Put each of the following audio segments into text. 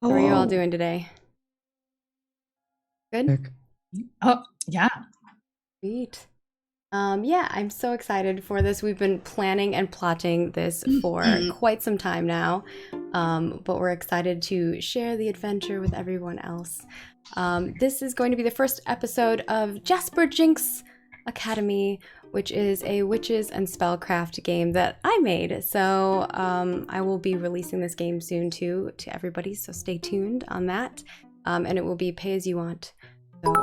How are you all doing today? Good? Oh, yeah. Sweet. Yeah, I'm so excited for this. We've been planning and plotting this for quite some time now, but we're excited to share the adventure with everyone else. This is going to be the first episode of Jasper Jinx Academy, which is a witches and spellcraft game that I made. So I will be releasing this game soon too to everybody, so stay tuned on that. And it will be pay as you want. So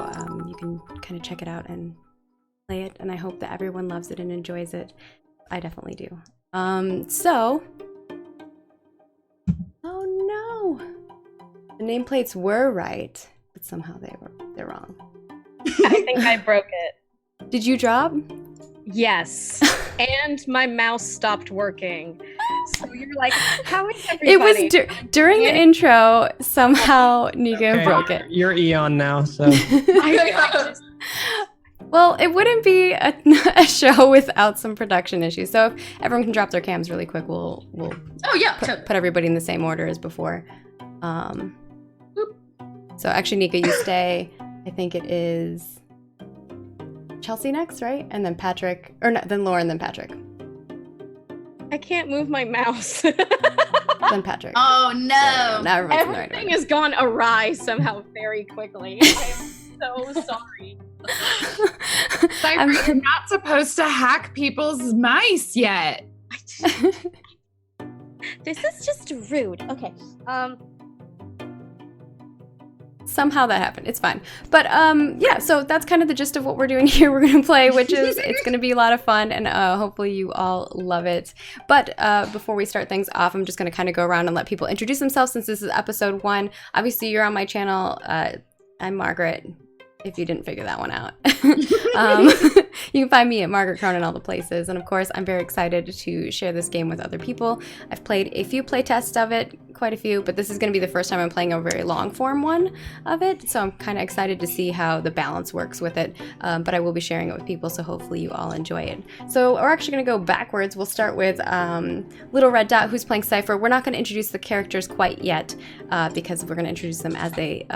you can kind of check it out and play it, and I hope that everyone loves it and enjoys it. I definitely do. Oh no! The nameplates were right, but somehow they're wrong. I think I broke it. Did you drop? Yes. And my mouse stopped working. So you're like, how is everybody? It was during the intro, somehow Nika broke it. You're Eon now, so. Well, it wouldn't be a show without some production issues. So if everyone can drop their cams really quick, we'll put everybody in the same order as before. So actually, Nika, you stay. I think it is Chelsea next, right? And then Patrick, or no, then Lauren, then Patrick. I can't move my mouse. Then Patrick. Oh no! So now everything has gone awry somehow very quickly. I'm so sorry. Cypher, you're not supposed to hack people's mice yet. This is just rude. Okay. Somehow that happened. It's fine. But yeah, so that's kind of the gist of what we're doing here. We're going to play witches. It's going to be a lot of fun, and hopefully you all love it. But before we start things off, I'm just going to kind of go around and let people introduce themselves since this is episode 1. Obviously, you're on my channel. I'm Margaret, if you didn't figure that one out. You can find me at Margaret Cronin in all the places. And of course, I'm very excited to share this game with other people. I've played a few playtests of it, quite a few, but this is going to be the first time I'm playing a very long form one of it. So I'm kind of excited to see how the balance works with it. But I will be sharing it with people, so hopefully you all enjoy it. So we're actually going to go backwards. We'll start with Little Red Dot, who's playing Cypher. We're not going to introduce the characters quite yet because we're going to introduce them as they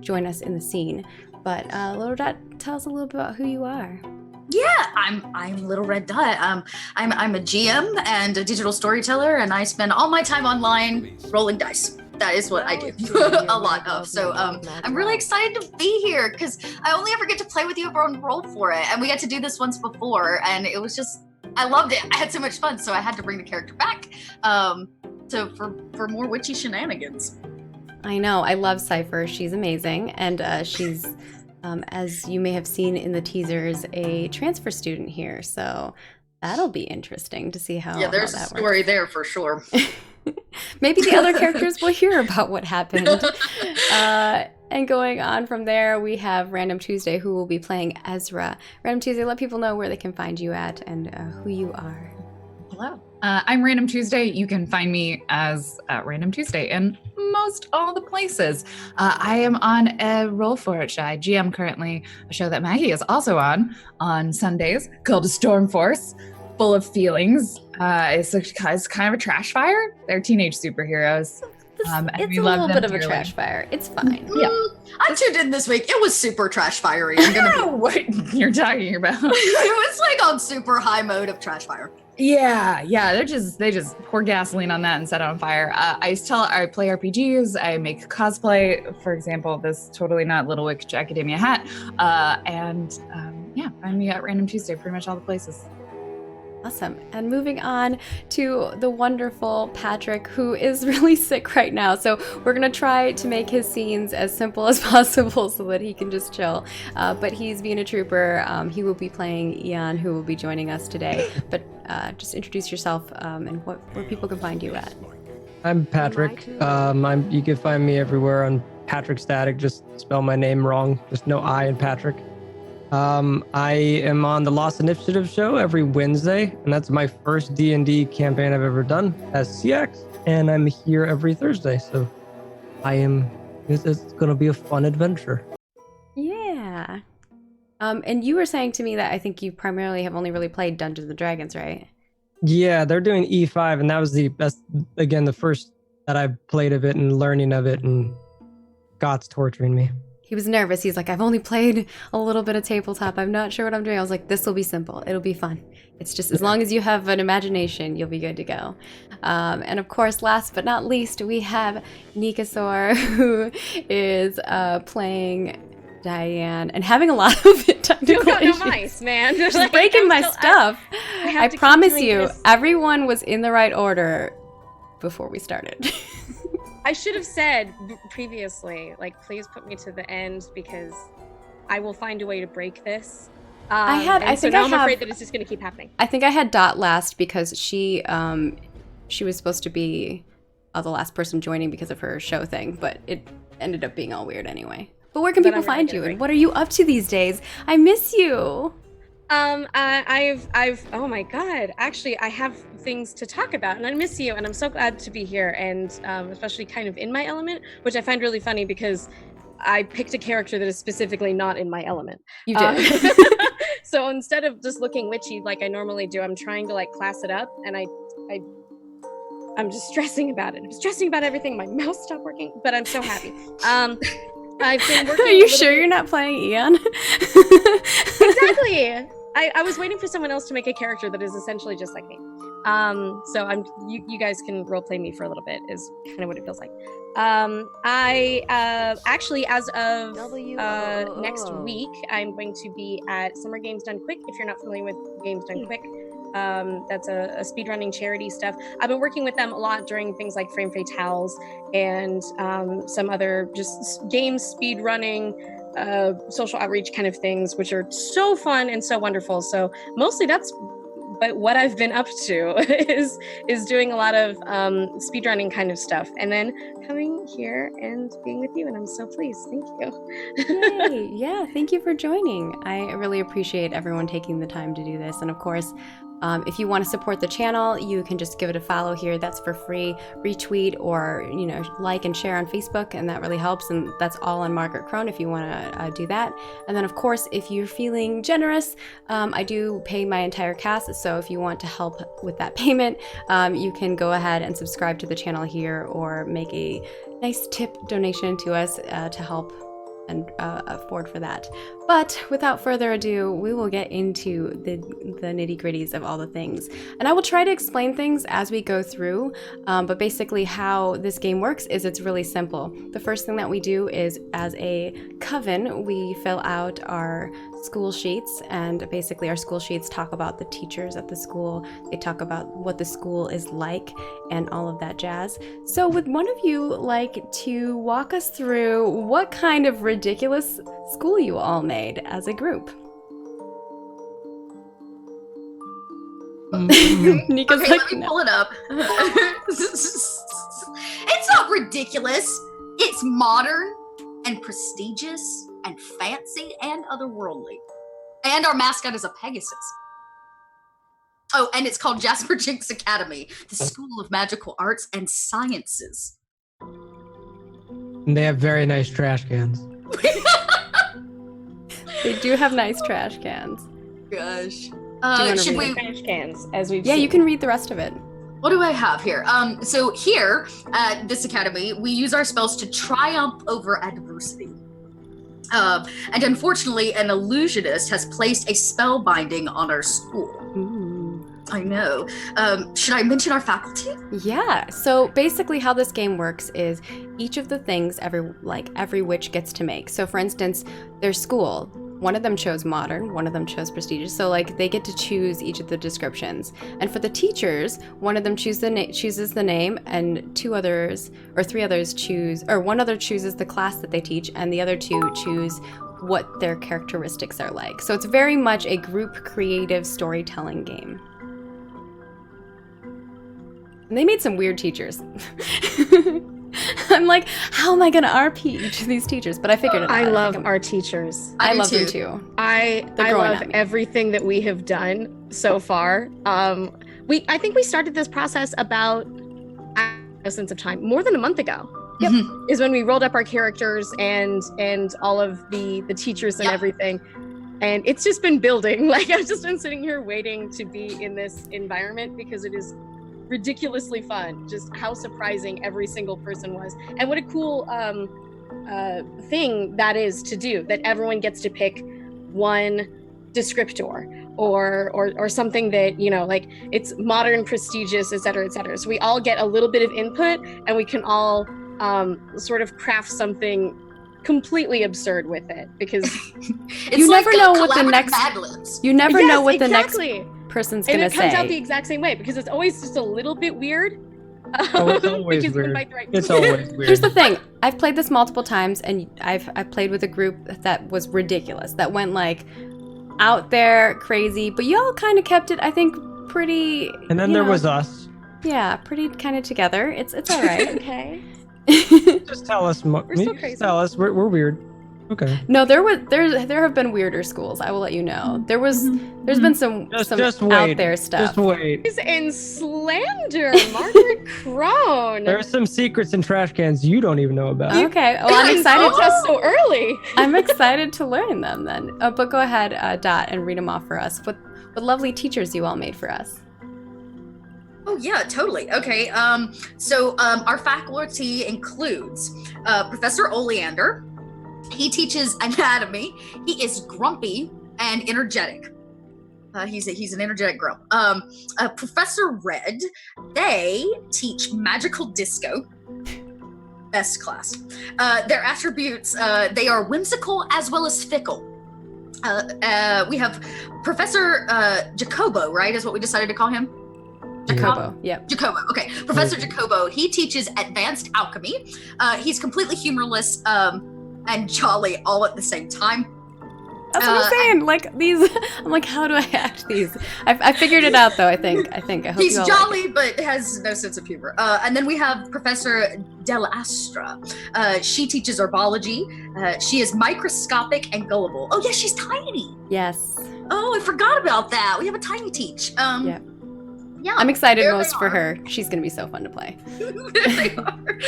join us in the scene. But Little Dot, tell us a little bit about who you are. Yeah, I'm Little Red Dot. I'm a GM and a digital storyteller, and I spend all my time online rolling dice. That is what I do a lot of. So I'm really excited to be here because I only ever get to play with you over on Roll For It, and we got to do this once before, and it was just, I loved it. I had so much fun, so I had to bring the character back for more witchy shenanigans. I know, I love Cypher. She's amazing, and she's as you may have seen in the teasers, a transfer student here, so that'll be interesting to see how. Yeah, there's how that a story works. there for sure. Maybe the other characters will hear about what happened. And going on from there, we have Random Tuesday, who will be playing Ezra. Random Tuesday, let people know where they can find you at and who you are. Hello. I'm Random Tuesday. You can find me as Random Tuesday in most all the places. I am on a Roll For It show. I GM currently a show that Maggie is also on Sundays called A Storm Force, full of feelings. It's kind of a trash fire. They're teenage superheroes. And it's a little bit of a trash fire. It's fine. Yeah. I tuned in this week. It was super trash fiery. I'm gonna be what you're talking about. It was like on super high mode of trash fire. Yeah, they just pour gasoline on that and set it on fire. I play RPGs, I make cosplay, for example, this totally not Little Witch Academia hat, and find me at Random Tuesday, pretty much all the places. Awesome. And moving on to the wonderful Patrick, who is really sick right now. So we're going to try to make his scenes as simple as possible so that he can just chill. But he's being a trooper. He will be playing Eon, who will be joining us today. But just introduce yourself and where people can find you at. I'm Patrick. You can find me everywhere on Patrick Static. Just spell my name wrong. Just no I in Patrick. I am on the Lost Initiative show every Wednesday, and that's my first D&D campaign I've ever done as CX, and I'm here every Thursday, so it's going to be a fun adventure. Yeah. And you were saying to me that I think you primarily have only really played Dungeons & Dragons, right? Yeah, they're doing E5, and that was the best, again, the first that I've played of it and learning of it, and God's torturing me. He was nervous. He's like, I've only played a little bit of tabletop. I'm not sure what I'm doing. I was like, this will be simple. It'll be fun. It's just as long as you have an imagination, you'll be good to go. And of course, last but not least, we have Nikasaur, who is playing Diane and having a lot of technical issues. No mice, man. She's Like, breaking I'm my still- stuff. have I to keep promise doing you, this. everyone was in the right order before we started. I should have said previously, like, please put me to the end because I will find a way to break this. I think now I I'm have- afraid that it's just going to keep happening. I think I had Dot last because she was supposed to be the last person joining because of her show thing, but it ended up being all weird anyway. But where can But people I'm gonna find get you, it and right. what are you up to these days? I miss you. I've oh my god, actually I have things to talk about and I miss you and I'm so glad to be here and especially kind of in my element, which I find really funny because I picked a character that is specifically not in my element. You did. So instead of just looking witchy like I normally do, I'm trying to like class it up and I'm just stressing about it. I'm stressing about everything. My mouse stopped working, but I'm so happy. I've been working Are a you little sure bit- you're not playing Eon? Exactly. I was waiting for someone else to make a character that is essentially just like me. So you guys can role play me for a little bit is kind of what it feels like. I actually as of next week I'm going to be at Summer Games Done Quick. If you're not familiar with Games Done Quick, that's a speedrunning charity stuff. I've been working with them a lot during things like Frame Fatales and some other just game speedrunning social outreach kind of things, which are so fun and so wonderful. So mostly that's what I've been up to is doing a lot of speedrunning kind of stuff, and then coming here and being with you, and I'm so pleased. Thank you. Yay. Yeah, thank you for joining. I really appreciate everyone taking the time to do this. And of course, if you want to support the channel, you can just give it a follow here. That's for free. Retweet or, like and share on Facebook, and that really helps. And that's all on Margaret Crone if you want to do that. And then, of course, if you're feeling generous, I do pay my entire cast. So if you want to help with that payment, you can go ahead and subscribe to the channel here or make a nice tip donation to us to help and afford for that. But without further ado, we will get into the nitty-gritties of all the things. And I will try to explain things as we go through, but basically how this game works is it's really simple. The first thing that we do is, as a coven, we fill out our school sheets, and basically our school sheets talk about the teachers at the school. They talk about what the school is like and all of that jazz. So would one of you like to walk us through what kind of ridiculous school you all made as a group? Nika's Okay, like, let me no. pull it up. It's not ridiculous. It's modern and prestigious and fancy and otherworldly. And our mascot is a Pegasus. Oh, and it's called Jasper Jinx Academy, the School of Magical Arts and Sciences. And they have very nice trash cans. They do have nice trash cans. Gosh. wanna Should read we? Trash cans, as we've Yeah, seen. you can read the rest of it. What do I have here? So here at this academy, we use our spells to triumph over adversity. And unfortunately, an illusionist has placed a spell binding on our school. Ooh. I know. Should I mention our faculty? Yeah, so basically how this game works is each of the things every witch gets to make. So for instance, their school, one of them chose modern, one of them chose prestigious. So they get to choose each of the descriptions. And for the teachers, one of them chooses the name, and one other chooses the class that they teach, and the other two choose what their characteristics are like. So it's very much a group creative storytelling game. And they made some weird teachers. I'm like, how am I going to RP each of these teachers? But I figured it out. I love think our teachers. I do love them too. too. I They're growing love on me. everything that we have done so far. I think we started this process about a sense of time more than a month ago. Yep. Mhm. Is when we rolled up our characters and all of the teachers and Yep. everything. And it's just been building. Like I've just been sitting here waiting to be in this environment because it is ridiculously fun. Just how surprising every single person was, and what a cool thing that is to do. That everyone gets to pick one descriptor or something that, you know, like it's modern, prestigious, et cetera, et cetera. So we all get a little bit of input, and we can all sort of craft something completely absurd with it, because you never know what the next exactly. person's and gonna say. it comes out the exact same way, because it's always just a little bit weird. Oh, it's always because weird. right It's always weird. Here's the thing. I've played this multiple times, and I've played with a group that was ridiculous, that went like out there crazy, but you all kind of kept it, I think, pretty. And then there was us. Yeah, pretty kind of together. It's all right. Okay. Just tell us. We're so crazy. Tell us. We're weird. Okay. No, there have been weirder schools. I will let you know. There's been some Just out wait. there stuff. Just wait. And slander, Margaret Crone. There are some secrets in trash cans you don't even know about. Okay. Well, I'm excited. Just so early. I'm excited to learn them then. But go ahead, Dot, and read them off for us. What lovely teachers you all made for us. Oh yeah, totally. Okay. So our faculty includes Professor Oleander. He teaches anatomy. He is grumpy and energetic. He's an energetic grump. Professor Red. They teach magical disco. Best class. Their attributes, they are whimsical as well as fickle. We have Professor Jacobo, right, is what we decided to call him? Jacobo, yep. Jacobo, okay. Professor Jacobo, he teaches advanced alchemy. He's completely humorless and jolly all at the same time. That's what I'm saying. Like these, I'm like, how do I act these? I figured it out though. I think. I hope he's you all jolly, like but has no sense of humor. And then we have Professor Della Astra. She teaches herbology. She is microscopic and gullible. Oh yeah, she's tiny. Yes. Oh, I forgot about that. We have a tiny teach. Yeah. Yeah. I'm excited there most they for are. her. She's gonna be so fun to play. There they are.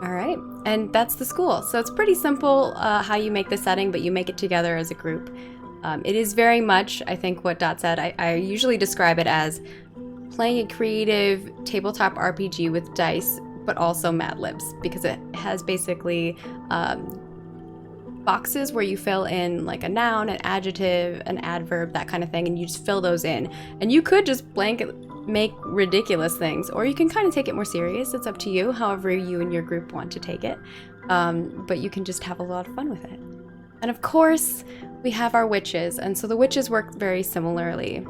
All right, and that's the school. So it's pretty simple how you make the setting, but you make it together as a group. It is very much, I think, what Dot said. I usually describe it as playing a creative tabletop RPG with dice, but also Mad Libs, because it has basically boxes where you fill in like a noun, an adjective, an adverb, that kind of thing, and you just fill those in. And you could just make ridiculous things, or you can kind of take it more serious. It's up to you, however you and your group want to take it. But you can just have a lot of fun with it. And of course, we have our witches, and so the witches work very similarly.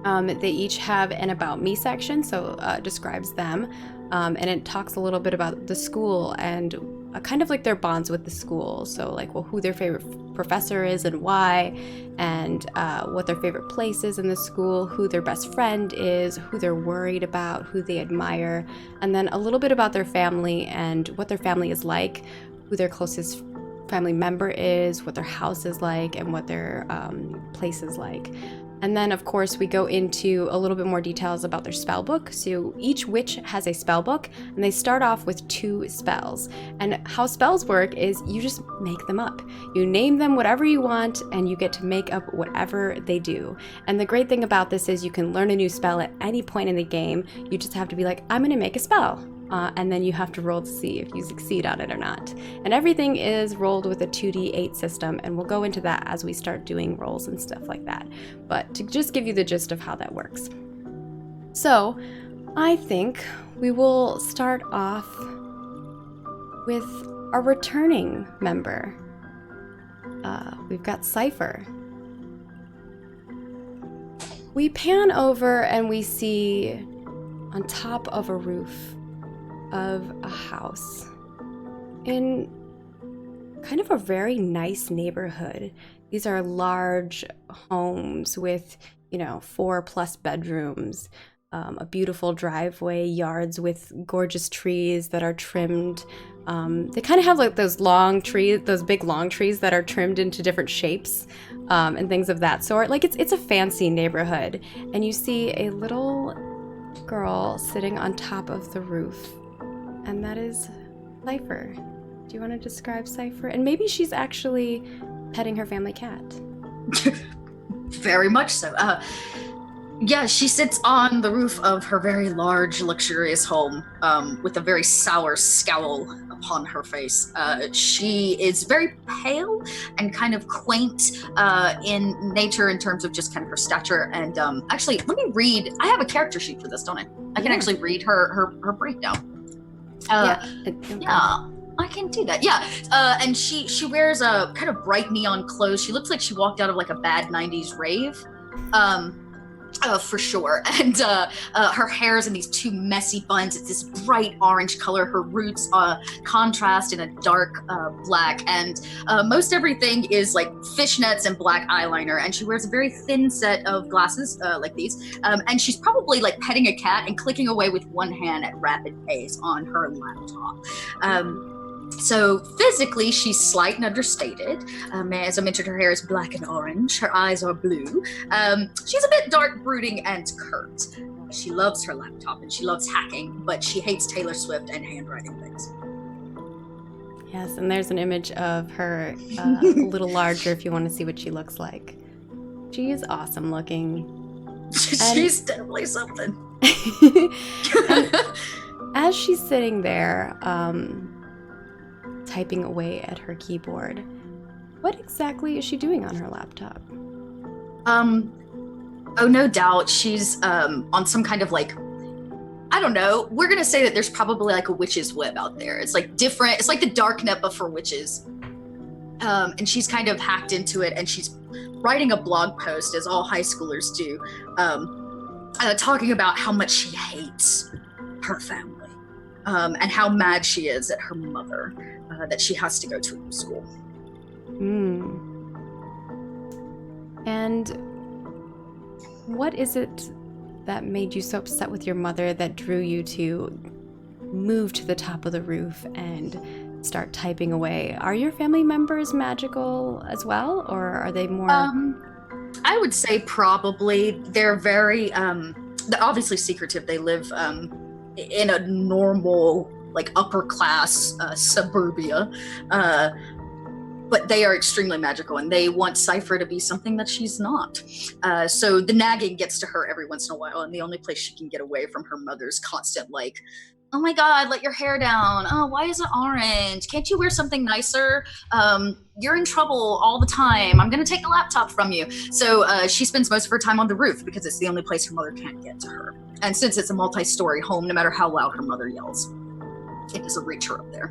They each have an About Me section, so describes them, and it talks a little bit about the school and kind of like their bonds with the school. So like, well, who their favorite professor is and why, and what their favorite place is in the school, who their best friend is, who they're worried about, who they admire, and then a little bit about their family and what their family is like, who their closest family member is, what their house is like, and what their place is like. And then, of course, we go into a little bit more details about their spell book. So each witch has a spell book, and they start off with 2 spells. And how spells work is you just make them up. You name them whatever you want, and you get to make up whatever they do. And the great thing about this is you can learn a new spell at any point in the game. You just have to be like, I'm going to make a spell. And then you have to roll to see if you succeed on it or not. And everything is rolled with a 2d8 system, and we'll go into that as we start doing rolls and stuff like that. But to just give you the gist of how that works. So, I think we will start off with our returning member. We've got Cypher. We pan over and we see on top of a roof of a house in kind of a very nice neighborhood. These are large homes with, 4+ bedrooms, a beautiful driveway, yards with gorgeous trees that are trimmed. They kind of have like those big long trees that are trimmed into different shapes, and things of that sort. Like it's a fancy neighborhood, and you see a little girl sitting on top of the roof. And that is Cypher. Do you want to describe Cypher? And maybe she's actually petting her family cat. Very much so. Yeah, she sits on the roof of her very large, luxurious home with a very sour scowl upon her face. She is very pale and kind of quaint in nature in terms of just kind of her stature. And actually, let me read. I have a character sheet for this, don't I? I can actually read her breakdown. Yeah, I can do that. Yeah, and she wears a kind of bright neon clothes. She looks like she walked out of like a bad 90s rave. For sure. And her hair is in these two messy buns. It's this bright orange color. Her roots contrast in a dark black. And most everything is like fishnets and black eyeliner. And she wears a very thin set of glasses like these. And she's probably like petting a cat and clicking away with one hand at rapid pace on her laptop. So physically, she's slight and understated. As I mentioned, her hair is black and orange. Her eyes are blue. She's a bit dark, brooding, and curt. She loves her laptop and she loves hacking, but she hates Taylor Swift and handwriting things. Yes, and there's an image of her a little larger if you want to see what she looks like. She is awesome looking. She's definitely something. As she's sitting there, typing away at her keyboard, what exactly is she doing on her laptop? Oh, no doubt she's on some kind of like, I don't know, we're gonna say that there's probably like a witch's web out there. It's like different, it's like the dark net but for witches. And she's kind of hacked into it, and she's writing a blog post, as all high schoolers do, talking about how much she hates her family, and how mad she is at her mother, that she has to go to a new school. And what is it that made you so upset with your mother that drew you to move to the top of the roof and start typing away? Are your family members magical as well, or are they more... I would say probably. They're very, they're obviously secretive. They live in a normal, like upper class suburbia, but they are extremely magical, and they want Cypher to be something that she's not. So the nagging gets to her every once in a while, and the only place she can get away from her mother's constant, like, oh my God, let your hair down. Oh, why is it orange? Can't you wear something nicer? You're in trouble all the time. I'm going to take the laptop from you. So she spends most of her time on the roof because it's the only place her mother can't get to her. And since it's a multi-story home, no matter how loud her mother yells, it doesn't reach her up there.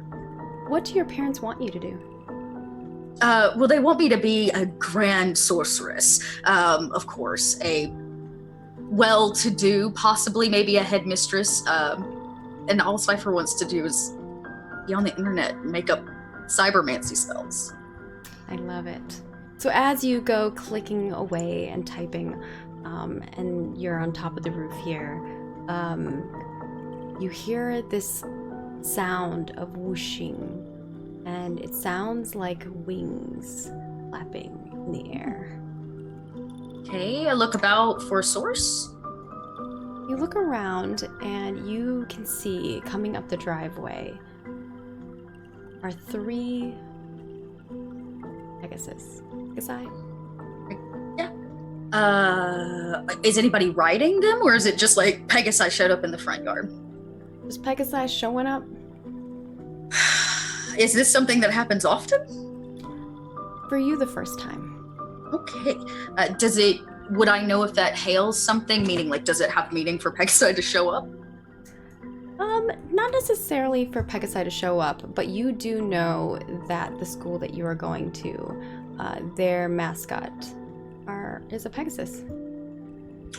What do your parents want you to do? Well, they want me to be a grand sorceress. Of course, a well-to-do, possibly maybe a headmistress. And all Cypher wants to do is be on the internet and make up cybermancy spells. I love it. So as you go clicking away and typing, and you're on top of the roof here, you hear this sound of whooshing, and it sounds like wings flapping in the air. Okay, I look about for a source. You look around and you can see coming up the driveway are 3 Pegasus. Pegasi? Yeah. Is anybody riding them, or is it just like Pegasus showed up in the front yard? Is Pegasi showing up? Is this something that happens often? For you, the first time. Okay. Would I know if that hails something? Meaning, like, does it have meaning for Pegasi to show up? Not necessarily for Pegasi to show up, but you do know that the school that you are going to, their mascot is a Pegasus.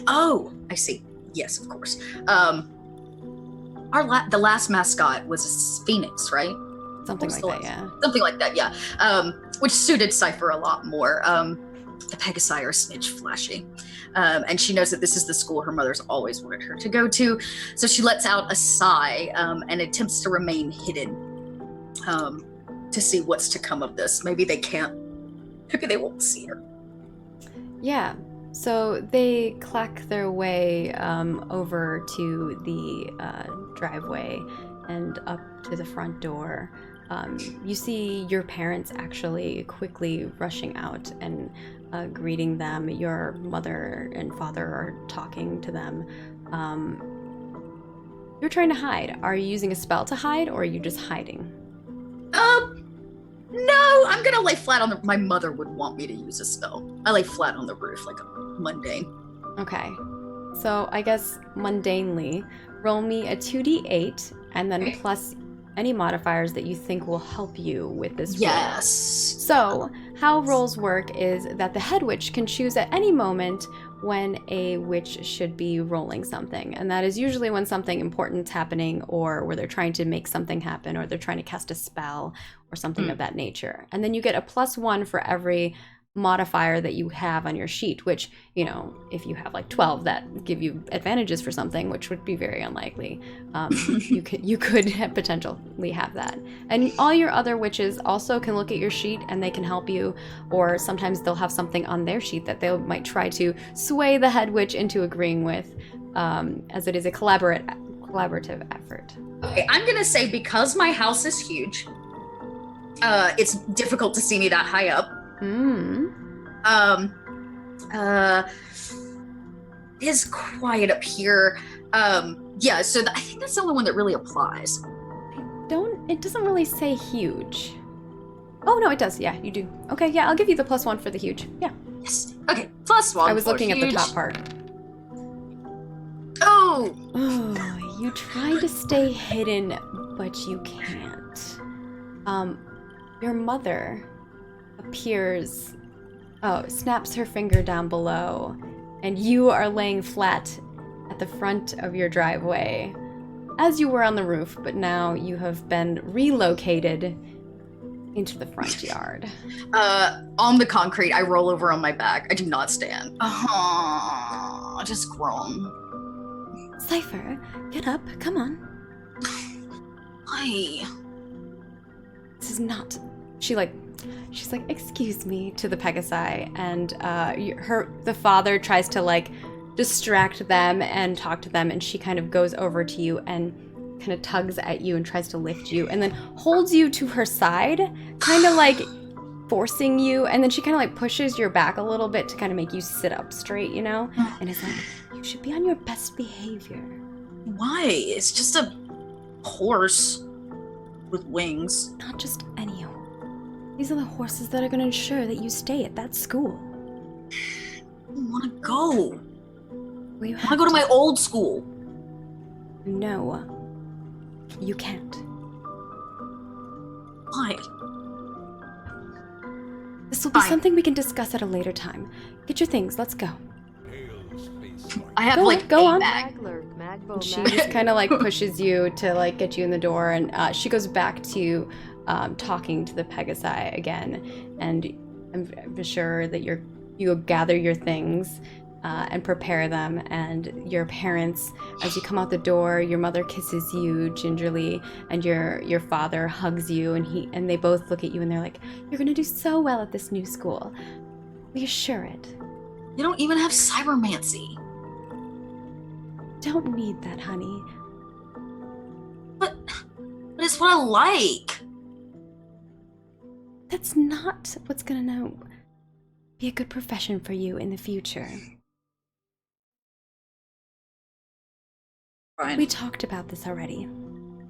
Oh, I see. Yes, of course. The last mascot was a phoenix, right? Something like that, yeah. Something like that, yeah. Which suited Cypher a lot more. The Pegasi are a smidge flashy. And she knows that this is the school her mother's always wanted her to go to. So she lets out a sigh and attempts to remain hidden to see what's to come of this. Maybe they won't see her. Yeah. So they clack their way over to the driveway and up to the front door. You see your parents actually quickly rushing out and greeting them. Your mother and father are talking to them. You're trying to hide. Are you using a spell to hide, or are you just hiding? No, I'm gonna lay flat on the. My mother would want me to use a spell. I lay flat on the roof like a mundane. Okay. So I guess mundanely, roll me a 2d8 and then plus any modifiers that you think will help you with this roll. Yes. So how rolls work is that the head witch can choose at any moment when a witch should be rolling something. And that is usually when something important's happening, or where they're trying to make something happen, or they're trying to cast a spell or something of that nature. And then you get a +1 for every modifier that you have on your sheet, which, you know, if you have like 12 that give you advantages for something, which would be very unlikely, you could potentially have that. And all your other witches also can look at your sheet and they can help you, or sometimes they'll have something on their sheet that they might try to sway the head witch into agreeing with, as it is a collaborative effort. Okay, I'm gonna say because my house is huge, it's difficult to see me that high up. Is quiet up here. Yeah, so I think that's the only one that really applies. It doesn't really say huge. Oh, no, it does. Yeah, you do. Okay, yeah, I'll give you the +1 for the huge. Yeah. Yes. Okay, +1. I was looking huge. at the top part. Oh! Oh, you try to stay hidden, but you can't. Your mother appears, snaps her finger down below, and you are laying flat at the front of your driveway, as you were on the roof, but now you have been relocated into the front yard. On the concrete, I roll over on my back. I do not stand. Just groan. Cypher, get up, come on. Why? This is not... She's like, excuse me, to the Pegasi, and the father tries to like distract them and talk to them, and she kind of goes over to you and kind of tugs at you and tries to lift you, and then holds you to her side, kind of like forcing you, and then she kind of like pushes your back a little bit to kind of make you sit up straight, you know, and it's like, you should be on your best behavior. Why? It's just a horse with wings. Not just any horse. These are the horses that are going to ensure that you stay at that school. I don't want to go. Well, I want to go to my old school. No, you can't. Why? This will be Fine. something we can discuss at a later time. Get your things, let's go. I have Go on. bag. She just kind of like pushes you to like get you in the door, and she goes back to talking to the Pegasi again, and I'm sure that you gather your things and prepare them, and your parents, as you come out the door, your mother kisses you gingerly, and your father hugs you, and they both look at you and they're like, you're gonna do so well at this new school. We assure it. You don't even have cybermancy. Don't need that, honey. But it's what I like. That's not what's gonna be a good profession for you in the future. Fine. We talked about this already.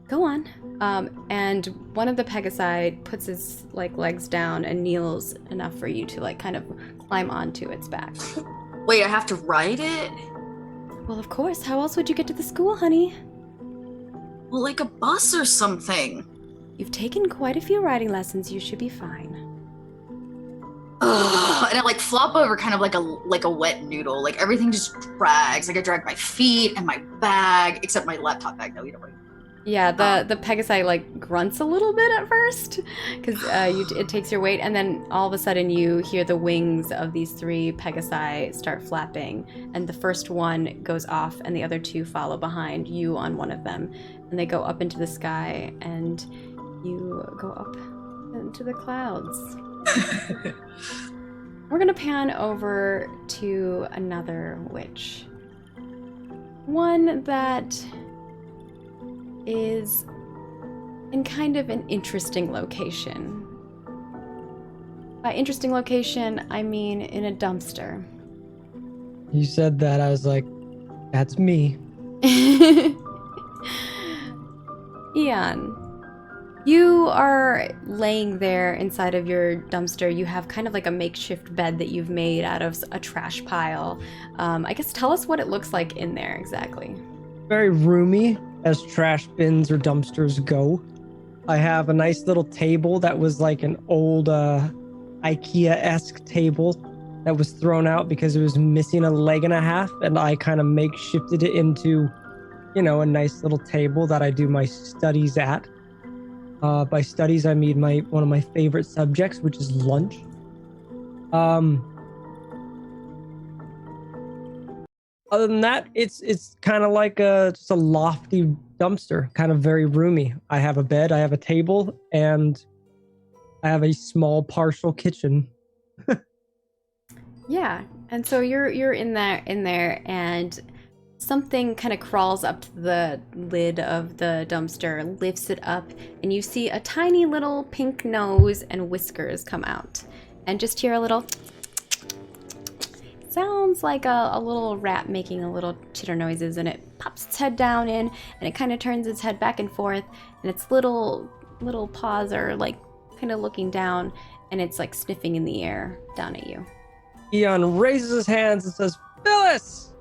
Go on. And one of the Pegasi puts his like legs down and kneels enough for you to like kind of climb onto its back. Wait, I have to ride it? Well, of course. How else would you get to the school, honey? Well, like a bus or something. You've taken quite a few riding lessons. You should be fine. Ugh, and I like flop over kind of like a wet noodle. Like everything just drags. Like I drag my feet and my bag, except my laptop bag. No, you don't worry. Yeah, the Pegasi like grunts a little bit at first because it takes your weight, and then all of a sudden you hear the wings of these 3 Pegasi start flapping, and the first one goes off and the other 2 follow behind you on one of them, and they go up into the sky, and you go up into the clouds. We're gonna pan over to another witch. One that is in kind of an interesting location. Interesting location, I mean in a dumpster. You said that, I was like, that's me. Eon, you are laying there inside of your dumpster. You have kind of like a makeshift bed that you've made out of a trash pile. I guess tell us what it looks like in there exactly. Very roomy, as trash bins or dumpsters go. I have a nice little table that was like an old IKEA-esque table that was thrown out because it was missing a leg and a half, and I kind of makeshifted it into, you know, a nice little table that I do my studies at. By studies, I mean one of my favorite subjects, which is lunch. Other than that, it's kind of like just a lofty dumpster, kind of very roomy. I have a bed, I have a table, and I have a small partial kitchen. Yeah, and so you're in there, and something kind of crawls up to the lid of the dumpster, lifts it up, and you see a tiny little pink nose and whiskers come out, and just hear a little. Sounds like a little rat making a little chitter noises, and it pops its head down in, and it kind of turns its head back and forth, and its little paws are like kind of looking down, and it's like sniffing in the air down at you. Eon raises his hands and says, Phyllis!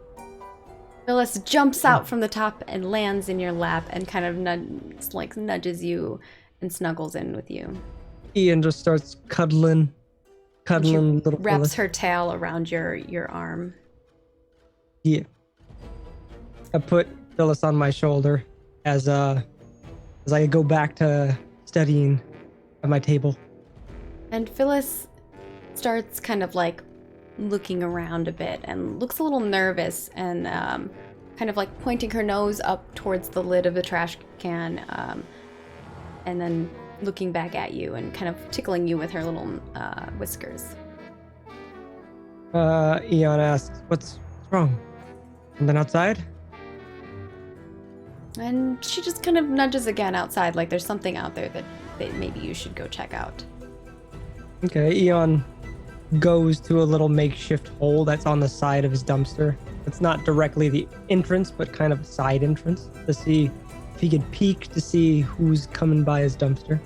Phyllis jumps out from the top and lands in your lap and kind of nudges you and snuggles in with you. Ian just starts cuddling little wraps Phyllis. her tail around your arm. Yeah. I put Phyllis on my shoulder as I go back to studying at my table. And Phyllis starts kind of like looking around a bit and looks a little nervous and kind of like pointing her nose up towards the lid of the trash can, and then looking back at you and kind of tickling you with her little whiskers. Eon asks, what's wrong? Something outside? And she just kind of nudges again outside, like there's something out there that maybe you should go check out. Okay, Eon goes to a little makeshift hole that's on the side of his dumpster. It's not directly the entrance, but kind of a side entrance to see if he could peek to see who's coming by his dumpster.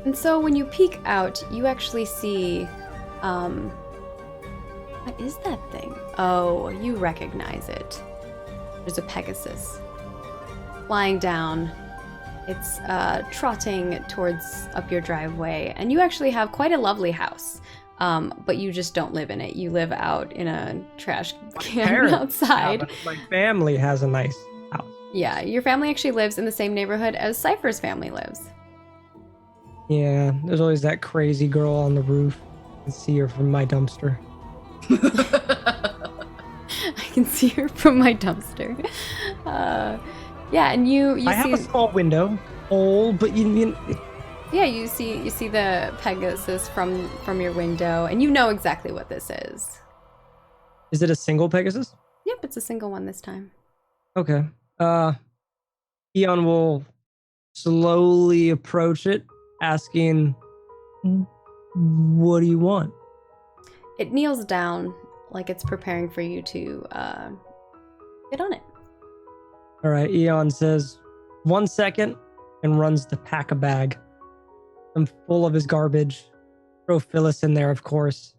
And so when you peek out, you actually see, what is that thing? Oh, you recognize it. There's a Pegasus flying down. It's trotting towards up your driveway, and you actually have quite a lovely house, but you just don't live in it. You live out in a trash can outside. My family has a nice house. Yeah, your family actually lives in the same neighborhood as Cypher's family lives. Yeah, there's always that crazy girl on the roof. I can see her from my dumpster. I can see her from my dumpster. Yeah, and you I have a small window, old, but you yeah, you see the Pegasus from your window, and you know exactly what this is. Is it a single Pegasus? Yep, it's a single one this time. Okay. Eon will slowly approach it, asking, "What do you want?" It kneels down like it's preparing for you to get on it. All right, Eon says, 1 second, and runs to pack a bag. I'm full of his garbage. Throw Phyllis in there, of course.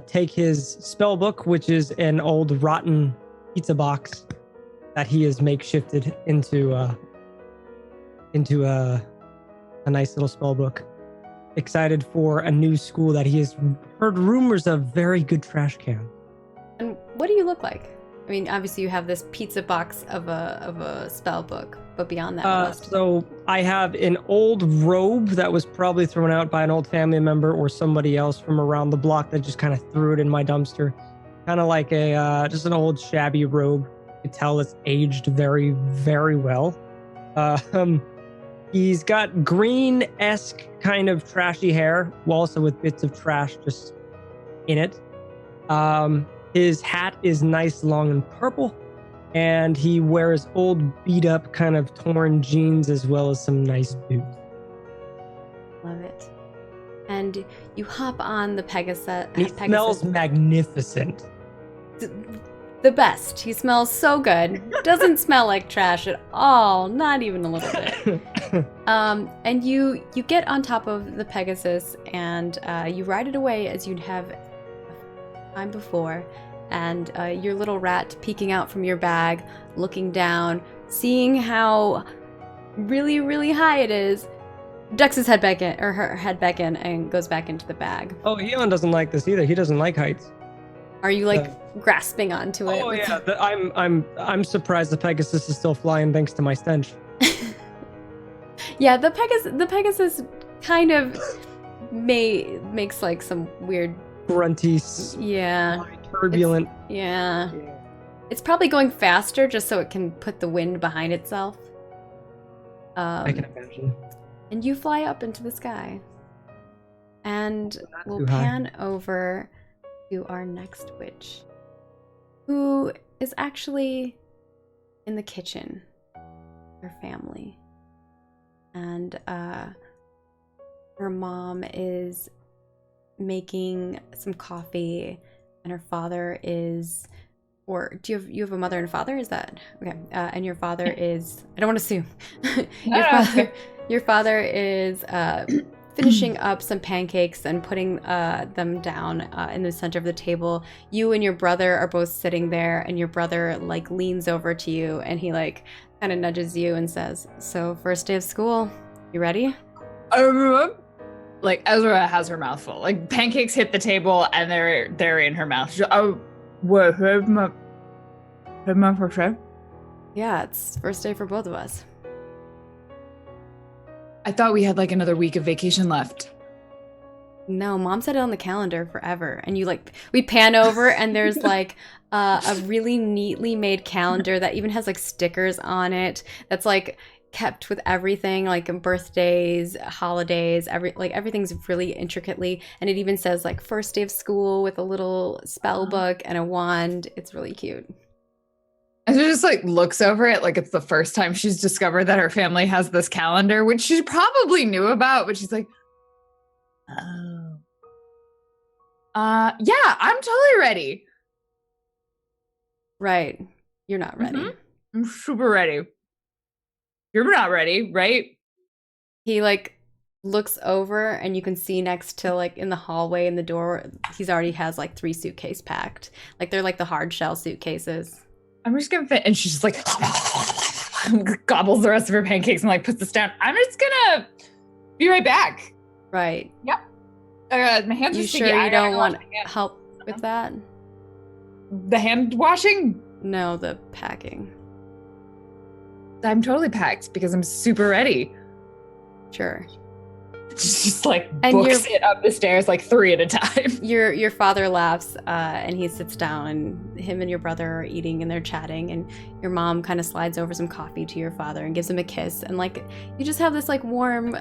Take his spell book, which is an old rotten pizza box that he has makeshifted into a nice little spell book. Excited for a new school that he has heard rumors of. Very good trash can. And what do you look like? I mean, obviously you have this pizza box of a spell book, but beyond that, what else? So I have an old robe that was probably thrown out by an old family member or somebody else from around the block that just kind of threw it in my dumpster. Kind of like just an old shabby robe. You can tell it's aged very, very well. He's got green-esque kind of trashy hair, also with bits of trash just in it. His hat is nice, long, and purple, and he wears old, beat-up, kind of torn jeans as well as some nice boots. Love it. and you hop on the Pegasus. He smells magnificent. The best. He smells so good. Doesn't smell like trash at all, not even a little bit. And you get on top of the Pegasus, and you ride it away as you'd have time before. And your little rat peeking out from your bag, looking down, seeing how really, really high it is, ducks his head back in, or her head back in, and goes back into the bag. Oh, Eon doesn't like this either. He doesn't like heights. Are you grasping onto it? Oh yeah, I'm surprised the Pegasus is still flying thanks to my stench. Yeah, the Pegasus kind of makes like some weird grunty, turbulent. Yeah. It's probably going faster just so it can put the wind behind itself. I can imagine. And you fly up into the sky. And we'll too high. pan over to our next witch, who is actually in the kitchen, her family. And her mom is making some coffee, and her father is, or do you have a mother and a father? Is that okay? And your father is, I don't want to assume. Your father is finishing up some pancakes and putting them down in the center of the table. You and your brother are both sitting there, and your brother like leans over to you, and he like kind of nudges you and says, "So first day of school, you ready?" Like Ezra has her mouth full. Like pancakes hit the table and they're in her mouth. What? For sure. Yeah, it's first day for both of us. I thought we had like another week of vacation left. No, Mom set it on the calendar forever. And we pan over and there's like a really neatly made calendar that even has like stickers on it. That's like kept with everything, like birthdays, holidays, everything's really intricately. And it even says like first day of school with a little spell book and a wand. It's really cute. And she just like looks over it like it's the first time she's discovered that her family has this calendar, which she probably knew about, but she's like, oh. Yeah, I'm totally ready. Right. You're not ready. Mm-hmm. I'm super ready. You're not ready, right? He like looks over and you can see next to like in the hallway in the door, he's already has like 3 suitcases packed. Like they're like the hard shell suitcases. I'm just gonna fit, and she's just like gobbles the rest of her pancakes and like puts this down. I'm just gonna be right back. Right. Yep. My hands you are sure sticky. you don't want help with that? The hand washing? No, the packing. I'm totally packed because I'm super ready. Sure. She's just like books it up the stairs like 3 at a time. Your father laughs and he sits down, and him and your brother are eating and they're chatting, and your mom kind of slides over some coffee to your father and gives him a kiss, and like you just have this like warm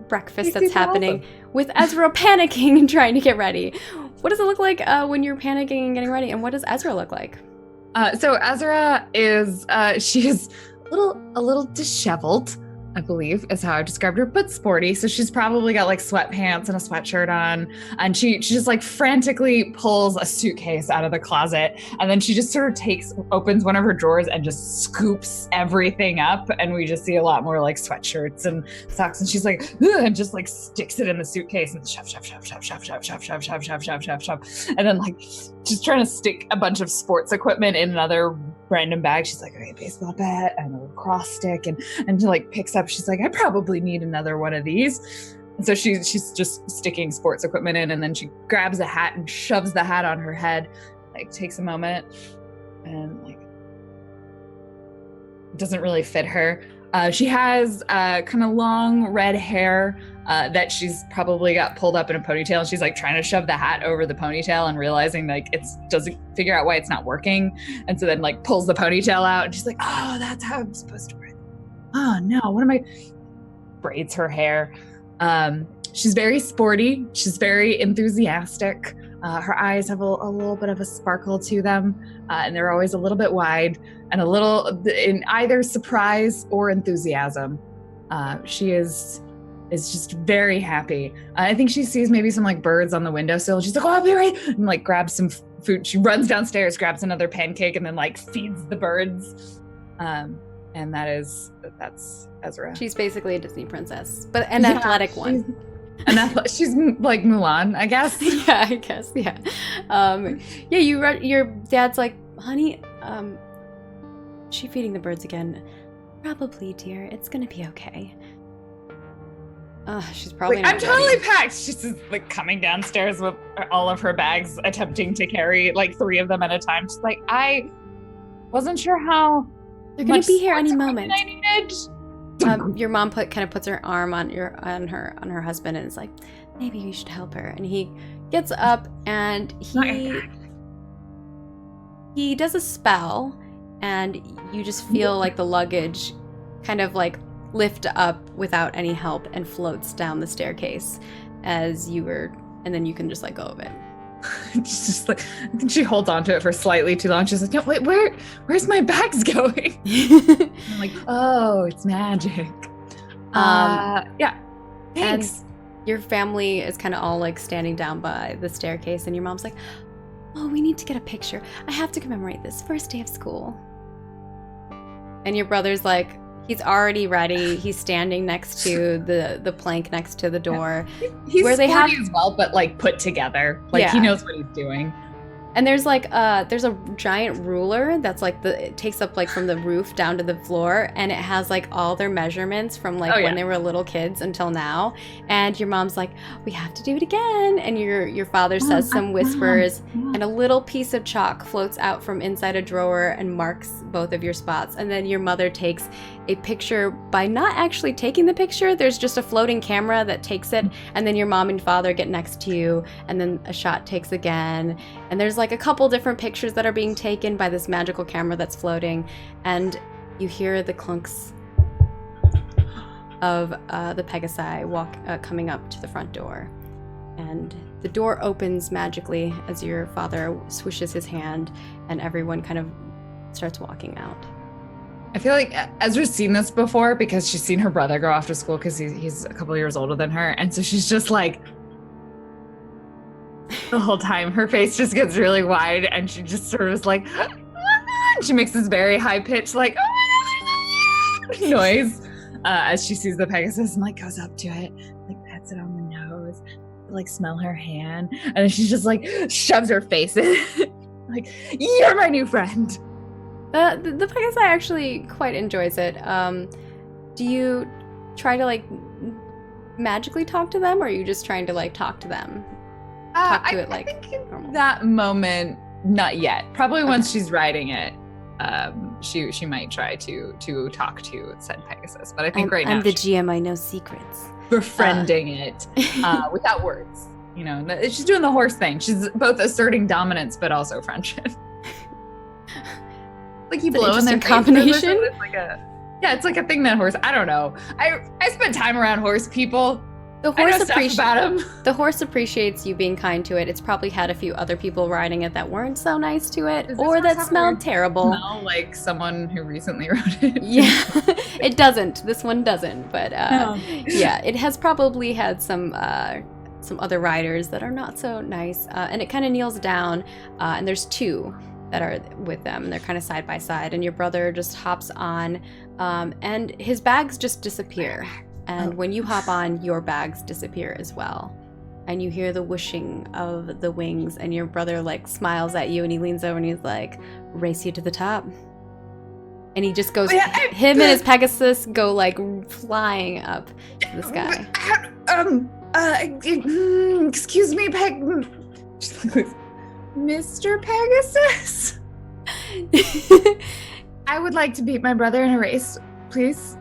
breakfast that's happening with Ezra panicking and trying to get ready. What does it look like when you're panicking and getting ready, and what does Ezra look like? So Ezra is she is a little disheveled, I believe is how I described her, but sporty. So she's probably got like sweatpants and a sweatshirt on, and she just like frantically pulls a suitcase out of the closet, and then she just sort of opens one of her drawers and just scoops everything up, and we just see a lot more like sweatshirts and socks, and she's like, ugh, and just like sticks it in the suitcase and shove, and then like just trying to stick a bunch of sports equipment in another random bag. She's like, okay, baseball bat and a lacrosse stick, and she like picks up. She's like, I probably need another one of these. And so she's just sticking sports equipment in, and then she grabs a hat and shoves the hat on her head, like takes a moment, and like it doesn't really fit her. She has kind of long red hair that she's probably got pulled up in a ponytail, and she's like trying to shove the hat over the ponytail and realizing like it doesn't figure out why it's not working, and so then like pulls the ponytail out, and she's like, oh, that's how I'm supposed to wear it. Oh no, what am I? Braids her hair. She's very sporty. She's very enthusiastic. Her eyes have a little bit of a sparkle to them, and they're always a little bit wide and a little in either surprise or enthusiasm. She is is just very happy. I think she sees maybe some like birds on the windowsill. She's like, "Oh, I'll be right," and like grabs some food. She runs downstairs, grabs another pancake, and then like feeds the birds. And that's Ezra. She's basically a Disney princess, but an athletic one. She's like Mulan, I guess. Yeah, I guess. Yeah. Your dad's like, "Honey, is she feeding the birds again?" "Probably, dear. It's gonna be okay." She's probably like, not I'm totally ready. packed. She's just like coming downstairs with all of her bags, attempting to carry like 3 of them at a time. She's like, I wasn't sure how They're gonna much be here any sports moment. equipment I needed. Your mom puts her arm on her husband and is like, "Maybe you should help her." And he gets up and he does a spell, and you just feel like the luggage kind of like lift up without any help and floats down the staircase and then you can just let go of it. She's just like, I think she holds on to it for slightly too long. She's like, "No, wait, where's my bags going?" I'm like, "Oh, it's magic." Yeah. Thanks. And your family is kind of all like standing down by the staircase, and your mom's like, "Oh, we need to get a picture. I have to commemorate this first day of school." And your brother's like, he's already ready. He's standing next to the plank next to the door. He's where they sporty have as well, but like put together. Like he knows what he's doing. And there's like there's a giant ruler that's like it takes up like from the roof down to the floor, and it has like all their measurements from like when they were little kids until now. And your mom's like, "We have to do it again." And your father says some whispers, and a little piece of chalk floats out from inside a drawer and marks both of your spots. And then your mother takes a picture by not actually taking the picture. There's just a floating camera that takes it, and then your mom and father get next to you, and then a shot takes again. And there's like a couple different pictures that are being taken by this magical camera that's floating, and you hear the clunks of the Pegasi coming up to the front door. And the door opens magically as your father swishes his hand, and everyone kind of starts walking out. I feel like Ezra's seen this before because she's seen her brother go off to school because he's a couple years older than her. And so she's just like, the whole time, her face just gets really wide and she just sort of is like, she makes this very high pitched, like, noise as she sees the Pegasus and like goes up to it, like pets it on the nose, like smell her hand. And then she's just like shoves her face in, like, "You're my new friend." The Pegasus actually quite enjoys it. Do you try to like magically talk to them, or are you just trying to like talk to them? Talk to it like I think normal. that moment, not yet. Probably once she's riding it, she might try to talk to said Pegasus. But I think right now I'm the GM. I know secrets. befriending it without words. You know, she's doing the horse thing. She's both asserting dominance but also friendship. Like you blow in their combination. It's like a thing that horse. I don't know. I spent time around horse people. The horse about them. The horse appreciates you being kind to it. It's probably had a few other people riding it that weren't so nice to it, or that smelled terrible. Smell like someone who recently rode it. Yeah, it doesn't. This one doesn't. But yeah, it has probably had some other riders that are not so nice. And it kind of kneels down, and there's 2 that are with them. They're kind of side by side, and your brother just hops on, and his bags just disappear. And when you hop on, your bags disappear as well. And you hear the whooshing of the wings, and your brother like smiles at you, and he leans over and he's like, "Race you to the top." And he just goes, him and his Pegasus go like flying up to the sky. Excuse me, Mr. Pegasus? I would like to beat my brother in a race, please.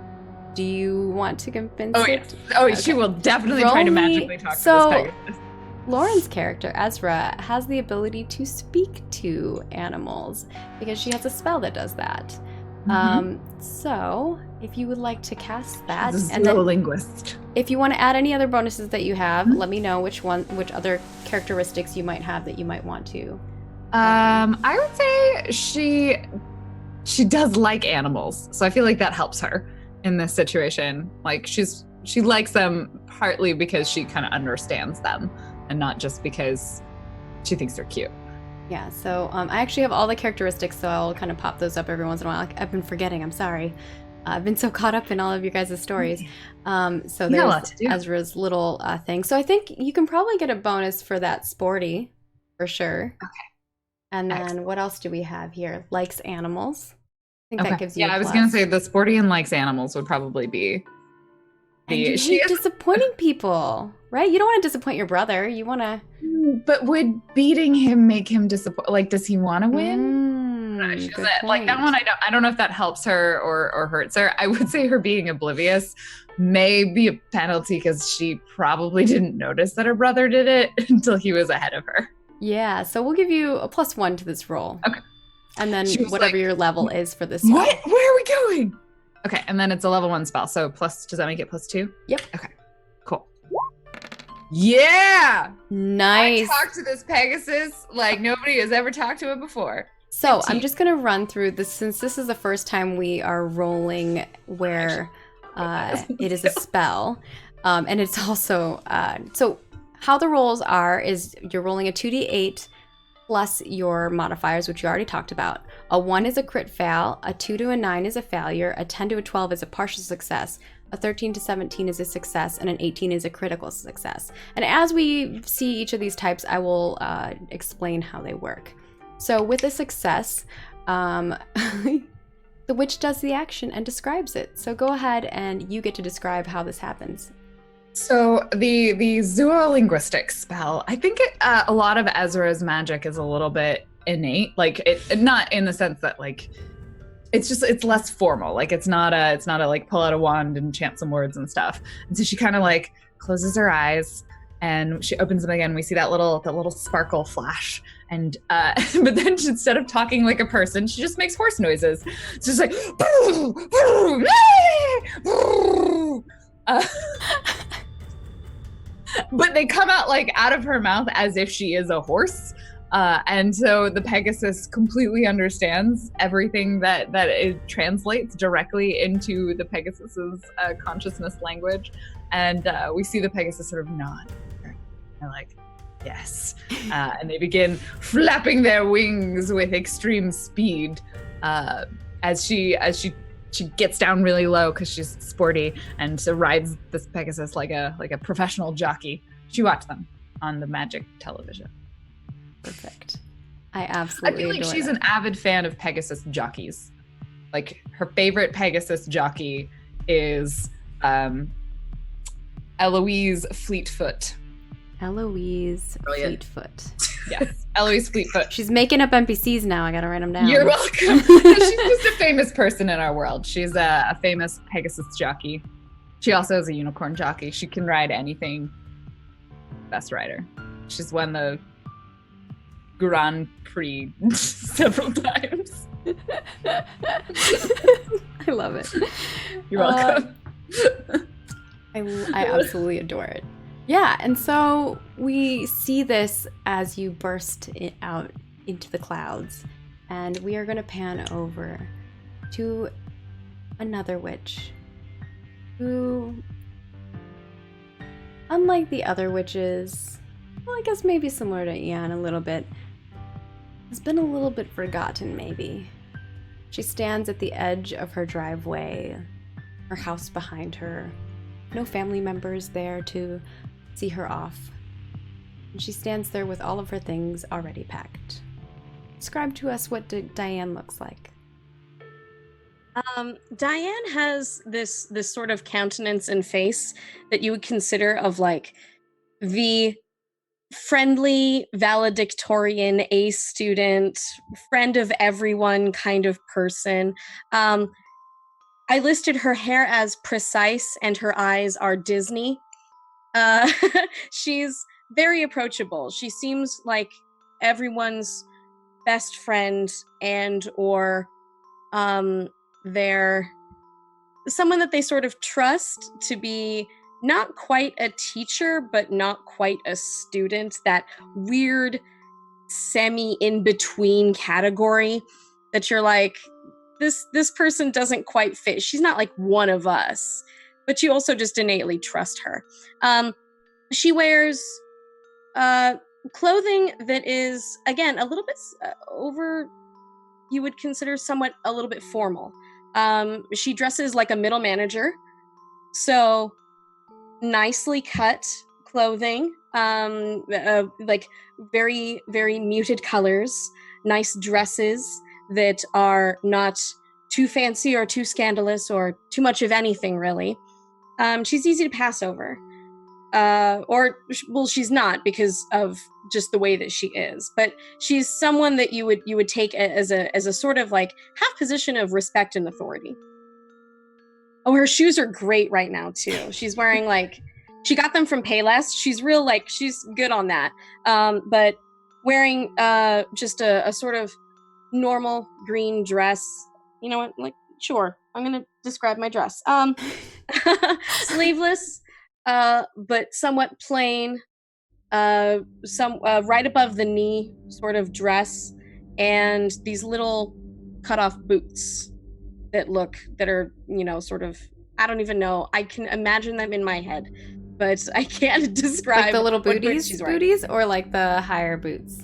Do you want to convince it? Yes. Oh, okay. She will definitely try to magically talk to this Pegasus. Lauren's character, Ezra, has the ability to speak to animals because she has a spell that does that. So, if you would like to cast that, she's a slow linguist. If you want to add any other bonuses that you have, let me know which other characteristics you might have that you might want to. I would say she does like animals, so I feel like that helps her in this situation. Like she likes them partly because she kind of understands them and not just because she thinks they're cute. Yeah, so I actually have all the characteristics, so I'll kind of pop those up every once in a while. I've been forgetting, I'm sorry. I've been so caught up in all of your guys' stories. So there's Ezra's little thing. So I think you can probably get a bonus for that sporty, for sure. Okay. And then what else do we have here? Likes animals. I think that gives you a I was plus. going to say the sporty and likes animals would probably be... And you hate disappointing people, right? You don't want to disappoint your brother. You want to... But would beating him make him disappoint? Like, does he want to win? Like that one, I don't know if that helps her or hurts her. I would say her being oblivious may be a penalty because she probably didn't notice that her brother did it until he was ahead of her. Yeah, so we'll give you a +1 to this roll. Okay. And then whatever your level is for this. What? Where are we going? Okay, and then it's a level 1 spell. So does that make it +2? Yep. Okay, cool. Yeah! Nice. I talked to this Pegasus like nobody has ever talked to it before. So I'm just going to run through this since this is the first time we are rolling where it is a spell. And it's also, so how the rolls are is you're rolling a 2d8 plus your modifiers, which you already talked about. A 1 is a crit fail, a 2 to a 9 is a failure, a 10 to a 12 is a partial success, a 13 to 17 is a success, and an 18 is a critical success. And as we see each of these types, I will explain how they work. So with a success, the witch does the action and describes it. So go ahead and you get to describe how this happens. So the zoolinguistic spell, I think a lot of Ezra's magic is a little bit innate, like it not in the sense that like it's less formal, like it's not a like pull out a wand and chant some words and stuff. And so she kind of like closes her eyes and she opens them again. We see that little sparkle flash, and but then instead of talking like a person, she just makes horse noises. It's just like but they come out like out of her mouth as if she is a horse. And so the Pegasus completely understands everything that it translates directly into the Pegasus's consciousness language. And we see the Pegasus sort of nod. They're like, yes. And they begin flapping their wings with extreme speed as she gets down really low because she's sporty and so rides this Pegasus like a professional jockey. She watched them on the magic television. Perfect. I absolutely feel like adore she's that. an avid fan of Pegasus jockeys. Like her favorite Pegasus jockey is Eloise Fleetfoot. Eloise Brilliant. Fleetfoot. Yes, Eloise Fleetfoot. She's making up NPCs now. I gotta write them down. You're welcome. She's just a famous person in our world. She's a famous Pegasus jockey. She also is a unicorn jockey. She can ride anything. Best rider. She's won the Grand Prix several times. I love it. You're welcome. I absolutely adore it. Yeah, and so we see this as you burst out into the clouds, and we are going to pan over to another witch who, unlike the other witches, well, I guess maybe similar to Ian a little bit, has been a little bit forgotten maybe. She stands at the edge of her driveway, her house behind her, no family members there to see her off. And she stands there with all of her things already packed. Describe to us what Diane looks like. Diane has this sort of countenance and face that you would consider of like the friendly valedictorian, A student, friend of everyone kind of person. I listed her hair as precise and her eyes are Disney. She's very approachable. She seems like everyone's best friend and or they're someone that they sort of trust to be not quite a teacher, but not quite a student, that weird semi-in-between category that you're like, this person doesn't quite fit. She's not like one of us. but you also just innately trust her. She wears clothing that is, again, a little bit over, you would consider somewhat a little bit formal. She dresses like a middle manager, so nicely cut clothing, like very, very muted colors, nice dresses that are not too fancy or too scandalous or too much of anything, really. She's easy to pass over. Well, she's not because of just the way that she is, but she's someone that you would take as a sort of like half position of respect and authority. Oh, her shoes are great right now too. She's wearing like, she got them from Payless. She's real, like, she's good on that. But wearing just a sort of normal green dress. You know what? Like, sure, I'm gonna describe my dress. Sleeveless, but somewhat plain. Some right above the knee sort of dress, and these little cut-off boots that are, you know, sort of, I don't even know. I can imagine them in my head, but I can't describe. Like the little booties, or like the higher boots.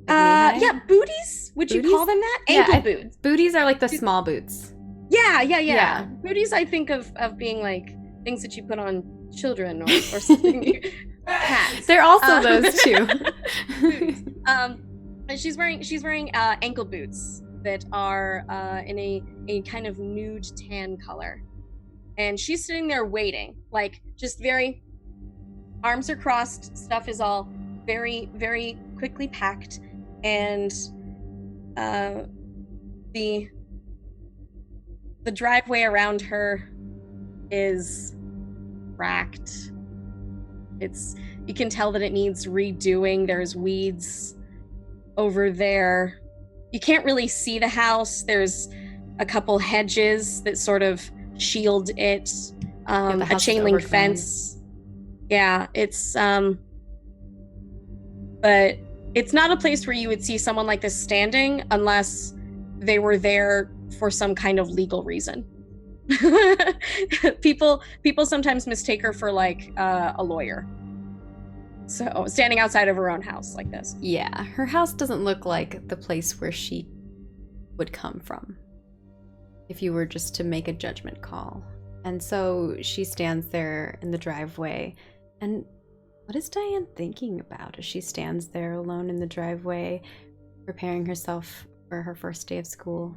Like yeah, booties. Would you call them that? Ankle boots. Booties are like the small boots. Yeah. Booties, I think of being like things that you put on children or something. Cats. They're also those too. And she's wearing ankle boots that are in a kind of nude tan color, and she's sitting there waiting, like just very, arms are crossed, stuff is all very, very quickly packed, and the driveway around her is cracked. You can tell that it needs redoing. There's weeds over there. You can't really see the house. There's a couple hedges that sort of shield it. A chain link fence. Yeah, it's but it's not a place where you would see someone like this standing unless they were there for some kind of legal reason. People sometimes mistake her for like a lawyer. So standing outside of her own house like this. Yeah, her house doesn't look like the place where she would come from if you were just to make a judgment call. And so she stands there in the driveway. And what is Diane thinking about as she stands there alone in the driveway, preparing herself for her first day of school?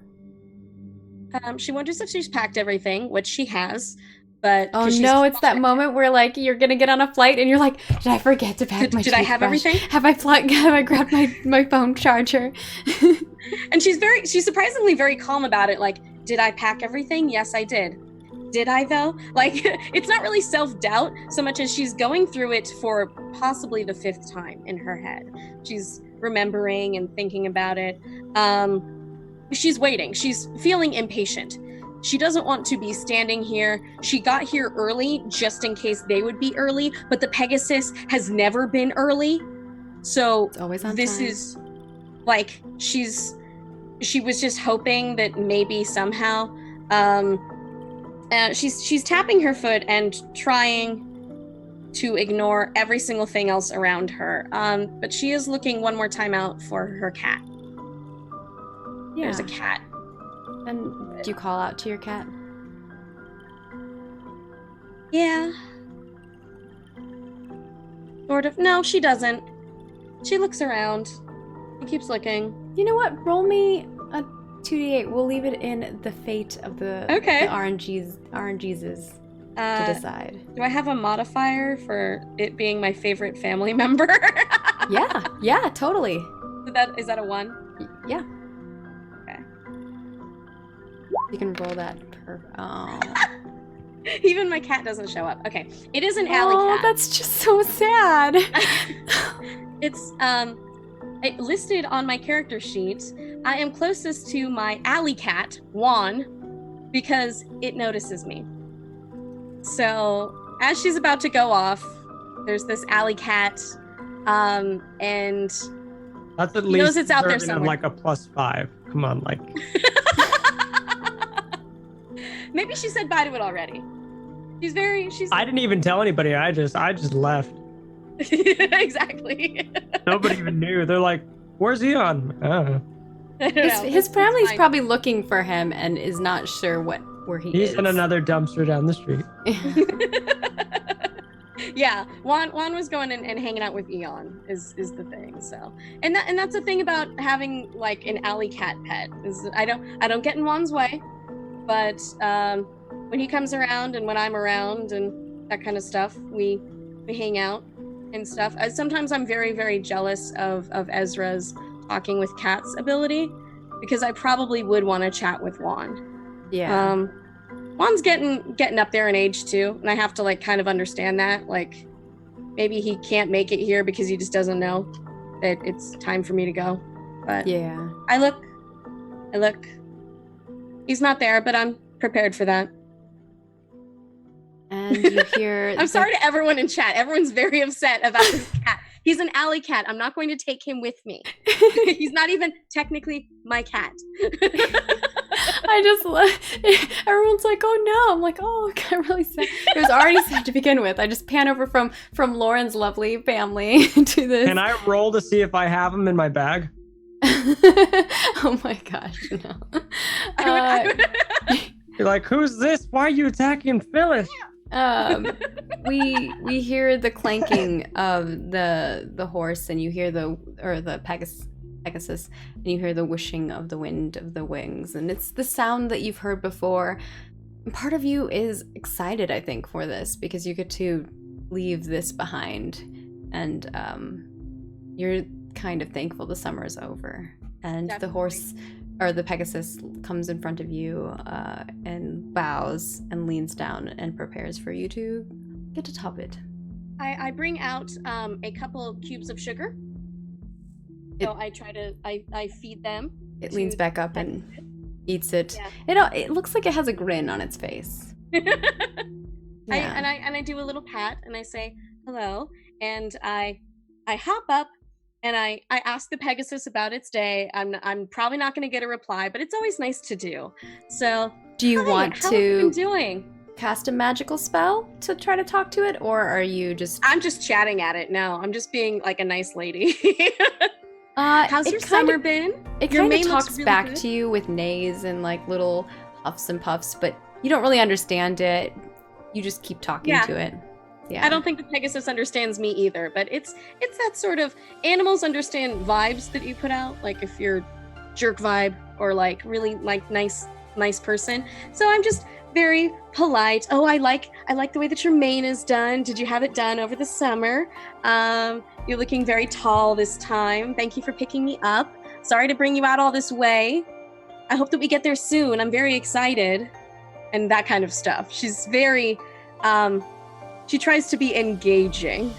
She wonders if she's packed everything, which she has. But oh no, it's that moment where like you're gonna get on a flight and you're like, did I forget to pack my Did I have everything? Have I grabbed my phone charger? And she's surprisingly very calm about it. Like, did I pack everything? Yes, I did. Did I though? Like, it's not really self-doubt so much as she's going through it for possibly the 5th time in her head. She's remembering and thinking about it. She's waiting. She's feeling impatient. She doesn't want to be standing here. She got here early just in case they would be early, but the Pegasus has never been early. So it's always on this time. Is like she was just hoping that maybe somehow she's tapping her foot and trying to ignore every single thing else around her. But she is looking one more time out for her cat. Yeah. There's a cat. And do you call out to your cat? Yeah. Sort of. No, she doesn't. She looks around. She keeps looking. You know what? Roll me a 2d8. We'll leave it in the fate of the RNGs to decide. Do I have a modifier for it being my favorite family member? Yeah, totally. Is that a 1? Yeah. You can roll that Even my cat doesn't show up. Okay. It is an alley cat. Oh, that's just so sad. It's listed on my character sheet. I am closest to my alley cat, Juan, because it notices me. So as she's about to go off, there's this alley cat, and that's at least knows it's out there somewhere. Like a +5. Come on, like. Maybe she said bye to it already. She's I didn't even tell anybody. I just left. Exactly. Nobody even knew. They're like, "Where's he on?" I don't know. His family's probably looking for him and is not sure where he is. He's in another dumpster down the street. Yeah, Juan was going and hanging out with Eon is the thing. So, and that's the thing about having like an alley cat pet is I don't get in Juan's way, but when he comes around and when I'm around and that kind of stuff, we hang out and stuff. Sometimes I'm very, very jealous of Ezra's talking with cats ability because I probably would want to chat with Juan. Yeah. Juan's getting up there in age too, and I have to like kind of understand that. Like maybe he can't make it here because he just doesn't know that it's time for me to go. But yeah. I look. He's not there, but I'm prepared for that. And you hear I'm sorry to everyone in chat. Everyone's very upset about this cat. He's an alley cat. I'm not going to take him with me. He's not even technically my cat. I just everyone's like, oh no. I'm like, oh, I'm really sad. It was already sad to begin with. I just pan over from Lauren's lovely family to this. Can I roll to see if I have him in my bag? Oh my gosh, no. You're like, who's this? Why are you attacking Phyllis? We hear the clanking of the horse, and you hear the Pegasus, and you hear the whooshing of the wind of the wings, and it's the sound that you've heard before. And part of you is excited, I think, for this because you get to leave this behind, and you're kind of thankful the summer is over. And Definitely. The horse or the Pegasus comes in front of you and bows and leans down and prepares for you to get to top it. I bring out a couple cubes of sugar. So I feed them. It leans back up and eats it. Yeah. It looks like it has a grin on its face. I do a little pat and I say hello, and I hop up and I ask the Pegasus about its day. I'm probably not going to get a reply, but it's always nice to do. So do you want how have you to been doing? Cast a magical spell to try to talk to it, or are you just? I'm just chatting at it. No, I'm just being like a nice lady. How's your kind summer of, been? It Your kind of mane looks talks really back good. to you with neighs and like little huffs and puffs, but you don't really understand it. You just keep talking to it. Yeah. I don't think the Pegasus understands me either, but it's that sort of animals understand vibes that you put out, like if you're jerk vibe or like really like nice person. So I'm just very polite. Oh, I like the way that your mane is done. Did you have it done over the summer? You're looking very tall this time. Thank you for picking me up. Sorry to bring you out all this way. I hope that we get there soon. I'm very excited. And that kind of stuff. She's very she tries to be engaging.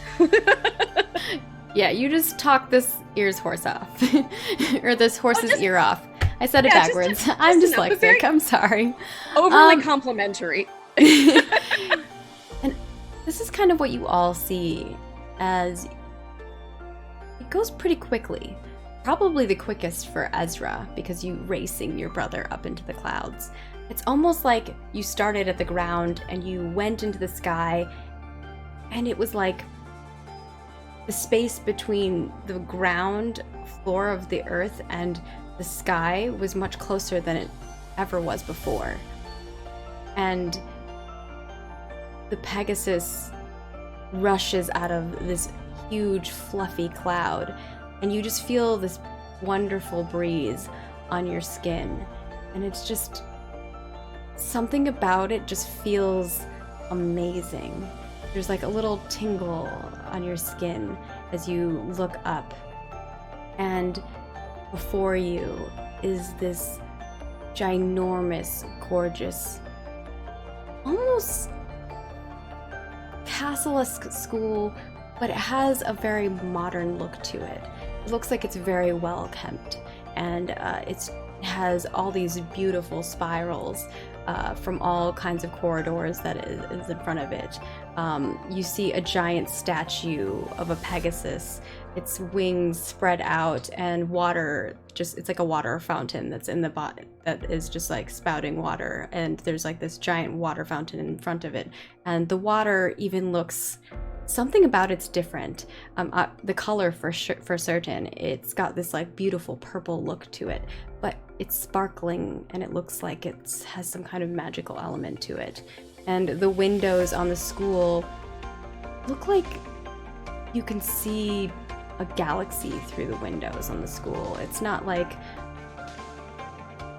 Yeah, you just talk this ear's horse off. Or this horse's ear off. I said it Yeah, backwards. I'm just enough, but dyslexic. very I'm sorry. Overly complimentary. And this is kind of what you all see as it goes pretty quickly. Probably the quickest for Ezra because you racing your brother up into the clouds. It's almost like you started at the ground and you went into the sky, and it was like the space between the ground floor of the earth and the sky was much closer than it ever was before. And the Pegasus rushes out of this huge fluffy cloud, and you just feel this wonderful breeze on your skin, and it's just something about it just feels amazing. There's like a little tingle on your skin as you look up, and before you is this ginormous, gorgeous, almost castle-esque school, but it has a very modern look to it. It looks like it's very well kept, and it has all these beautiful spirals from all kinds of corridors that is in front of it. You see a giant statue of a Pegasus its wings spread out, and water it's like a water fountain that's in the bottom that is just like spouting water, and there's like this giant water fountain in front of it, and the water even looks, something about it's different. The color for certain, it's got this like beautiful purple look to it, but it's sparkling and it looks like it has some kind of magical element to it. And the windows on the school look like you can see a galaxy through the windows on the school. It's not like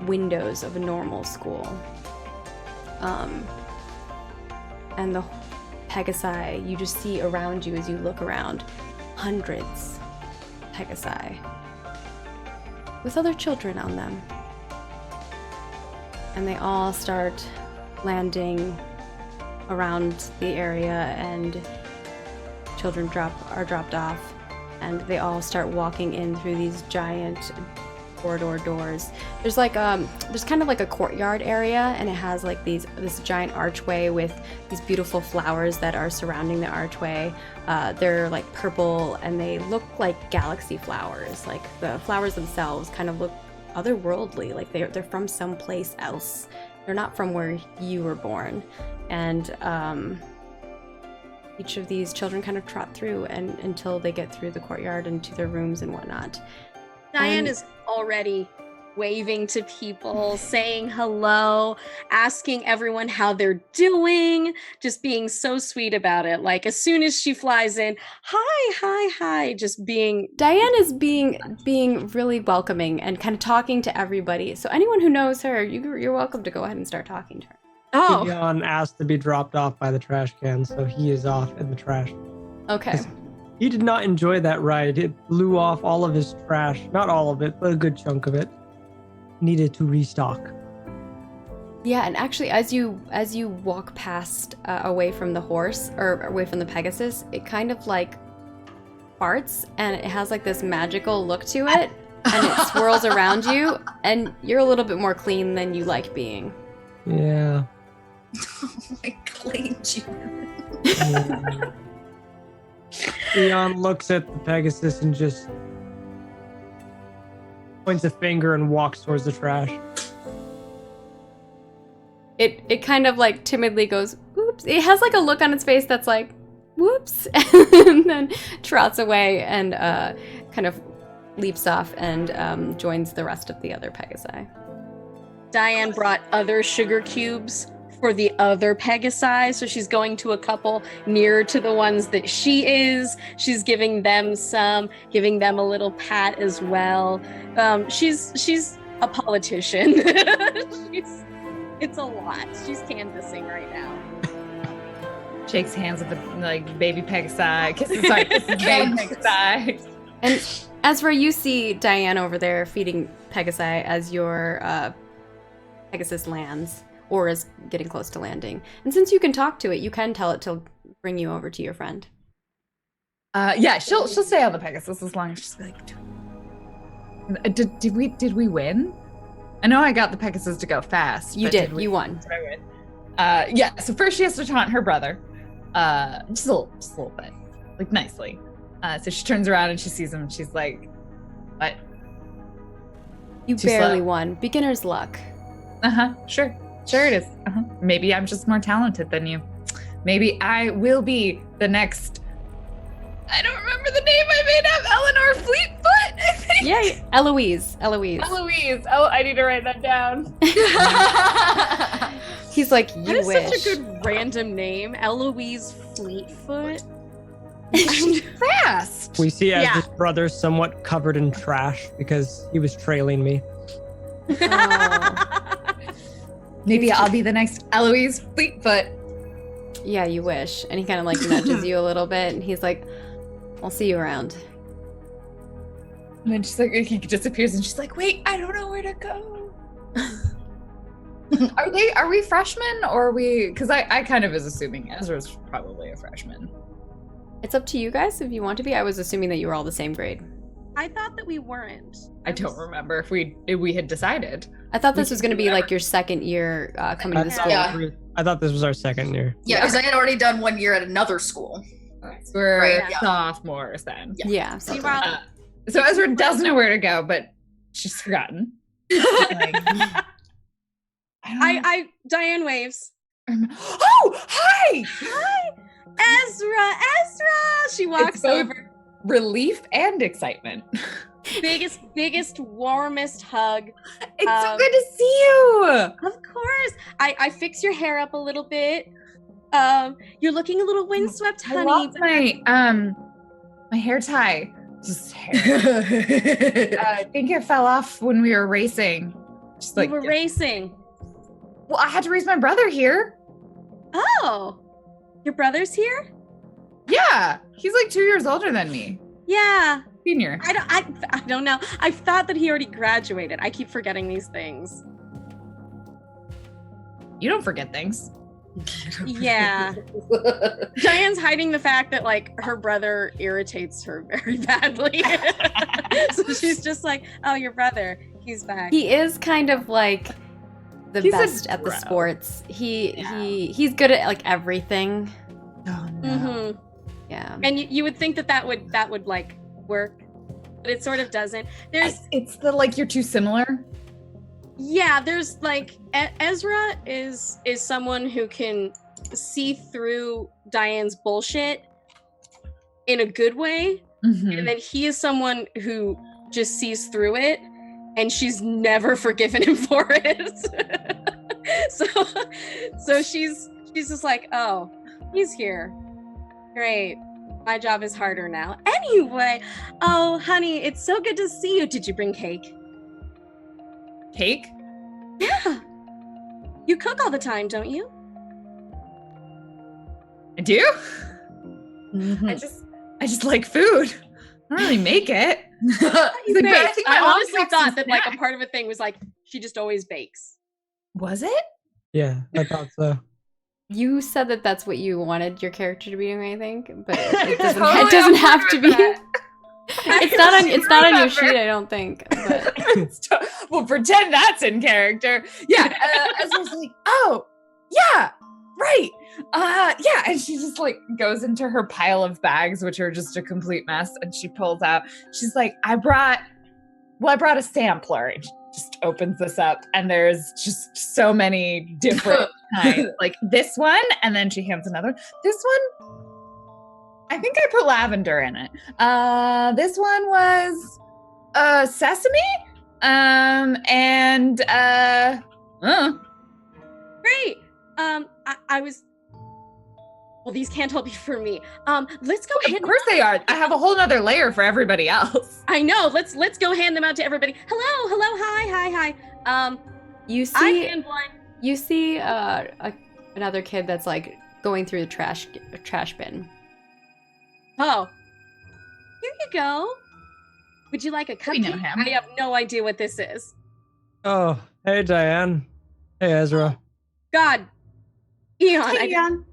windows of a normal school. And the Pegasi, you just see around you as you look around, hundreds of Pegasi with other children on them. And they all start landing around the area, and children are dropped off, and they all start walking in through these giant corridor doors. There's like there's kind of like a courtyard area, and it has like this giant archway with these beautiful flowers that are surrounding the archway. They're like purple, and they look like galaxy flowers. Like the flowers themselves kind of look otherworldly, like they're from someplace else. They're not from where you were born. And each of these children kind of trot through until they get through the courtyard and to their rooms and whatnot. Diane is already waving to people, saying hello, asking everyone how they're doing, just being so sweet about it. Like as soon as she flies in, hi, just being... Diane is being really welcoming and kind of talking to everybody. So anyone who knows her, you're welcome to go ahead and start talking to her. Oh. Dion asked to be dropped off by the trash can, so he is off in the trash. Okay. He did not enjoy that ride. It blew off all of his trash. Not all of it, but a good chunk of it. Needed to restock. Yeah, and actually as you walk past away from the horse, or away from the Pegasus, it kind of like farts, and it has like this magical look to it, and it swirls around you, and you're a little bit more clean than you like being. Yeah. I claimed you. Yeah. Leon looks at the Pegasus and just points a finger and walks towards the trash. It kind of like timidly goes, whoops. It has like a look on its face that's like, whoops, and then trots away and kind of leaps off and joins the rest of the other Pegasi. Diane brought other sugar cubes for the other Pegasi, so she's going to a couple nearer to the ones that she is. She's giving them some, giving them a little pat as well. She's a politician. It's a lot. She's canvassing right now. Shakes hands with the like baby Pegasi, kisses baby Pegasi. And Ezra, you see Diane over there feeding Pegasi as your Pegasus lands, or is getting close to landing. And since you can talk to it, you can tell it to bring you over to your friend. Yeah, she'll stay on the Pegasus as long as she's like, did we win? I know I got the Pegasus to go fast. You did. You won. Did I win? Yeah. So first she has to taunt her brother, just a little bit, like nicely. So she turns around and she sees him and she's like, "What? You barely won. Beginner's luck." Sure it is. Maybe I'm just more talented than you. Maybe I will be the next. I don't remember the name I made up. Eleanor Fleetfoot, I think. Yeah, Eloise. Oh, I need to write that down. He's like, you That is wish. such a good random name, Eloise Fleetfoot. She's fast. We see as Yeah. his brother somewhat covered in trash because he was trailing me. Oh. Maybe I'll be the next Eloise Fleetfoot. Yeah, you wish. And he kind of like nudges you a little bit, and he's like, I'll see you around. And then she's like, he disappears, and she's like, wait, I don't know where to go. Are we freshmen, or are we? Because I kind of was assuming Ezra's probably a freshman. It's up to you guys if you want to be. I was assuming that you were all the same grade. I thought that we weren't. I don't remember if we had decided. I thought this was going to be like your second year coming to the school. Yeah. I thought this was our second year. Yeah, because I had already done 1 year at another school. We're Right, yeah. sophomores then. Yeah. something like that. So Ezra does know where to go, but she's forgotten. Like, Diane waves. Oh, hi! Ezra! She walks It's both over. relief and excitement. Biggest, warmest hug. It's so good to see you. Of course. I fix your hair up a little bit. You're looking a little windswept, I honey. lost my hair tie. Just hair. I think it fell off when we were racing. Just We were racing. Well, I had to raise my brother here. Oh, your brother's here? Yeah, he's like 2 years older than me. Yeah. Senior. I don't know. I thought that he already graduated. I keep forgetting these things. You don't forget things. Yeah. Diane's hiding the fact that like her brother irritates her very badly. So she's just like, oh, your brother, he's back. He is kind of like the He's a best at the bro. sports. He's good at like everything. Oh no. Mm-hmm. Yeah. And you would think that would like work, but it sort of doesn't. It's the like you're too similar. Yeah, there's like Ezra is someone who can see through Diane's bullshit in a good way, Mhm. and then he is someone who just sees through it, and she's never forgiven him for it. so she's just like, oh, he's here. Great. My job is harder now. Anyway, oh honey, it's so good to see you. Did you bring cake? Cake? Yeah. You cook all the time, don't you? I do? Mhm. I just like food. I don't really make it. You But I bake. think my I mom honestly packs some thought that like a snacks. part of a thing was like she just always bakes. Was it? Yeah, I thought so. You said that that's what you wanted your character to be doing, I think, but it doesn't, Totally it doesn't on have board to with be. that. It's not on your Remember. sheet, I don't think. But Well, pretend that's in character. Yeah. Ezra's like, oh, yeah, right. Yeah. And she just like goes into her pile of bags, which are just a complete mess. And she pulls out, she's like, I brought a sampler. And she just opens this up. And there's just so many different kinds. Like this one. And then she hands another. This one, I think I put lavender in it. This one was sesame. Great. I was. Well, these can't all be for me. Let's go. Of course they are. I have a whole nother layer for everybody else. I know. Let's go hand them out to everybody. Hello, hi. you I see, hand one. you see another kid that's like going through the trash bin. Oh, here you go. Would you like a cupcake? We know him. I have no idea what this is. Oh, hey Diane. Hey Ezra. God, Eon. Hey, Jan.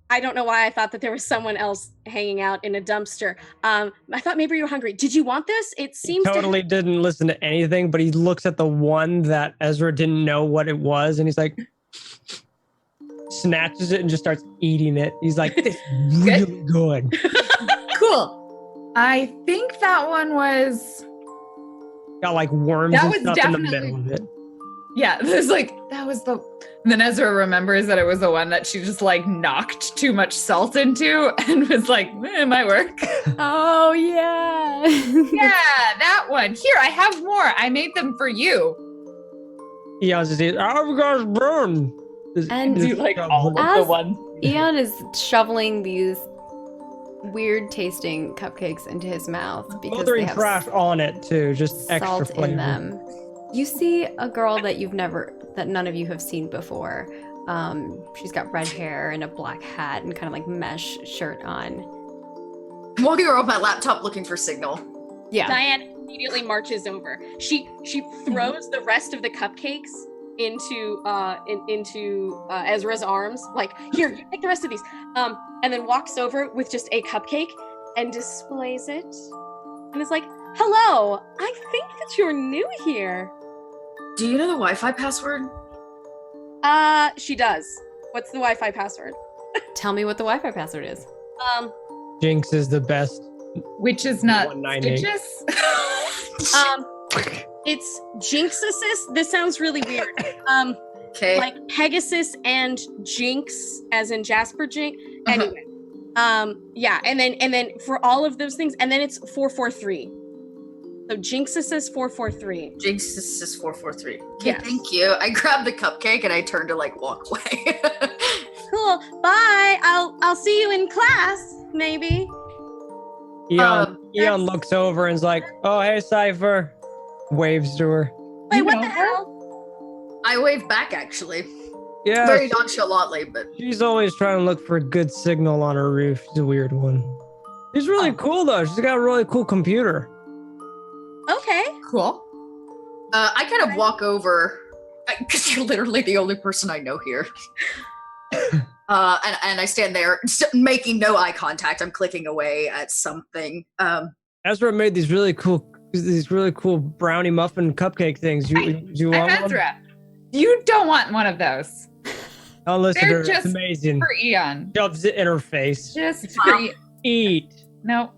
I don't know why I thought that there was someone else hanging out in a dumpster. I thought maybe you were hungry. Did you want this? It seems Totally didn't listen to anything, but he looks at the one that Ezra didn't know what it was, and he's like, snatches it and just starts eating it. He's like, this is really good. Cool. I think that one was. Got like worms That and was stuff in the definitely- middle of it. Yeah, there's like that was the. And then Ezra remembers that it was the one that she just like knocked too much salt into and was like, it might work. Oh yeah. Yeah, that one. Here, I have more. I made them for you. He also says, "Oh, gosh, burn." And Do you like all of the As- ones? Eon is shoveling these weird tasting cupcakes into his mouth because they Smothering have trash on it too, just extra salt flavor. in them. You see a girl that none of you have seen before. She's got red hair and a black hat and kind of like mesh shirt on. I'm walking around my laptop looking for signal. Yeah. Diane immediately marches over. She throws the rest of the cupcakes into Ezra's arms. Like, here, you take the rest of these. And then walks over with just a cupcake and displays it. And is like, hello, I think that you're new here. Do you know the Wi-Fi password? She does. What's the Wi-Fi password? Tell me what the Wi-Fi password is. Jinx is the best. Which is not 198. Stitches. It's Jinxasis. This sounds really weird. Okay. Like Pegasus and Jinx, as in Jasper Jinx. Uh-huh. Anyway, yeah, and then for all of those things, and then it's 443. So Jinxasis 443. Jinx is 443. Okay, Yes. thank you. I grabbed the cupcake and I turned to like walk away. Cool. Bye. I'll see you in class, maybe. Eon looks over and is like, "Oh, hey, Cypher." Waves to her. Wait, You what know the her? hell? I waved back actually. Yeah, Very nonchalantly, but she's always trying to look for a good signal on her roof. She's a weird one. She's really Oh. cool though. She's got a really cool computer. Okay. Cool. I kind of walk over because you're literally the only person I know here. And I stand there making no eye contact. I'm clicking away at something. Ezra made these really cool brownie muffin cupcake things. You want one? Ezra, you don't want one of those. I'll listen to They're her. just It's amazing. For Eon. Shoves it in her face. Just Wow. for Eon. Eat. No.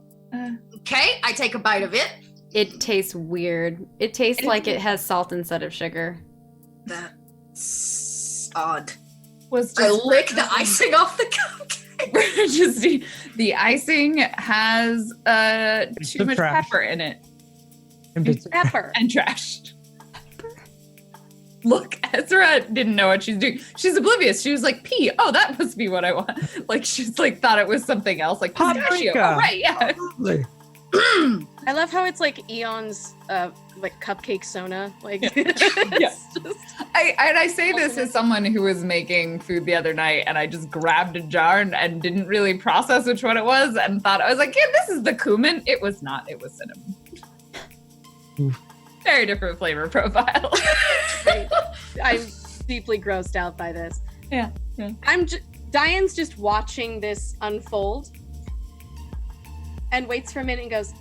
Okay, I take a bite of it. It tastes weird. It tastes like it has salt instead of sugar. That's odd. Was I just lick the icing off the cupcake. just the icing has too of much trash. pepper in it And bits- Pepper. and trash. Look, Ezra didn't know what she's doing. She's oblivious. She was like, "Pea. Oh, that must be what I want." Like she's like thought it was something else, like pistachio. Paprika. Oh, right, yeah. Lovely. I love how it's like Eon's like cupcake Sona. Like Yeah. it's just I say this as someone who was making food the other night, and I just grabbed a jar and didn't really process which one it was, and thought I was like, "Yeah, this is the cumin." It was not. It was cinnamon. Oof. Very different flavor profile. I'm deeply grossed out by this. Yeah. Diane's just watching this unfold and waits for a minute and goes,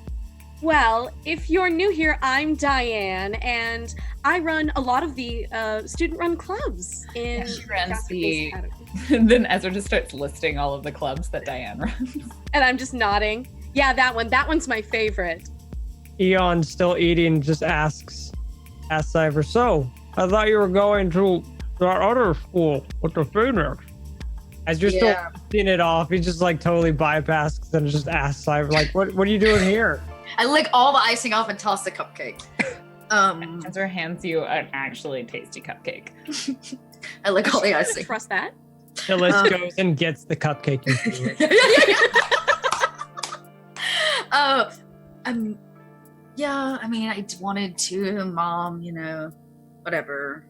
"Well, if you're new here, I'm Diane, and I run a lot of the student-run clubs in She runs Jasper the- Jinx Academy." And then Ezra just starts listing all of the clubs that Diane runs. And I'm just nodding. Yeah, that one. That one's my favorite. Eon, still eating, just asks Cypher, "So, I thought you were going to that other school with the Phoenix." As you're still eating it off, he just like totally bypasses and just asks Cypher, like, what are you doing here? I lick all the icing off and toss the cupcake. Ezra hands you an actually tasty cupcake. I lick all the I icing. trust that. Phyllis goes and gets the cupcake you threw it. Yeah, I mean, I wanted to, Mom, whatever.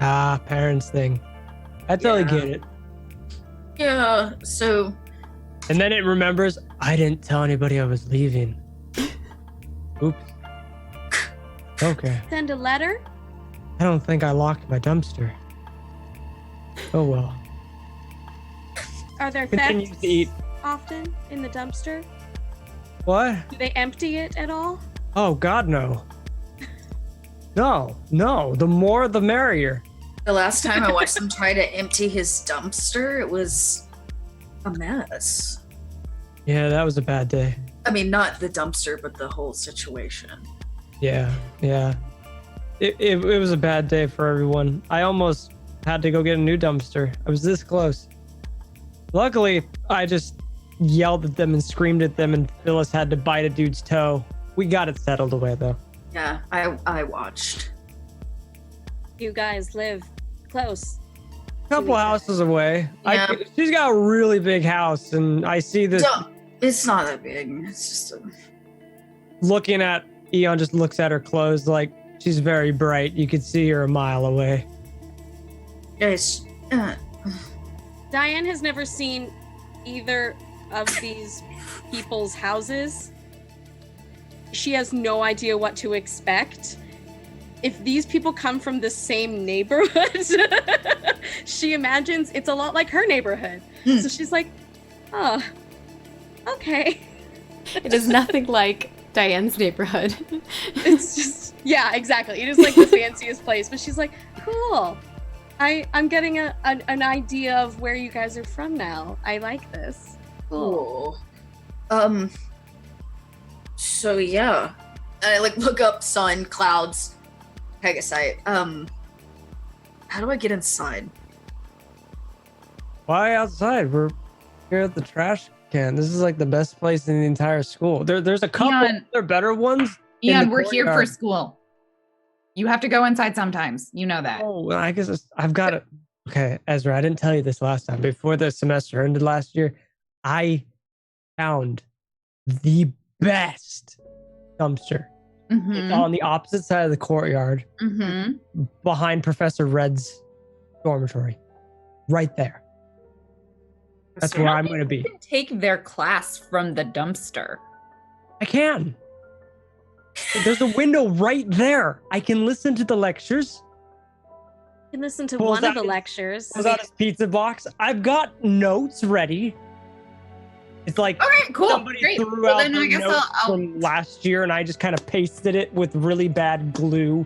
Ah, parents thing. I totally get it. Yeah, so And then it remembers, I didn't tell anybody I was leaving. Oops. Okay. Send a letter. I don't think I locked my dumpster. Oh well. Are there Continue thefts to eat. often in the dumpster? What? Do they empty it at all? Oh God, no. No. The more, the merrier. the last time I watched him try to empty his dumpster, it was a mess. Yeah, that was a bad day. I mean, not the dumpster, but the whole situation. Yeah. It was a bad day for everyone. I almost had to go get a new dumpster. I was this close. Luckily, I just yelled at them and screamed at them, and Phyllis had to bite a dude's toe. We got it settled away, though. Yeah, I watched. You guys live close. Couple houses away. Yeah. She's got a really big house, and I see this. No, it's not that big. It's just Looking at Eon, just looks at her clothes like she's very bright. You could see her a mile away. it's Diane has never seen either of these people's houses. She has no idea what to expect. If these people come from the same neighborhood, she imagines it's a lot like her neighborhood. So she's like, oh, okay. It is nothing like Diane's neighborhood. It's just, yeah, exactly. It is like the fanciest place, but she's like, cool. I'm getting an idea of where you guys are from now. I like this. Cool. So yeah, I like look up sun, clouds, Pegasus. How do I get inside? Why outside? We're here at the trash can. This is like the best place in the entire school. There's a couple other better ones. Ian, we're here for school. You have to go inside sometimes. You know that. Oh, well, I guess I've got it. Okay, Ezra, I didn't tell you this last time. Before the semester ended last year, I found the best dumpster. It's on the opposite side of the courtyard, behind Professor Red's dormitory. Right there. That's where I'm going to be. You can take their class from the dumpster. I can. There's a window right there. I can listen to the lectures. You can listen to one of the lectures. Pulls out his pizza box. I've got notes ready. It's like okay, cool, somebody great. threw Well, out then the I guess notes I'll from last year, and I just kind of pasted it with really bad glue.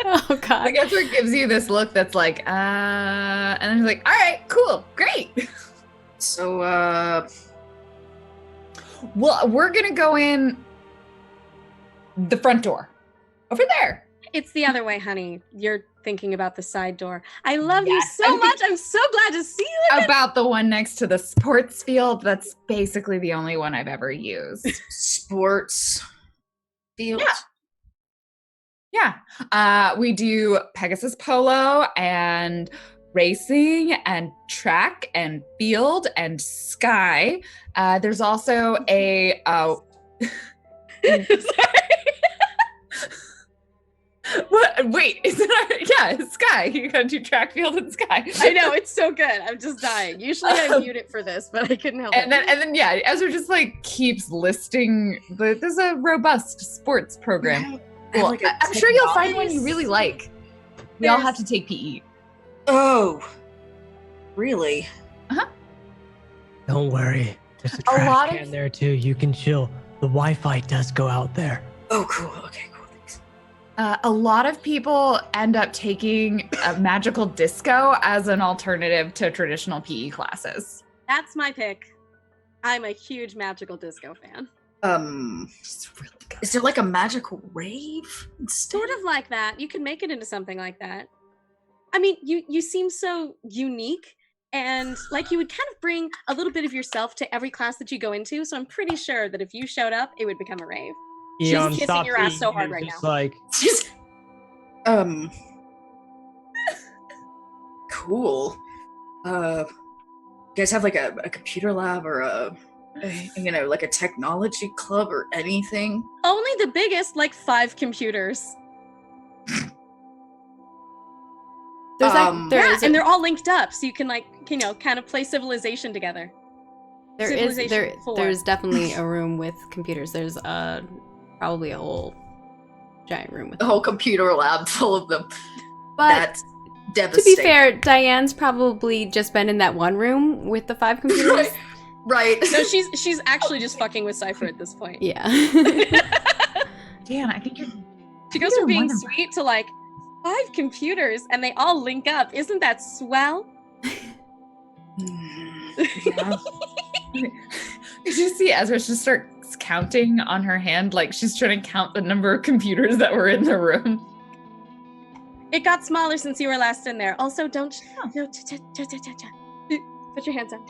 Oh God. I guess it gives you this look that's like, and then he's like, all right, cool, great. So, well, we're gonna go in the front door. Over there. It's the other way, honey. You're thinking about the side door. I love you Yes, so much. I'm so glad to see you. About the one next to the sports field. That's basically the only one I've ever used. sports field. Yeah. We do Pegasus polo and racing and track and field and sky. There's also a what? Wait, is it? Yeah, it's sky. You gotta do track, field, and sky. I know, it's so good. I'm just dying. Usually I mute it for this, but I couldn't help it. And then, yeah, Ezra just like keeps listing. There's a robust sports program. Well, Like I'm sure you'll find one you really like. We all have to take PE. Oh, really? Don't worry. There's a lot trash of- can there too. You can chill. The Wi-Fi does go out there. Oh, cool. Okay, cool. Thanks. A lot of people end up taking magical disco as an alternative to traditional PE classes. That's my pick. I'm a huge magical disco fan. It's really good. Is there like a magical rave instead? Sort of like that. You can make it into something like that. I mean, you seem so unique, and like you would kind of bring a little bit of yourself to every class that you go into. So I'm pretty sure that if you showed up, it would become a rave. She's kissing your ass so hard right now. Like, Just, cool. You guys have like a computer lab or like a technology club or anything? Only the biggest, like 5 computers. There's and they're all linked up, so you can kind of play Civilization together. There's definitely a room with computers. There's probably a whole giant room with The whole computer lab full of them. But That's to devastating. be fair, Diane's probably just been in that one room with the 5 computers. Right. No, she's actually just fucking with Cypher at this point. Yeah. Dan, I think you're. She goes from being sweet to like 5 computers and they all link up. Isn't that swell? Yeah. Did you see Ezra just starts counting on her hand like she's trying to count the number of computers that were in the room? It got smaller since you were last in there. Also, don't no, put your hands up.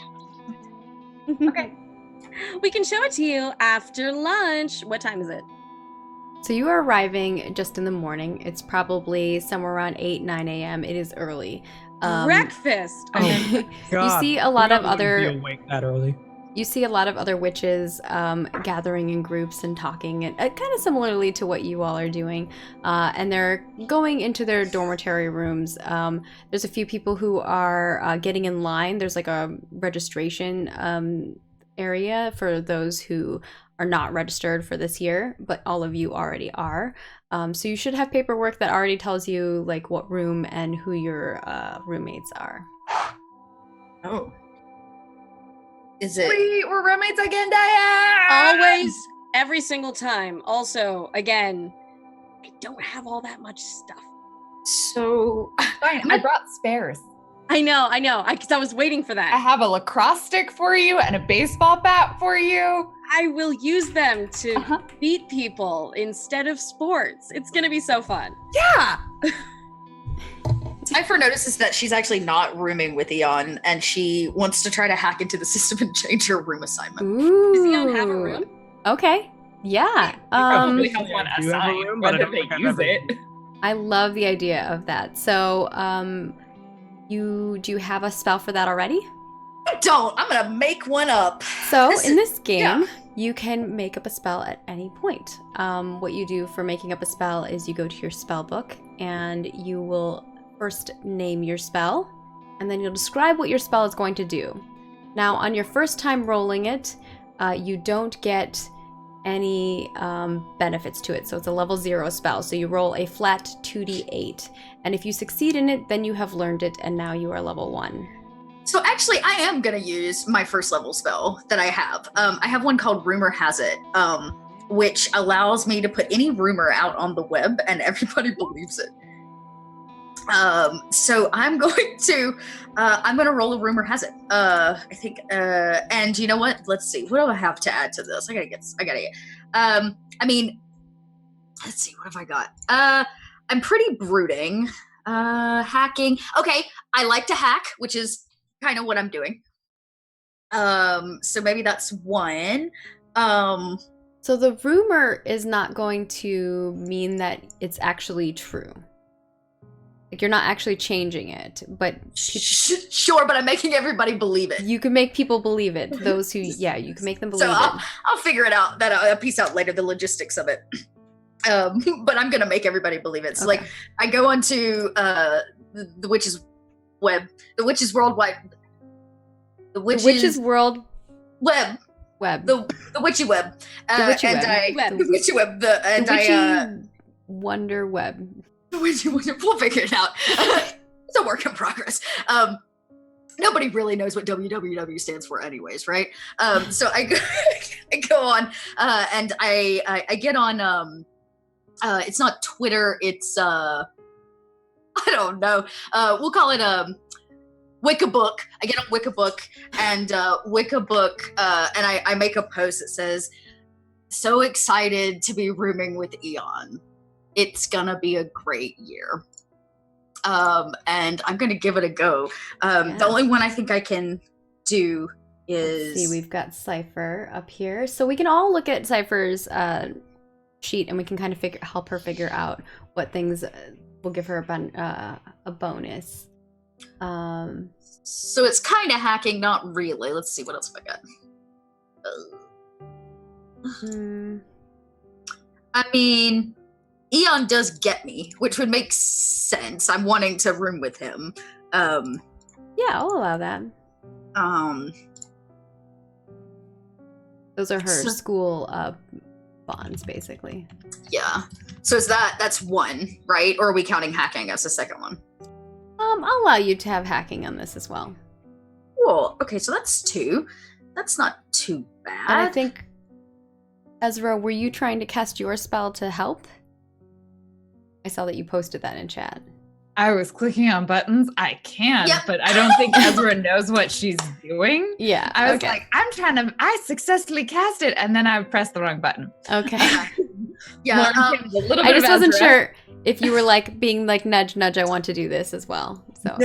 Okay. We can show it to you after lunch. What time is it? So you are arriving just in the morning. It's probably somewhere around 8, 9 a.m. It is early. Breakfast. oh God, you see a lot of we wouldn't be other awake that early. You see a lot of other witches gathering in groups and talking, and kind of similarly to what you all are doing. And they're going into their dormitory rooms. There's a few people who are getting in line. There's like a registration area for those who are not registered for this year, but all of you already are. So you should have paperwork that already tells you like what room and who your roommates are. Oh. Is it? We're roommates again, Diane! Always, every single time. Also, again, I don't have all that much stuff. So Fine, I brought spares. I know. Because I was waiting for I that. have a lacrosse stick for you and a baseball bat for you. I will use them to beat people instead of sports. It's gonna be so fun. Yeah. Cypher notices that she's actually not rooming with Eon, and she wants to try to hack into the system and change her room assignment. Ooh. Does Eon have a room? Okay. Yeah. Probably have one I do have a assigned, room, but I whether don't they think I've use ever- it. I love the idea of that. So, do you have a spell for that already? I don't. I'm gonna make one up. So This in is- this game, yeah. you can make up a spell at any point. What you do for making up a spell is you go to your spell book and you will first name your spell, and then you'll describe what your spell is going to do. Now, on your first time rolling it, you don't get any benefits to it. So it's a level 0 spell. So you roll a flat 2d8. And if you succeed in it, then you have learned it and now you are level 1. So actually, I am gonna use my first level spell that I have. I have one called Rumor Has It, which allows me to put any rumor out on the web and everybody believes it. So I'm going to roll a Rumor Has It. I think, and you know what? Let's see. What do I have to add to this? I gotta get. I mean, let's see. What have I got? I'm pretty brooding. Hacking. Okay, I like to hack, which is kind of what I'm doing. So maybe that's one. So the rumor is not going to mean that it's actually true. Like you're not actually changing it, but Sure, but I'm making everybody believe it. you can make people believe it. Those who, yeah, you can make them believe So it. I'll figure it out. I'll piece out later the logistics of it. But I'm gonna make everybody believe it. So Okay. like, I go onto the witch's web, the witch's worldwide, the The witch's, Witch's World web, Web. the witchy web, The witchy and web. the witchy web, The Witchy Wonder Web. the witchy we'll figure it out. It's a work in progress. Nobody really knows what www stands for anyways, right? So I go on and I get on it's not Twitter, it's I don't know. We'll call it Wiccabook. I get on Wiccabook and Wiccabook and I make a post that says, "So excited to be rooming with Eon. It's gonna be a great year." And I'm gonna give it a go. Yeah. The only one I think I can do is See, we've got Cypher up here. So we can all look at Cypher's sheet and we can kind of help her figure out what things will give her a bonus. so it's kind of hacking, not really. Let's see what else have I got. Hmm. I mean, Eon does get me, which would make sense. I'm wanting to room with him. Yeah, I'll allow that. Those are her So- school bonds, basically. Yeah. So is that's one, right? Or are we counting hacking as the second one? I'll allow you to have hacking on this as well. Cool. Okay, so that's two. That's not too bad. And I think, Ezra, were you trying to cast your spell to help? I saw that you posted that in chat. I was clicking on buttons. I can, Yep. but I don't think Ezra knows what she's doing. Yeah. I was okay. like, I successfully cast it, and then I pressed the wrong button. Okay. Yeah. Lauren Kim's a little I bit just of wasn't Ezra. sure if you were like being like nudge, nudge. I want to do this as well. So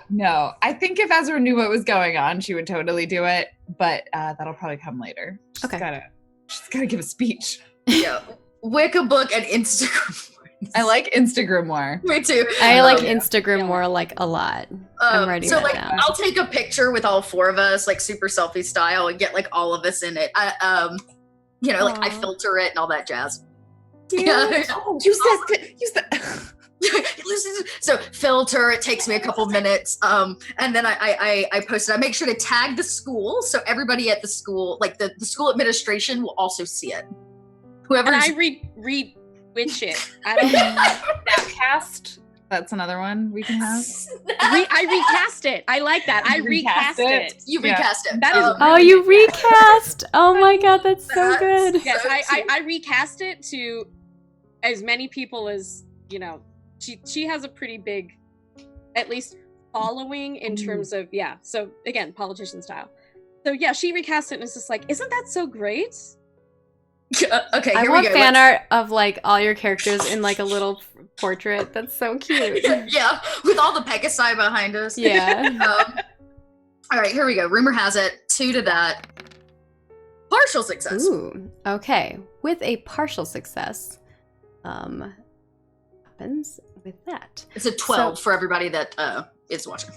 No. I think if Ezra knew what was going on, she would totally do it. But that'll probably come later. She's gotta give a speech. Yeah. Wiccabook and Instagram. I like Instagram more. Me too. I like Um, Instagram more like a lot. I'm writing so that like down. I'll take a picture with all four of us, like super selfie style, and get like all of us in it. I like I Aw. filter it and all that jazz. Yeah. Oh, Use that. Listen, so filter, it takes me a couple minutes, and then I post it. I make sure to tag the school so everybody at the school, like the school administration, will also see it. Whoever And I re-witch it. I don't know. Cast. That's another one we can have. I recast it. I like that. I You recast recast it? it. you Yeah. recast it. That is Oh, you recast! Oh my god, that's so That's- good. Yes, So I recast it to as many people as, you know, she has a pretty big, at least following in terms of, so again, politician style. So yeah, she recast it and it's just like, isn't that so great? Okay, I here want we go. fan art of like all your characters in like a little portrait. That's so cute. Yeah, with all the Pegasi behind us. Yeah. All right, here we go. Rumor has it, 2 to that. Partial success. Ooh, okay. With a partial success, happens with that. It's a 12 for everybody that is watching.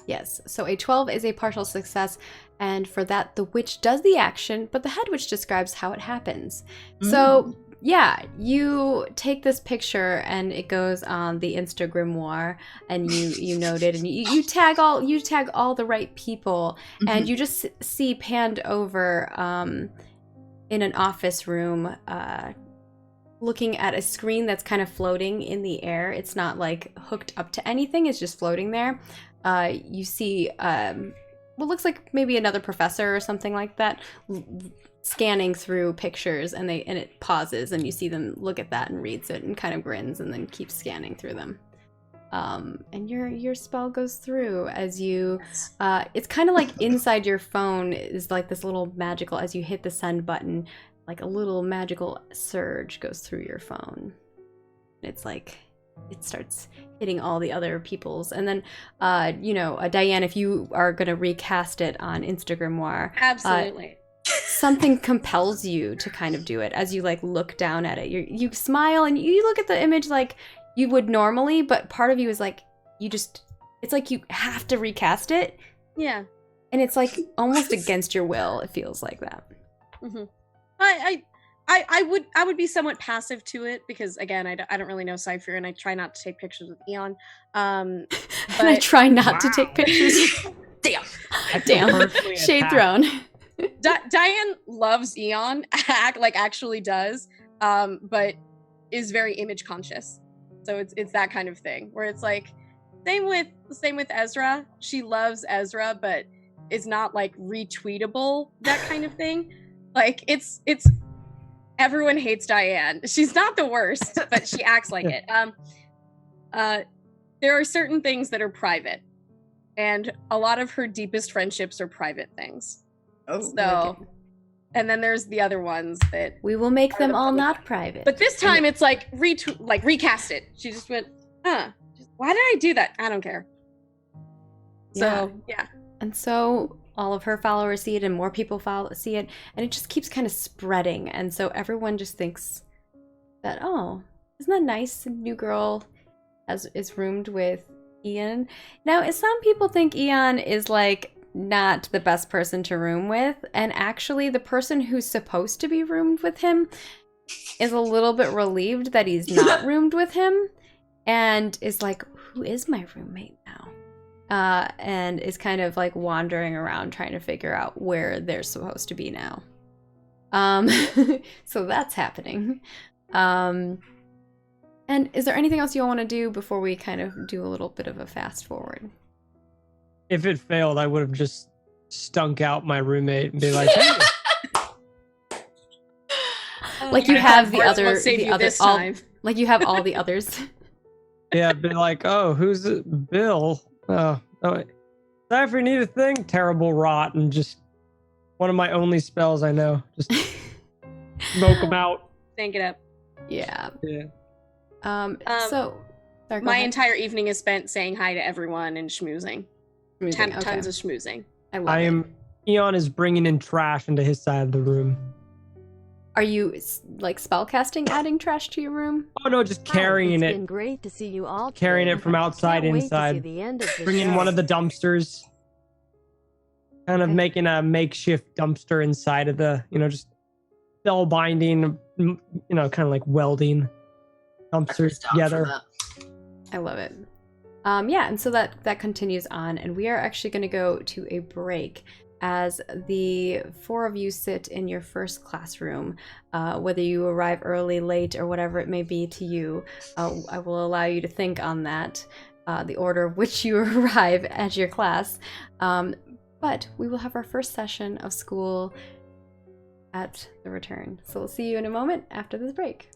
Yes, so a 12 is a partial success, and for that, the witch does the action, but the head witch describes how it happens. So, yeah, you take this picture, and it goes on the Instagrimoire, and you note it, and you tag all the right people, and you just see panned over in an office room, looking at a screen that's kind of floating in the air. It's not like hooked up to anything; it's just floating there. You see what looks like maybe another professor or something like that scanning through pictures, and it pauses, and you see them look at that and reads it and kind of grins and then keeps scanning through them. And your spell goes through as you it's kind of like inside your phone is like this little magical, as you hit the send button, like a little magical surge goes through your phone. It's like it starts hitting all the other people's, and then Diane, if you are going to recast it on Instagrimoire, absolutely, something compels you to kind of do it. As you like look down at it, you smile and you look at the image like you would normally, but part of you is like, it's like you have to recast it. Yeah, and it's like almost against your will. It feels like that. I would be somewhat passive to it because, again, I don't really know Cypher, and I try not to take pictures with Eon. And I try not to take pictures. Damn. Shade thrown. Diane loves Eon, actually does, but is very image conscious. So it's that kind of thing where it's like same with Ezra. She loves Ezra, but is not like retweetable, that kind of thing. Like it's everyone hates Diane. She's not the worst, but she acts like it. There are certain things that are private, and a lot of her deepest friendships are private things. Oh, so, and then there's the other ones that we will make them all not private. But this time it's like recast it. She just went, why did I do that? I don't care. So yeah. And so all of her followers see it, and more people see it, and it just keeps kind of spreading. And so everyone just thinks that, oh, isn't that nice? A new girl is roomed with Ian. Now, some people think Ian is like not the best person to room with, and actually the person who's supposed to be roomed with him is a little bit relieved that he's not roomed with him, and is like, who is my roommate now? And is kind of like wandering around trying to figure out where they're supposed to be now. So that's happening. And is there anything else you want to do before we kind of do a little bit of a fast forward? If it failed, I would have just stunk out my roommate and be like, hey. Like you have the other time. Like you have all the others. Yeah, be like, oh, who's it? Bill? Oh, Cypher, need a thing? Terrible rot, and just one of my only spells I know. Just smoke them out. Stank it up. Yeah. So my entire evening is spent saying hi to everyone and schmoozing. Tons of schmoozing. Eon is bringing in trash into his side of the room. Are you like spellcasting, adding trash to your room? Oh no, just carrying it. It's been great to see you all. Carrying it from outside inside. Bringing one of the dumpsters. Kind of making a makeshift dumpster inside of the, just spell binding, kind of like welding dumpsters together. I love it. And so that continues on, and we are actually going to go to a break as the 4 of you sit in your first classroom. Whether you arrive early, late, or whatever it may be to you, I will allow you to think on that, the order of which you arrive at your class. But we will have our first session of school at the return. So we'll see you in a moment after this break.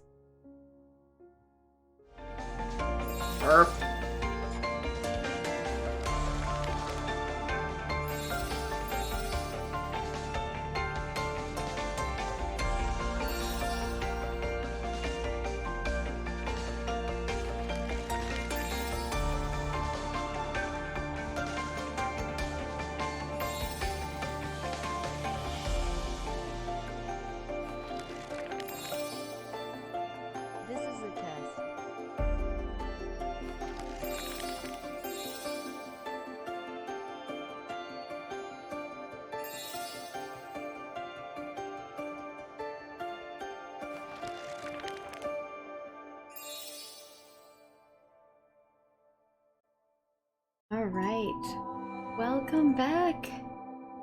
All right. Welcome back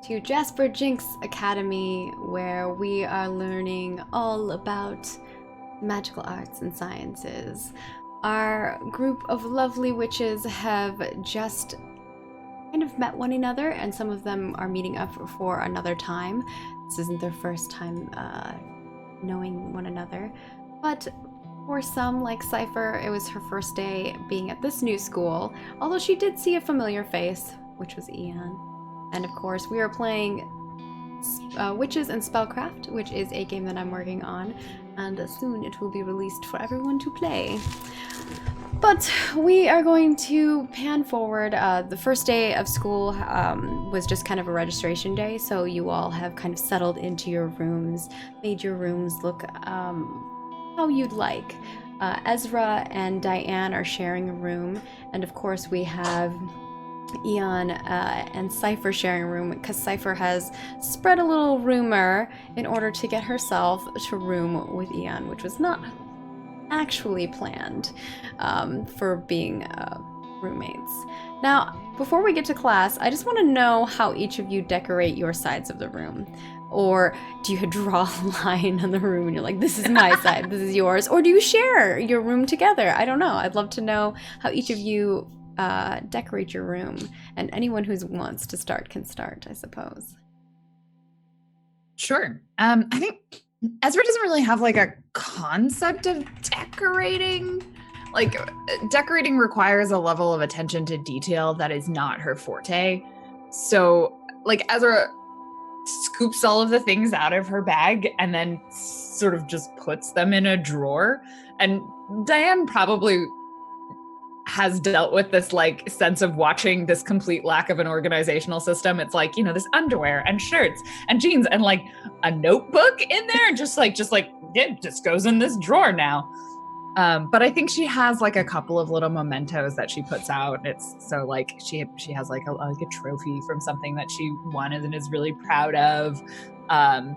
to Jasper Jinx Academy, where we are learning all about magical arts and sciences. Our group of lovely witches have just kind of met one another, and some of them are meeting up for another time. This isn't their first time knowing one another, but for some, like Cypher, it was her first day being at this new school, although she did see a familiar face, which was Ian. And of course, we are playing Witches and Spellcraft, which is a game that I'm working on, and soon it will be released for everyone to play. But we are going to pan forward. The first day of school was just kind of a registration day, so you all have kind of settled into your rooms, made your rooms look how you'd like. Ezra and Diane are sharing a room, and of course we have Ian and Cypher sharing a room, because Cypher has spread a little rumor in order to get herself to room with Ian, which was not actually planned for being roommates. Now, before we get to class, I just want to know how each of you decorate your sides of the room. Or do you draw a line on the room and you're like, this is my side, this is yours? Or do you share your room together? I don't know. I'd love to know how each of you decorate your room. And anyone who wants to start can start, I suppose. Sure. I think Ezra doesn't really have like a concept of decorating. Like, decorating requires a level of attention to detail that is not her forte. So, like, Ezra scoops all of the things out of her bag and then sort of just puts them in a drawer. And Diane probably has dealt with this like sense of watching this complete lack of an organizational system. It's like, you know, this underwear and shirts and jeans and like a notebook in there, and just like it just goes in this drawer now. But I think she has like a couple of little mementos that she puts out. It's so like she has like a trophy from something that she won and is really proud of. And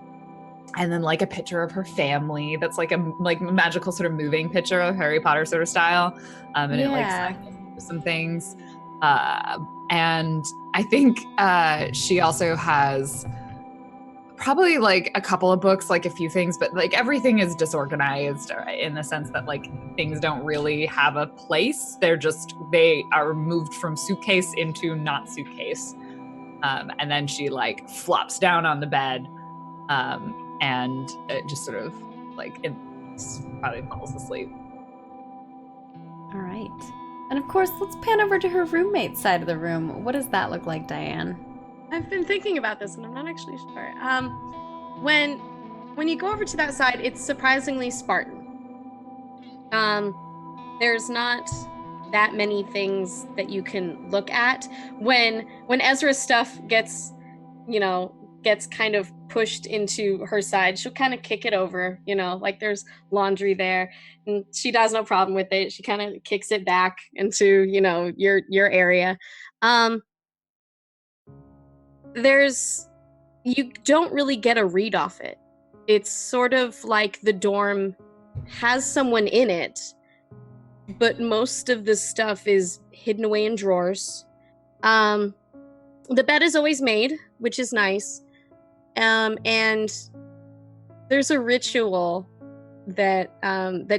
then like a picture of her family that's like a magical sort of moving picture of Harry Potter sort of style. And it like cycles some things. And I think she also has probably like a couple of books, like a few things, but like everything is disorganized in the sense that like things don't really have a place. They are moved from suitcase into not suitcase. And then she like flops down on the bed and it just sort of like it probably falls asleep. All right. And of course, let's pan over to her roommate's side of the room. What does that look like, Diane? I've been thinking about this, and I'm not actually sure. When you go over to that side, it's surprisingly Spartan. There's not that many things that you can look at. When Ezra's stuff gets kind of pushed into her side, she'll kind of kick it over. You know, like there's laundry there, and she has no problem with it. She kind of kicks it back into your area. You don't really get a read off it. It's sort of like the dorm has someone in it, but most of the stuff is hidden away in drawers. The bed is always made, which is nice. And there's a ritual that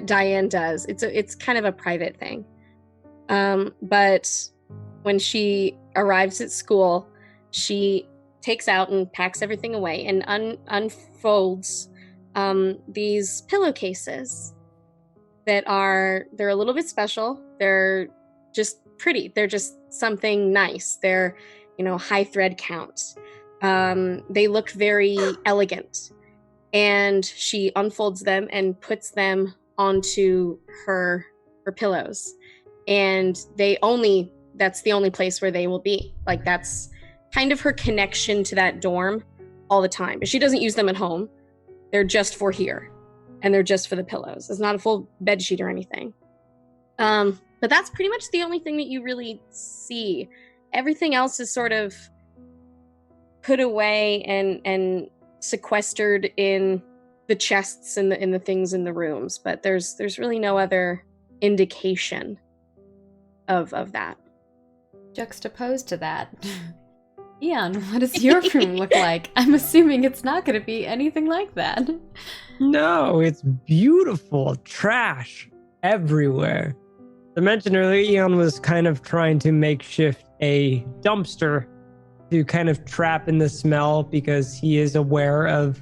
Diane does. It's kind of a private thing. But when she arrives at school, she takes out and packs everything away and unfolds these pillowcases they're a little bit special. They're just pretty. They're just something nice. They're, high thread count. They look very elegant. And she unfolds them and puts them onto her pillows. And that's the only place where they will be. Like, that's kind of her connection to that dorm all the time. But she doesn't use them at home. They're just for here. And they're just for the pillows. It's not a full bed sheet or anything. But that's pretty much the only thing that you really see. Everything else is sort of put away and sequestered in the chests and the things in the rooms. But there's really no other indication of that. juxtaposed to that, Eon, what does your room look like? I'm assuming it's not going to be anything like that. No, it's beautiful. Trash everywhere. I mentioned earlier, Eon was kind of trying to makeshift a dumpster to kind of trap in the smell because he is aware of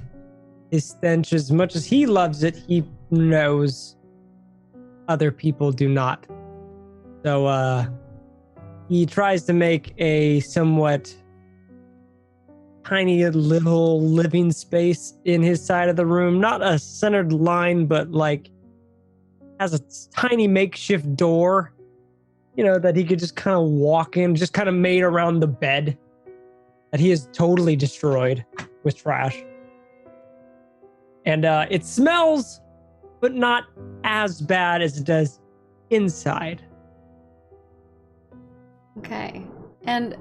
his stench. As much as he loves it, he knows other people do not. So he tries to make a somewhat tiny little living space in his side of the room. Not a centered line, but like has a tiny makeshift door, that he could just kind of walk in, just kind of made around the bed that he has totally destroyed with trash. And it smells, but not as bad as it does inside. Okay. And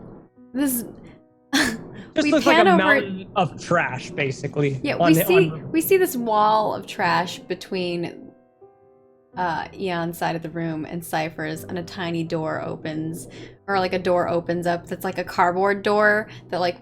this Just we looks like pan a over mountain of trash, basically. Yeah, on we see this wall of trash between Eon's side of the room and Cypher's, and a tiny door opens, or like a door opens up that's like a cardboard door that like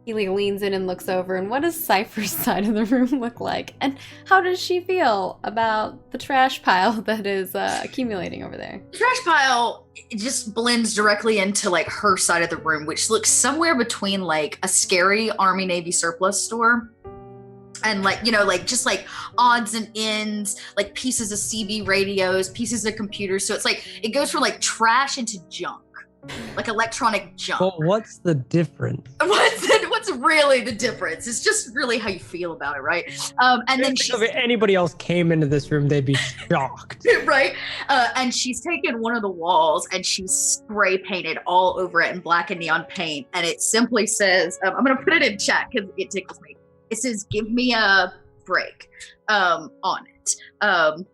he leans in and looks over. And what does Cypher's side of the room look like? And how does she feel about the trash pile that is accumulating over there? The trash pile, it just blends directly into like her side of the room, which looks somewhere between like a scary Army Navy surplus store and like just like odds and ends, like pieces of CB radios, pieces of computers. So it's like it goes from like trash into junk, like electronic junk. But what's the difference? What's really the difference? It's just really how you feel about it, right? And then If anybody else came into this room, they'd be shocked. right? And she's taken one of the walls and she's spray painted all over it in black and neon paint. And it simply says, I'm going to put it in chat because it tickles me. It says, "Give me a break," on it.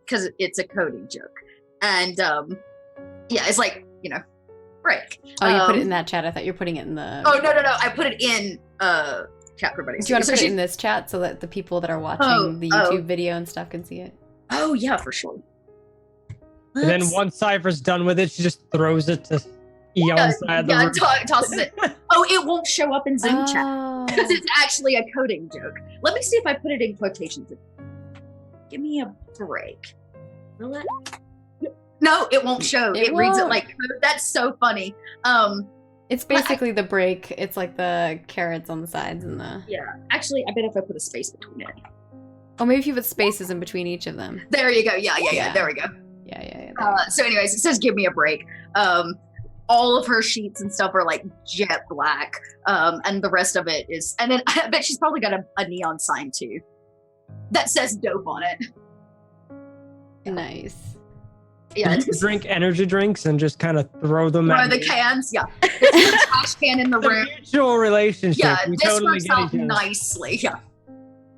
Because it's a coding joke. And it's like, break. Oh, you put it in that chat. I thought you were putting it in the... Oh, no. I put it in chat for buddies. Do you want to put it in this chat so that the people that are watching the YouTube video and stuff can see it? Oh, yeah, for sure. And then once Cypher's done with it, she just throws it to Eon's side of the room. Tosses it. Oh, it won't show up in Zoom chat because it's actually a coding joke. Let me see if I put it in quotations. Give me a break. Will it? No, it won't show. It reads it like code. That's so funny. It's basically the break. It's like the carrots on the sides and the... Yeah. Actually, I bet if I put a space between it. Oh, maybe if you put spaces in between each of them. There you go. Yeah. There we go. Yeah. So anyways, it says give me a break. All of her sheets and stuff are like jet black. And the rest of it is... And then I bet she's probably got a neon sign too. That says dope on it. Nice. Yeah, you drink energy drinks and just kind of throw them at the cans. Yeah, it's a trash can in the room. Mutual relationship. Yeah, we this totally works out nicely. Yeah,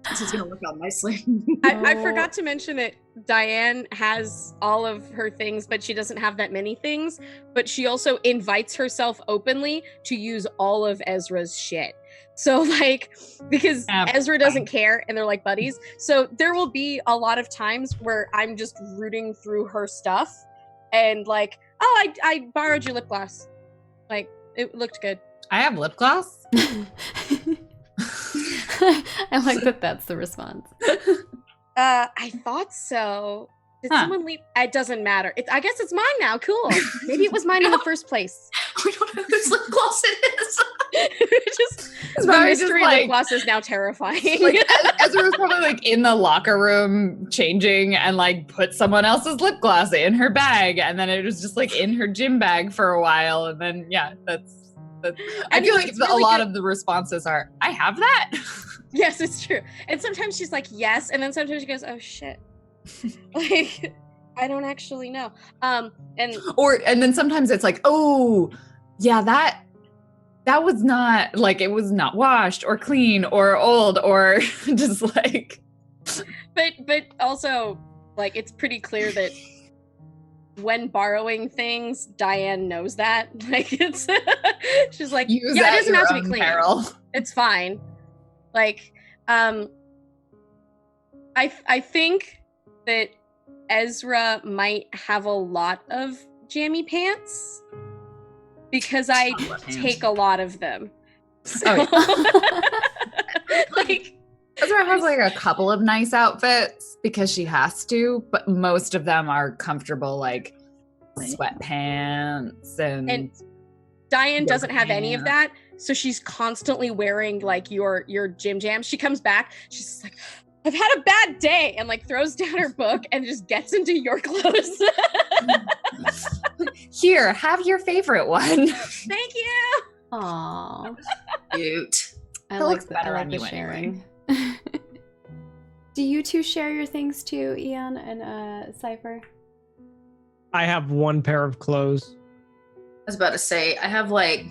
this is gonna work out nicely. I forgot to mention that Diane has all of her things, but she doesn't have that many things. But she also invites herself openly to use all of Ezra's shit. So like, because Ezra doesn't care and they're like buddies. So there will be a lot of times where I'm just rooting through her stuff and like, oh, I borrowed your lip gloss. Like, it looked good. I have lip gloss? I like that that's the response. I thought so. Did someone leave? It doesn't matter. I guess it's mine now. Cool. Maybe it was mine in the first place. We don't know whose lip gloss it is. The mystery lip gloss is now terrifying. Like, Ezra was probably like in the locker room changing and like put someone else's lip gloss in her bag, and then it was just like in her gym bag for a while, and then that's I feel like a lot of the responses are, I have that. Yes, it's true. And sometimes she's like, yes, and then sometimes she goes, oh shit. Like, I don't actually know. And then sometimes it's like, oh yeah, that was not like, it was not washed or clean or old or just like. But also, like, it's pretty clear that when borrowing things, Diane knows that. Like, it's she's like, use yeah, it doesn't have to be clean. Peril. It's fine. Like, I think that Ezra might have a lot of jammy pants. because I Left hand. take a lot of them. Oh, yeah. Like, Ezra has like a couple of nice outfits because she has to, but most of them are comfortable, like sweatpants and Diane doesn't have any of Yeah. that, so she's constantly wearing like your gym jams. She comes back, she's just like, I've had a bad day, and like throws down her book and just gets into your clothes. Here, have your favorite one. Thank you. Aww. Cute. I It like looks the, better I on like the you sharing. Do you two share your things too, Eon and Cypher? I have one pair of clothes. I was about to say, I have like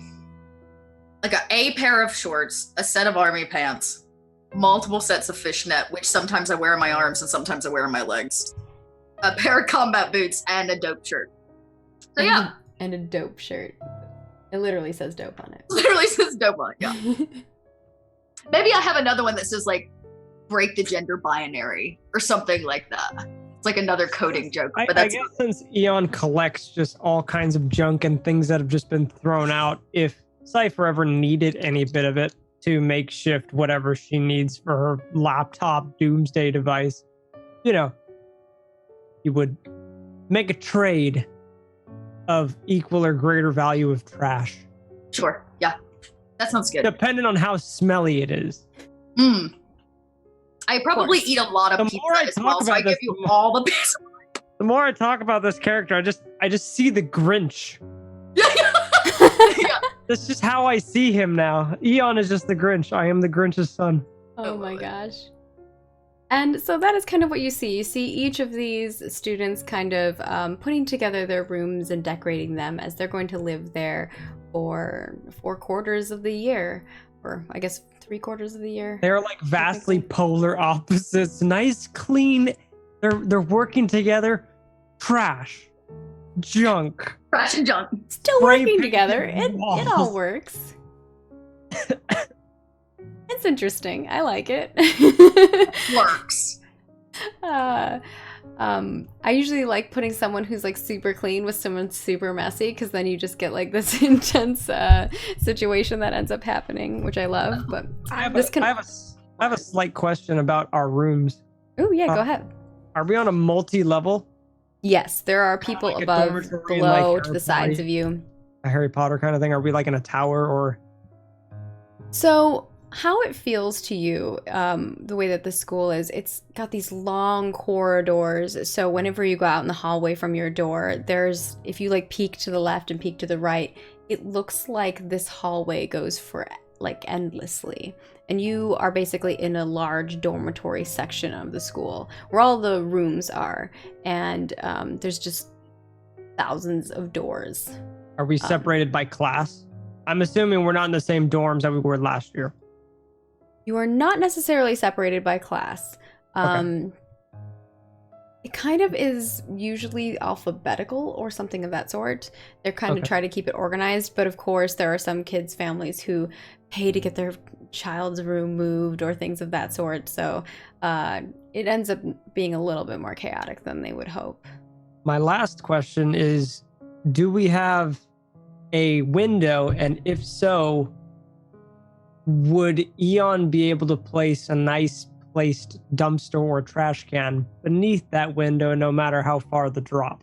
a pair of shorts, a set of army pants, multiple sets of fishnet, which sometimes I wear on my arms and sometimes I wear on my legs, a pair of combat boots, and a dope shirt. So yeah, And a dope shirt. It literally says dope on it. literally says dope on it, yeah. Maybe I have another one that says like break the gender binary or something like that. It's like another coding joke, but I that's guess since Eon collects just all kinds of junk and things that have just been thrown out, if Cypher ever needed any bit of it to makeshift whatever she needs for her laptop doomsday device, you know, you would make a trade of equal or greater value of trash, sure. Yeah, that sounds good. depending on how smelly it is. I probably course. eat a lot The of more I pizza as talk well, so about I give this, you the more- all the pizza. The more I talk about this character, I just see the Grinch. Yeah. That's just how I see him now. Eon is just the Grinch. I am the Grinch's son. Oh Oh, my boy. gosh. And so that is kind of what you see. You see each of these students kind of putting together their rooms and decorating them as they're going to live there for 4 quarters of the year, or I guess 3 quarters of the year. They're like vastly so. polar opposites. Nice, clean. They're working together. Trash, junk. Trash and junk. Still spray working painted together. It all walls. works. It's interesting. I like it. Works. I usually like putting someone who's like super clean with someone super messy, because then you just get like this intense situation that ends up happening, which I love. But I have, this a, can. I have a slight question about our rooms. Oh yeah, go uh, ahead. Are we on a multi-level? Yes, there are people like a above, dormitory, below, like to Harry the sides Potter? of you. A Harry Potter kind of thing? Are we like in a tower or? So how it feels to you, the way that the school is, it's got these long corridors. So whenever you go out in the hallway from your door, there's, if you like peek to the left and peek to the right, it looks like this hallway goes for like endlessly. And you are basically in a large dormitory section of the school where all the rooms are. And there's just thousands of doors. Are we separated by class? I'm assuming we're not in the same dorms that we were last year. You are not necessarily separated by class. It kind of is usually alphabetical or something of that sort. They're kind of Okay. try to keep it organized, but of course there are some kids' families who pay to get their child's room moved or things of that sort. So it ends up being a little bit more chaotic than they would hope. My last question is, do we have a window? And if so, would Eon be able to place a nice placed dumpster or trash can beneath that window no matter how far the drop?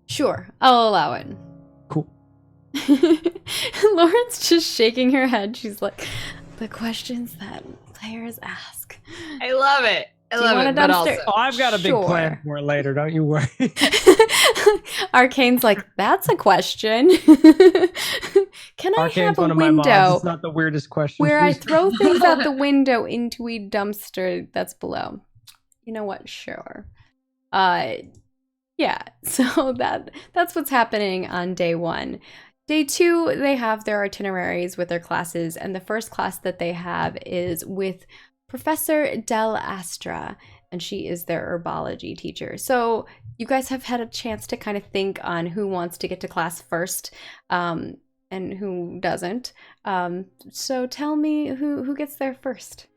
Sure, I'll allow it. Cool. Lauren's just shaking her head. She's like, the questions that players ask. I love it. I Do you love want it. a But dumpster? also, Oh, I've got a big Sure. plan for it later. Don't you worry. Arcane's like, that's a question. Can I Arcane's have a one of my moms. window It's not the weirdest question. where I she's- throw things out the window into a dumpster that's below? You know what? Sure. Yeah. So that's what's happening on day 1. Day 2, they have their itineraries with their classes, and the first class that they have is with Professor Del Astra, and she is their herbology teacher. So you guys have had a chance to kind of think on who wants to get to class first, and who doesn't. So tell me who gets there first.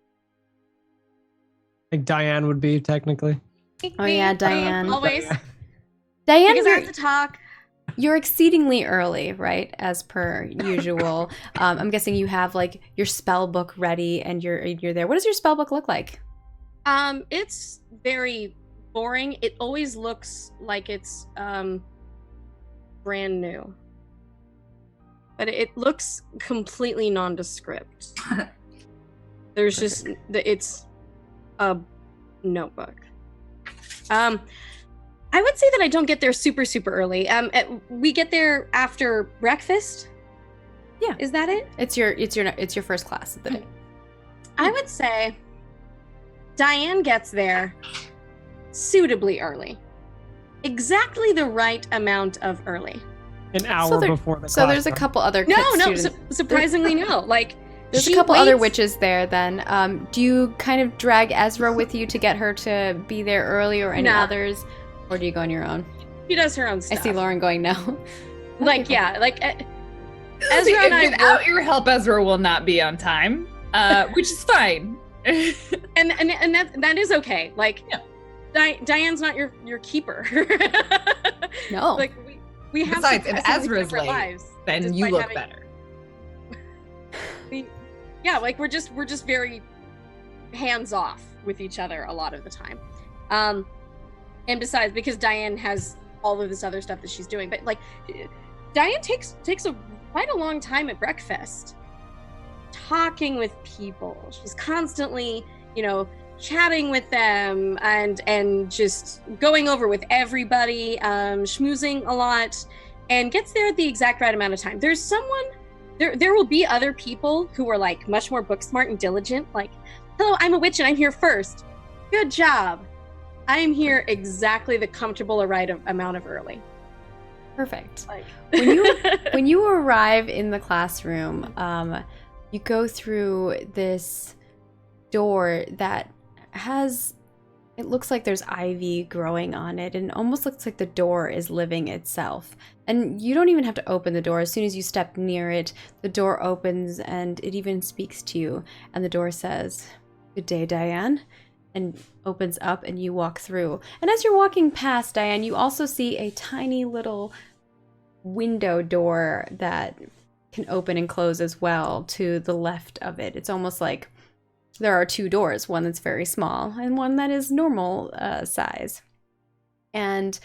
I think Diane would be technically. Oh yeah, Diane. Always. Diane, Because I you're, have to talk. you're exceedingly early, right? As per usual. I'm guessing you have like your spell book ready and you're there. What does your spell book look like? It's very boring. It always looks like it's brand new. But it looks completely nondescript. There's just it's a notebook. I would say that I don't get there super early. We get there after breakfast. Yeah. Is that it? It's your first class of the day. I would say Diane gets there suitably early. Exactly the right amount of early. An hour before the class. So there's a couple other surprisingly no. Like there's a couple other witches there then. Do you kind of drag Ezra with you to get her to be there early or any others? Or do you go on your own? She does her own stuff. I see Lauren going no. Like, yeah, like Ezra and I without your help, Ezra will not be on time, which is fine. and that is okay. Like, Diane's not your keeper. No. Like we have. Besides, if Ezra's late, lives, then you look better. Like we're just very hands off with each other a lot of the time. And besides, because Diane has all of this other stuff that she's doing, but like Diane takes quite a long time at breakfast, talking with people. She's constantly, chatting with them and just going over with everybody, schmoozing a lot, and gets there at the exact right amount of time. There's someone. There will be other people who are like much more book smart and diligent. Like, hello, I'm a witch and I'm here first. Good job. I am here exactly the comfortable or right amount of early. Perfect. Like. When you arrive in the classroom, you go through this door that has, it looks like there's ivy growing on it, and it almost looks like the door is living itself. And you don't even have to open the door. As soon as you step near it, the door opens and it even speaks to you. And the door says, "Good day, Diane," and opens up and you walk through. And as you're walking past, Diane, you also see a tiny little window door that can open and close as well to the left of it. It's almost like there are two doors, one that's very small and one that is normal size. And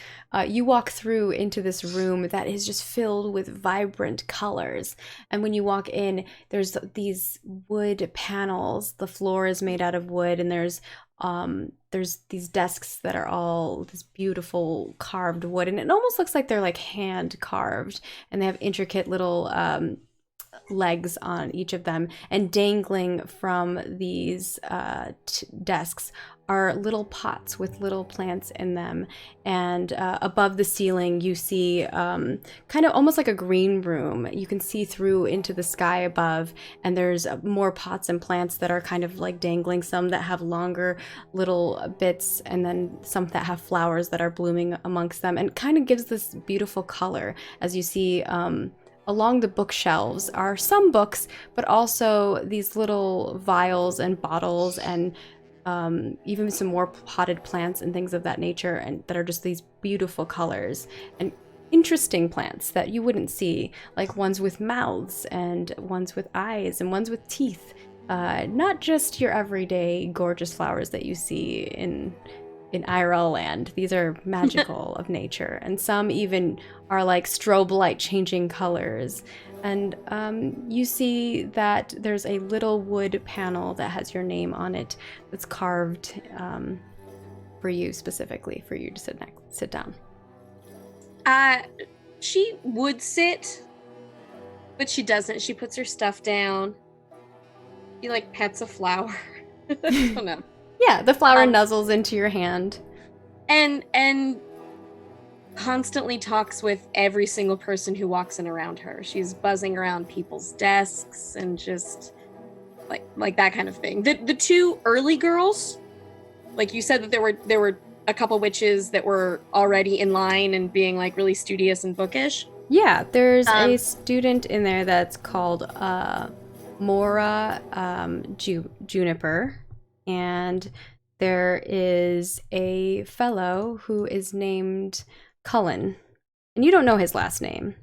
you walk through into this room that is just filled with vibrant colors. And when you walk in, there's these wood panels. The floor is made out of wood, and there's these desks that are all this beautiful carved wood. And it almost looks like they're like hand carved, and they have intricate little legs on each of them, and dangling from these desks are little pots with little plants in them. And above the ceiling you see kind of almost like a green room. You can see through into the sky above, and there's more pots and plants that are kind of like dangling, some that have longer little bits, and then some that have flowers that are blooming amongst them, and kind of gives this beautiful color. As you see along the bookshelves are some books, but also these little vials and bottles, and even some more potted plants and things of that nature, and that are just these beautiful colors and interesting plants that you wouldn't see, like ones with mouths and ones with eyes and ones with teeth. Not just your everyday gorgeous flowers that you see in IRL land. These are magical of nature, and some even are like strobe light changing colors. And you see that there's a little wood panel that has your name on it that's carved for you, specifically for you to sit down. She would sit, but she doesn't. She puts her stuff down. She like pets a flower. I don't know. Yeah, the flower nuzzles into your hand. And constantly talks with every single person who walks in around her. She's buzzing around people's desks and just like that kind of thing. The two early girls, like you said that there were a couple witches that were already in line and being like really studious and bookish. Yeah, there's a student in there that's called Mora Juniper, and there is a fellow who is named Cullen. and you don't know his last name,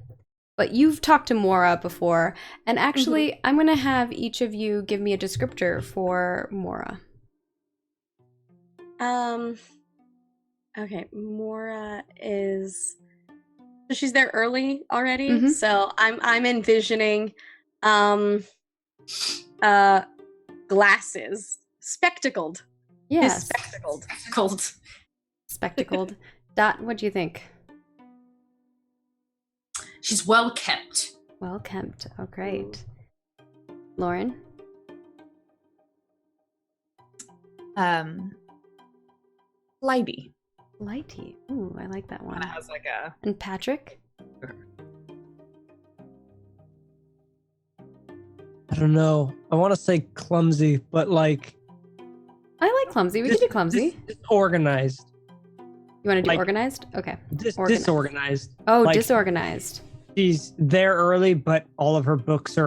but you've talked to Mora before. And actually, I'm going to have each of you give me a descriptor for Mora. Okay, Mora is... So she's there early already. So I'm envisioning glasses, spectacled. Yes. Spectacled. Spectacled. Dot, what do you think? She's well kept. Well kept. Oh, great. Lauren? Lighty. Lighty. Ooh, I like that one. Kind of has like a... And Patrick? I don't know. I want to say clumsy, but like... I like clumsy. We can do clumsy. Disorganized. You want to do like- organized? Okay. Disorganized. Oh, Like- disorganized. She's there early, but all of her books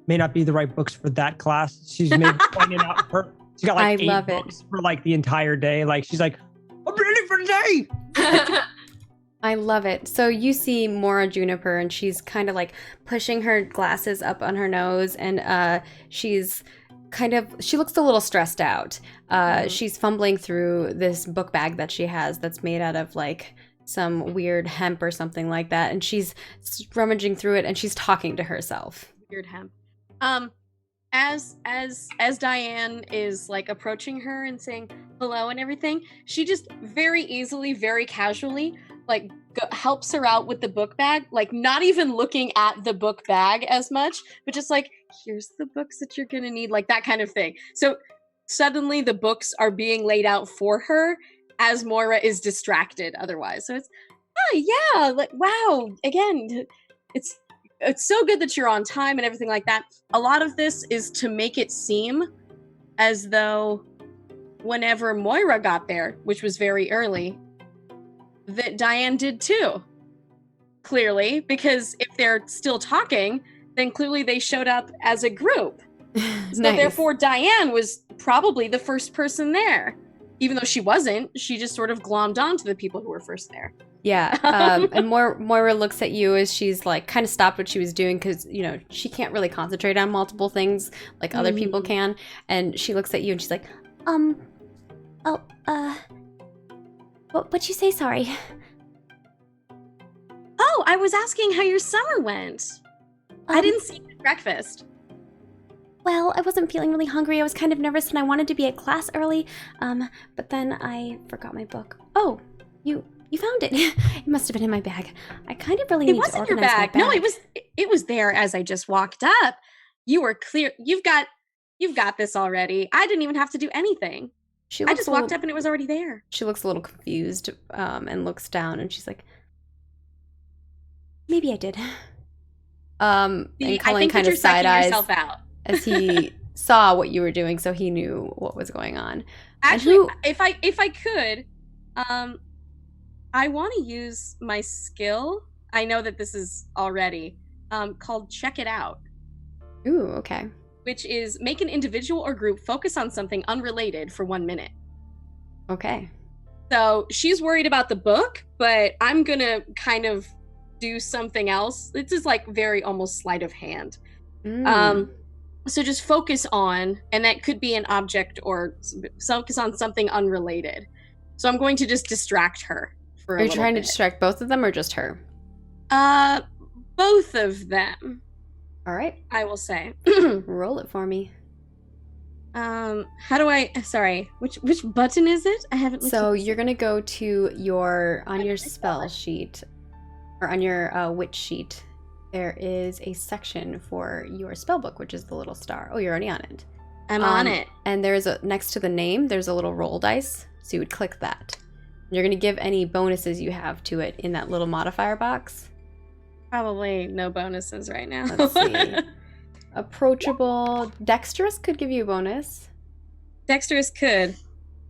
may not be the right books for that class. She's maybe pointing out she's got like I 8 love it. books for like the entire day. Like she's like, I'm ready for the day. I love it. So you see Mora Juniper, and she's kind of like pushing her glasses up on her nose, and she looks a little stressed out. She's fumbling through this book bag that she has that's made out of like some weird hemp or something like that, and she's rummaging through it, and she's talking to herself. Weird hemp. As Diane is like approaching her and saying hello and everything, she just very easily, very casually, like helps her out with the book bag, like not even looking at the book bag as much, but just like, here's the books that you're gonna need, like that kind of thing. So suddenly the books are being laid out for her as Moira is distracted otherwise. So it's, oh yeah, like wow, again, it's so good that you're on time and everything like that. A lot of this is to make it seem as though whenever Moira got there, which was very early, that Diane did too. Clearly, because if they're still talking, then clearly they showed up as a group. So Nice. therefore Diane was probably the first person there. Even though she wasn't, she just sort of glommed onto the people who were first there. Yeah, and Moira looks at you as she's like kind of stopped what she was doing because, you know, she can't really concentrate on multiple things like other people can. And she looks at you and she's like, what'd you say? Sorry. Oh, I was asking how your summer went. I didn't see you at breakfast. Well, I wasn't feeling really hungry. I was kind of nervous and I wanted to be at class early. But then I forgot my book. Oh, you found it. It must have been in my bag. I kind of really need to organize It wasn't your bag. my bag. No, it was there as I just walked up. You were clear. You've got this already. I didn't even have to do anything. I just walked up and it was already there. She looks a little confused and looks down and she's like, maybe I did. And Cullen kind of side eyes yourself out. as he saw what you were doing, so he knew what was going on. Actually, if I could, I want to use my skill. I know that this is already called Check It Out. Ooh, okay. Which is make an individual or group focus on something unrelated for 1 minute. Okay. So she's worried about the book, but I'm gonna kind of do something else. This is like very almost sleight of hand. So just focus on, and that could be an object or focus on something unrelated. So I'm going to just distract her for a Are you little trying bit. to distract both of them or just her? Both of them, All right. I will say. Roll it for me. How do I, sorry, which button is it? I haven't looked So at this. you're going to go to your spell sheet, or on your witch sheet. There is a section for your spell book, which is the little star. Oh, you're already on it. I'm on it. And there's next to the name, there's a little roll dice. So you would click that. You're going to give any bonuses you have to it in that little modifier box. Probably no bonuses right now. Let's see. Approachable. Dexterous could give you a bonus. Dexterous could.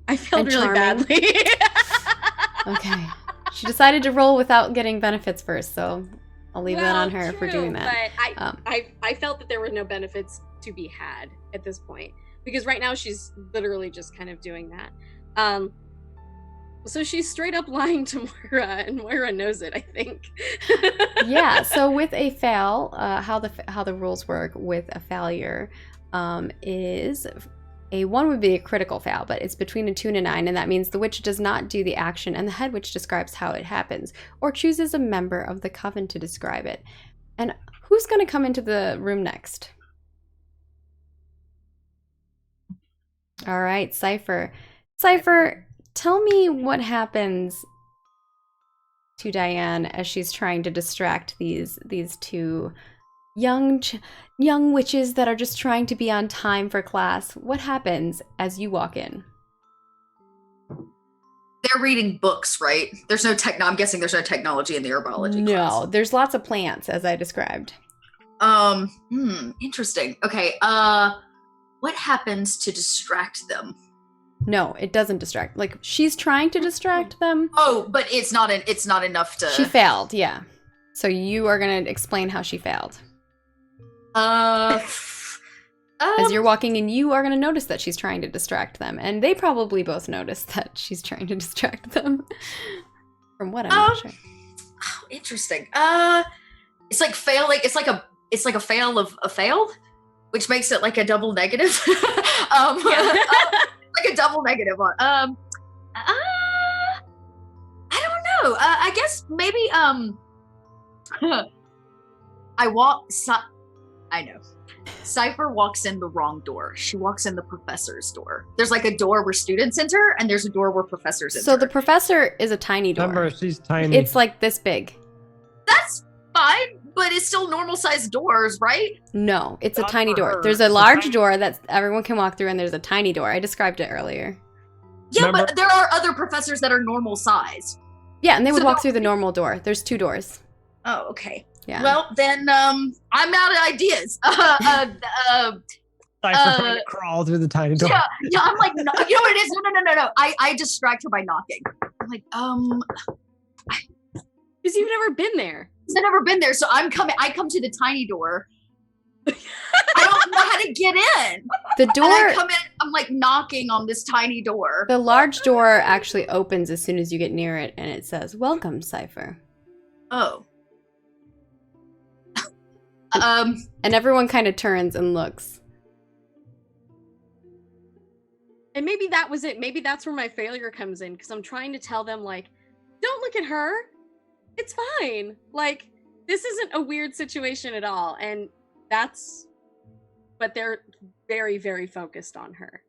I failed And really charming. badly. Okay. She decided to roll without getting benefits first, so I'll leave that on her for true, doing that. But I felt that there were no benefits to be had at this point, because right now she's literally just kind of doing that. So she's straight up lying to Moira, and Moira knows it, I think. Yeah, so with a fail, how the rules work with a failure is a 1 would be a critical fail, but it's between a 2 and a 9, and that means the witch does not do the action, and the head witch describes how it happens, or chooses a member of the coven to describe it. And who's going to come into the room next? All right, Cypher. Cypher, tell me what happens to Diane as she's trying to distract these two young witches that are just trying to be on time for class. What happens as you walk in? They're reading books, right? There's no I'm guessing there's no technology in the herbology class. No, there's lots of plants, as I described. Interesting. Okay, what happens to distract them? No, it doesn't distract. Like, she's trying to distract them. Oh, but it's not enough to... She failed, yeah. So you are going to explain how she failed. As you're walking in, you are going to notice that she's trying to distract them. And they probably both notice that she's trying to distract them. From what I'm not sure. Oh, interesting. It's like failing. It's like a fail of a fail, which makes it like a double negative. Like a double negative one. I don't know. I guess maybe I know. Cypher walks in the wrong door. She walks in the professor's door. There's like a door where students enter, and there's a door where professors enter. So the professor is a tiny door. Remember, she's tiny. It's like this big. That's fine, but it's still normal sized doors, right? No, it's a Not tiny for door. her. There's a It's a large tiny- door that everyone can walk through, and there's a tiny door. I described it earlier. Yeah, Remember- but there are other professors that are normal size. Yeah, and they would So walk they'll- through the normal door. There's 2 doors. Oh, okay. Yeah. Well, then I'm out of ideas. Cypher trying to crawl through the tiny door. Yeah, I'm like, no, you know what it is? No. I distract her by knocking. I'm like, Because you've never been there. I've never been there, so I come to the tiny door. I don't know how to get in. The And I door, come in, I'm like knocking on this tiny door. the large door actually opens as soon as you get near it, and it says, "Welcome, Cypher." Oh. And everyone kind of turns and looks. And maybe that was it. Maybe that's where my failure comes in, because I'm trying to tell them, like, don't look at her. It's fine. Like, this isn't a weird situation at all. And but they're very, very focused on her.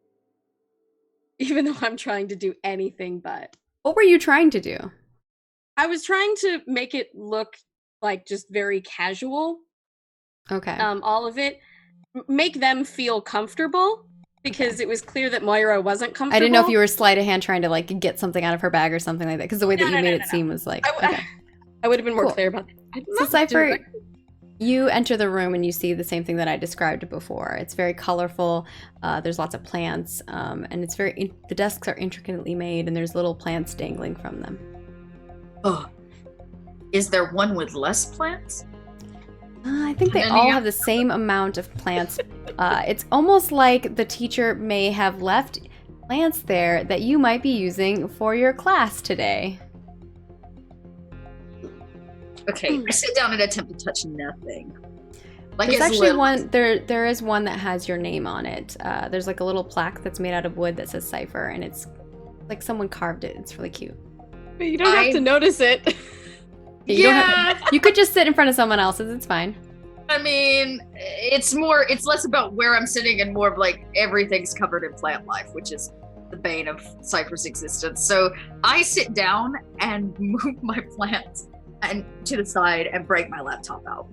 Even though I'm trying to do anything but. What were you trying to do? I was trying to make it look like just very casual. Okay. All of it. Make them feel comfortable. Because it was clear that Moira wasn't comfortable. I didn't know if you were sleight of hand trying to like get something out of her bag or something like that. Because the way that you made it seem was like. I would have been more Cool. clear about that. So Cypher, you enter the room and you see the same thing that I described before. It's very colorful. There's lots of plants, and it's the desks are intricately made, and there's little plants dangling from them. Oh. Is there one with less plants? I think they all have the same amount of plants. It's almost like the teacher may have left plants there that you might be using for your class today. Okay, I sit down and attempt to touch nothing. Like There's it's actually lit. one. There is one that has your name on it. There's like a little plaque that's made out of wood that says Cypher, and it's like someone carved it. It's really cute. But you don't have to notice it. You could just sit in front of someone else's. It's fine. I mean, it's less about where I'm sitting and more of like everything's covered in plant life, which is the bane of Cypher's existence. So I sit down and move my plants and to the side and break my laptop out.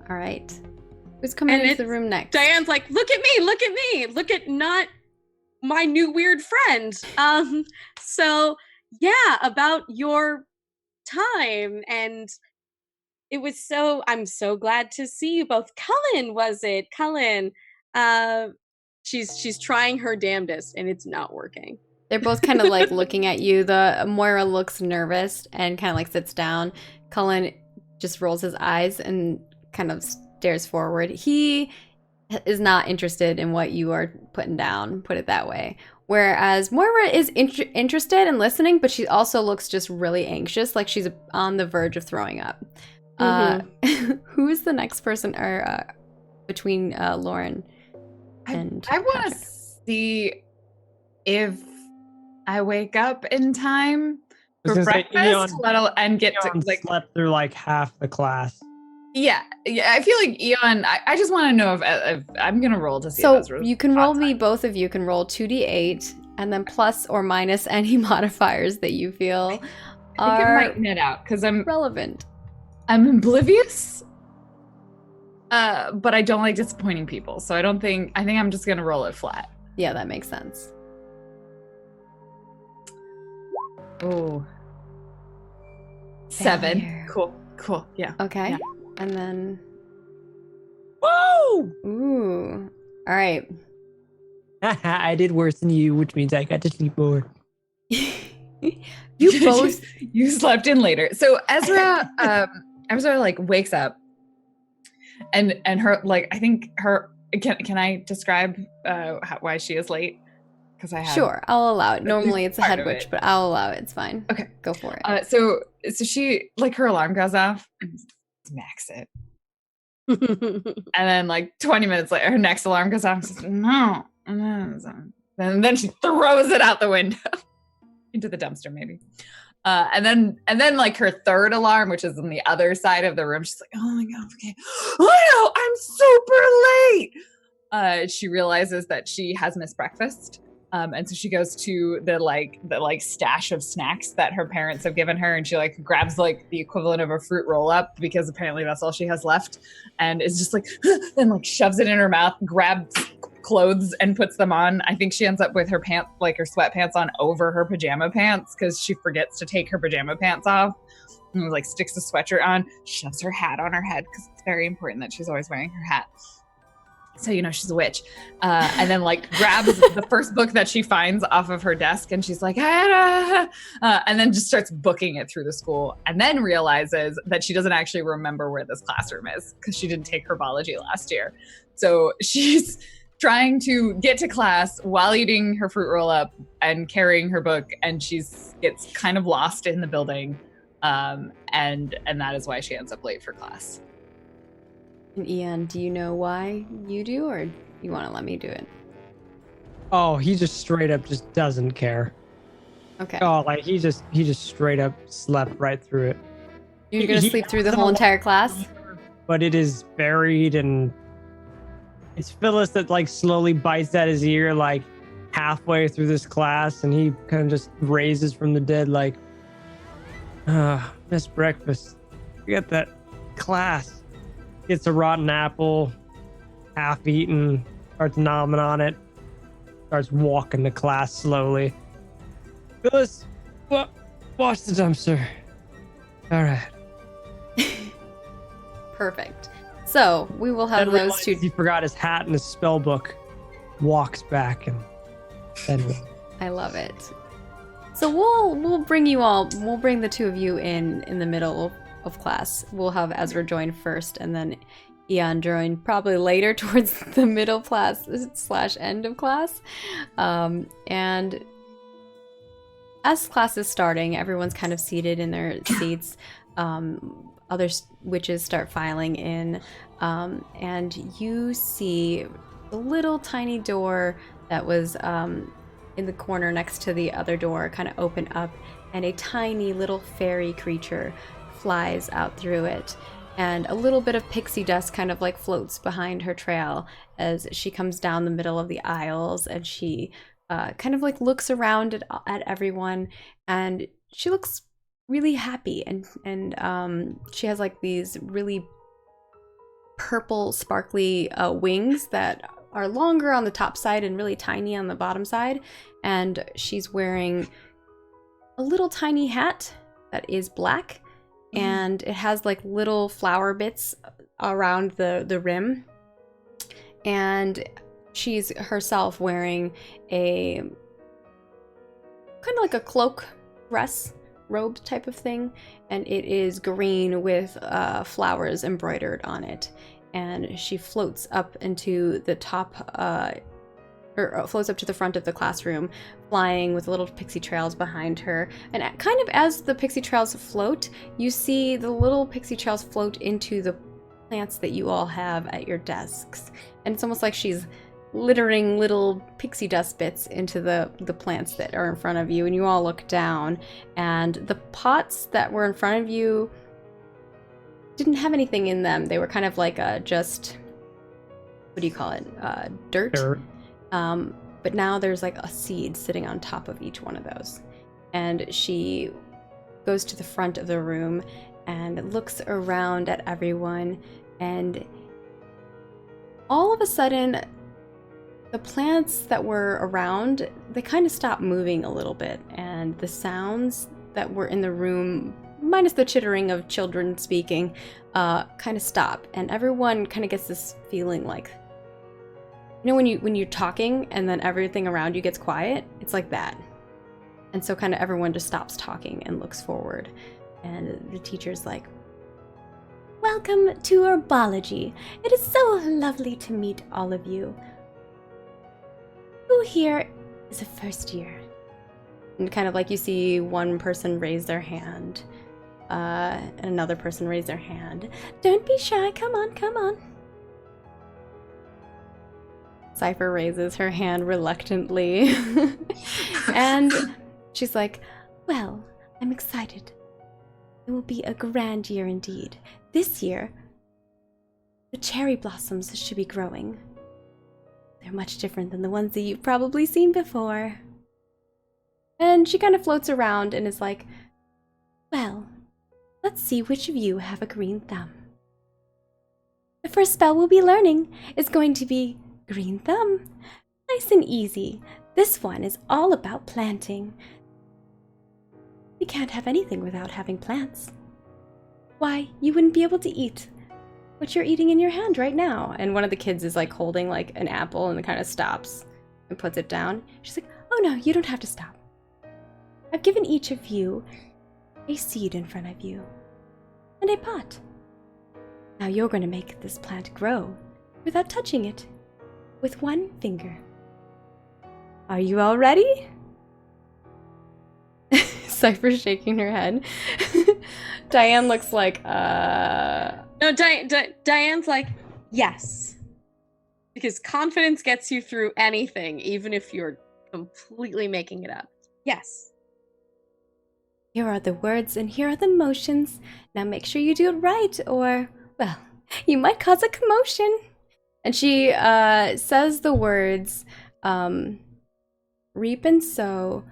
All right. Who's coming into the room next? Diane's like, look at me, look at not my new weird friend. So yeah, about your time, and I'm so glad to see you both. Cullen, was it? Cullen. She's trying her damnedest and it's not working. They're both kind of like looking at you. The Moira looks nervous and kind of like sits down. Cullen just rolls his eyes and kind of stares forward. He is not interested in what you are putting down, put it that way. Whereas Moira is interested in listening, but she also looks just really anxious, like she's on the verge of throwing up. Who is the next person between Lauren and I want to Patrick? see if I wake up in time I was for gonna say, breakfast Eon- and get to Eon like slept through like half the class. yeah. I feel like Eon. I just want to know if I'm gonna roll to see. So if Ezra's you can roll on me, time. both of you can roll 2d8, and then plus or minus any modifiers that you feel I think it are might net out because I'm relevant. oblivious. But I don't like disappointing people, so I think I'm just gonna roll it flat. Yeah, that makes sense. Oh. 7. Failure. Cool. Yeah. Okay. Yeah. And then, Woo! ooh. All right. I did worse than you, which means I got to sleep more. You both. You slept in later. So Ezra like wakes up and her like I think her can I describe why she is late? Because I have Sure, I'll allow it. Normally it's a part head of witch, it. but I'll allow it. It's fine. Okay. Go for it. So she like her alarm goes off and smacks it. And then like 20 minutes later her next alarm goes off and says, no. And then she throws it out the window into the dumpster maybe. And then like her third alarm, which is on the other side of the room, she's like, oh my god, okay. Oh no, I'm super late. She realizes that she has missed breakfast. And so she goes to the stash of snacks that her parents have given her, and she like grabs like the equivalent of a fruit roll up because apparently that's all she has left, and is just like then like shoves it in her mouth, grabs clothes and puts them on. I think she ends up with her pants, like her sweatpants on over her pajama pants because she forgets to take her pajama pants off, and like sticks a sweatshirt on, shoves her hat on her head because it's very important that she's always wearing her hat. So, you know, she's a witch. And then like grabs the first book that she finds off of her desk and she's like, and then just starts booking it through the school, and then realizes that she doesn't actually remember where this classroom is because she didn't take herbology last year. So she's trying to get to class while eating her fruit roll up and carrying her book, and gets kind of lost in the building. And that is why she ends up late for class. And Ian, do you know why you do, or you want to let me do it? Oh, he just straight up just doesn't care. Okay. Oh, like he just straight up slept right through it. You're gonna he sleep through the has whole a entire lot- class? But it is buried, and it's Phyllis that like slowly bites at his ear like halfway through this class, and he kind of just raises from the dead like, missed breakfast. Forget that class. Gets a rotten apple, half eaten, starts nomming on it, starts walking to class slowly. Phyllis, wash the dumpster. All right. Perfect. So we will have Then those realizes two. He forgot his hat and his spell book. Walks back and then I love it. So we'll bring you all. We'll bring the two of you in the middle of class. We'll have Ezra join first, and then Ian join probably later towards the middle class / end of class. And as class is starting, everyone's kind of seated in their seats. Other witches start filing in, and you see a little tiny door that was in the corner next to the other door kind of open up, and a tiny little fairy creature flies out through it, and a little bit of pixie dust kind of like floats behind her trail as she comes down the middle of the aisles, and she kind of like looks around at everyone, and she looks really happy, and she has like these really purple sparkly wings that are longer on the top side and really tiny on the bottom side, and she's wearing a little tiny hat that is black, and it has like little flower bits around the rim, and she's herself wearing a kind of like a cloak dress robe type of thing, and it is green with flowers embroidered on it, and she floats up into the top or or floats up to the front of the classroom, flying with little pixie trails behind her. And kind of as the pixie trails float, you see the little pixie trails float into the plants that you all have at your desks. And it's almost like she's littering little pixie dust bits into the plants that are in front of you, and you all look down, and the pots that were in front of you didn't have anything in them. They were kind of like just, what do you call it, dirt. But now there's like a seed sitting on top of each one of those. And she goes to the front of the room and looks around at everyone, and all of a sudden the plants that were around, they kind of stopped moving a little bit, and the sounds that were in the room, minus the chittering of children speaking, kind of stop, and everyone kind of gets this feeling like, you know, when you're talking and then everything around you gets quiet, it's like that. And so kind of everyone just stops talking and looks forward, and the teacher's like, "Welcome to herbology. It is so lovely to meet all of you. Who here is a first year?" And kind of like you see one person raise their hand, and another person raise their hand. "Don't be shy, come on, come on." Cypher raises her hand reluctantly. And she's like, "Well, I'm excited. It will be a grand year indeed. This year, the cherry blossoms should be growing. They're much different than the ones that you've probably seen before." And she kind of floats around and is like, "Well, let's see which of you have a green thumb. The first spell we'll be learning is going to be Green Thumb. Nice and easy. This one is all about planting. We can't have anything without having plants. Why, you wouldn't be able to eat what you're eating in your hand right now." And one of the kids is like holding like an apple and kind of stops and puts it down. She's like, "Oh no, you don't have to stop. I've given each of you a seed in front of you and a pot. Now you're going to make this plant grow without touching it with one finger. Are you all ready?" Cypher's shaking her head. Diane looks like, No, Diane's like, yes. Because confidence gets you through anything, even if you're completely making it up. Yes. "Here are the words and here are the motions. Now make sure you do it right, or, well, you might cause a commotion." And she says the words, "Reap and sow,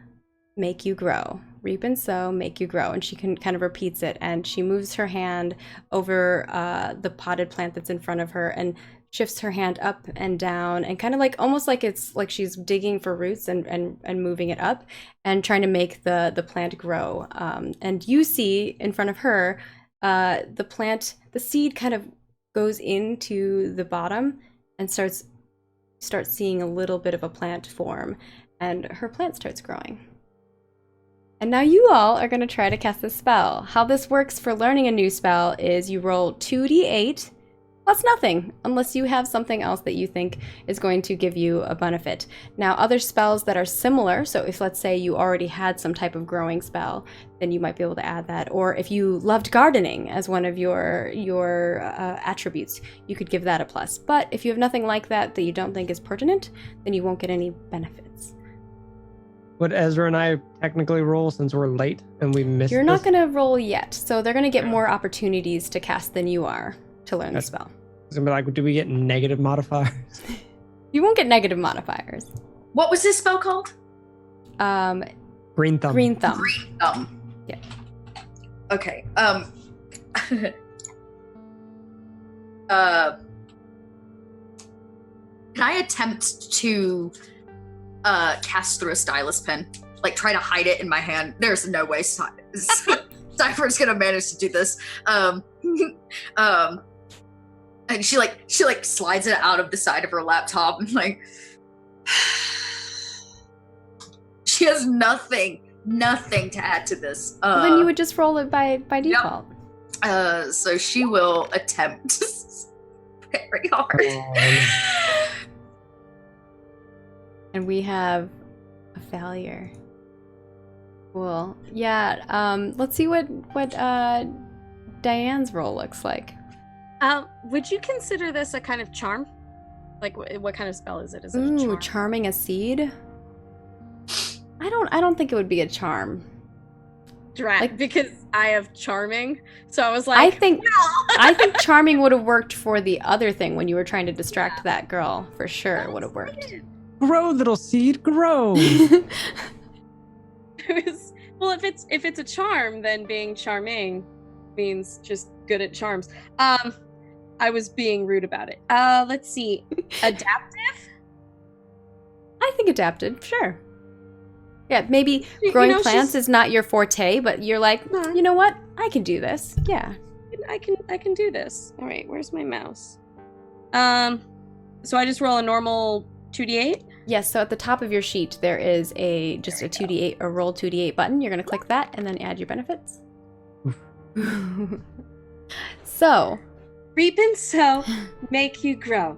make you grow. Reap and sow, make you grow." And she kind of repeats it, and she moves her hand over the potted plant that's in front of her and shifts her hand up and down, and kind of like almost like it's like she's digging for roots and moving it up and trying to make the plant grow. And you see in front of her the seed kind of goes into the bottom and starts seeing a little bit of a plant form, and her plant starts growing. And now you all are going to try to cast this spell. How this works for learning a new spell is you roll 2d8 plus nothing, unless you have something else that you think is going to give you a benefit. Now, other spells that are similar, so if let's say you already had some type of growing spell, then you might be able to add that. Or if you loved gardening as one of your attributes, you could give that a plus. But if you have nothing like that that you don't think is pertinent, then you won't get any benefits. Would Ezra and I technically roll since we're late and we missed You're not this? going to roll yet, so they're going to get more opportunities to cast than you are to learn the spell. It's gonna be like, do we get negative modifiers? You won't get negative modifiers. What was this spell called? Green Thumb. Green Thumb. Green Thumb. Yeah. Okay. Can I attempt to cast through a stylus pen? Like try to hide it in my hand? There's no way Cypher's gonna manage to do this. And she slides it out of the side of her laptop and like she has nothing to add to this. Well, then you would just roll it by default. Yep. So she will attempt very hard. And we have a failure. Cool. Yeah, let's see what Diane's roll looks like. Would you consider this a kind of charm? Like, what kind of spell is it? Is it a Ooh, charm? charming a seed? I don't think it would be a charm. Like, because I have charming, so I was like, I think charming would have worked for the other thing when you were trying to distract that girl. For sure, it would have worked. Grow, little seed, grow. Well, if it's a charm, then being charming means just good at charms. I was being rude about it. Let's see. Adaptive? I think adapted, sure. Yeah, maybe growing plants is not your forte, but you're like, you know what? I can do this. Yeah. I can do this. All right, where's my mouse? So I just roll a normal 2d8? Yes, so at the top of your sheet, there is just a 2d8 or roll 2d8 button. You're going to click that and then add your benefits. So. Reap and sow, make you grow.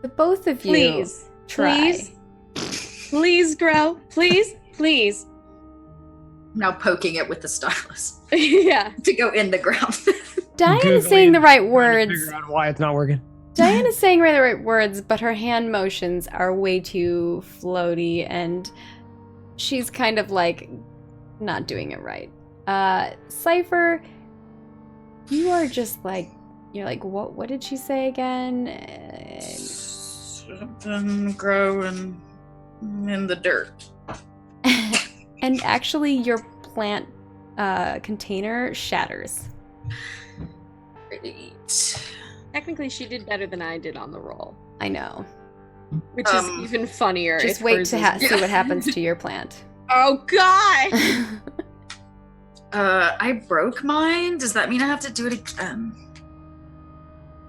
The both of you Please. try. Please grow. Please. Now poking it with the stylus Yeah. to go in the ground. Diane is saying the right Trying to words. figure out why it's not working. Diane is saying the right words, but her hand motions are way too floaty, and she's kind of like not doing it right. Cypher, you are just like, you're like, what did she say again? Something grow in the dirt. And actually your plant container shatters. Great. Technically, she did better than I did on the roll, I know. which is even funnier. Just if wait hers to is- see what happens to your plant. Oh God! I broke mine. Does that mean I have to do it again?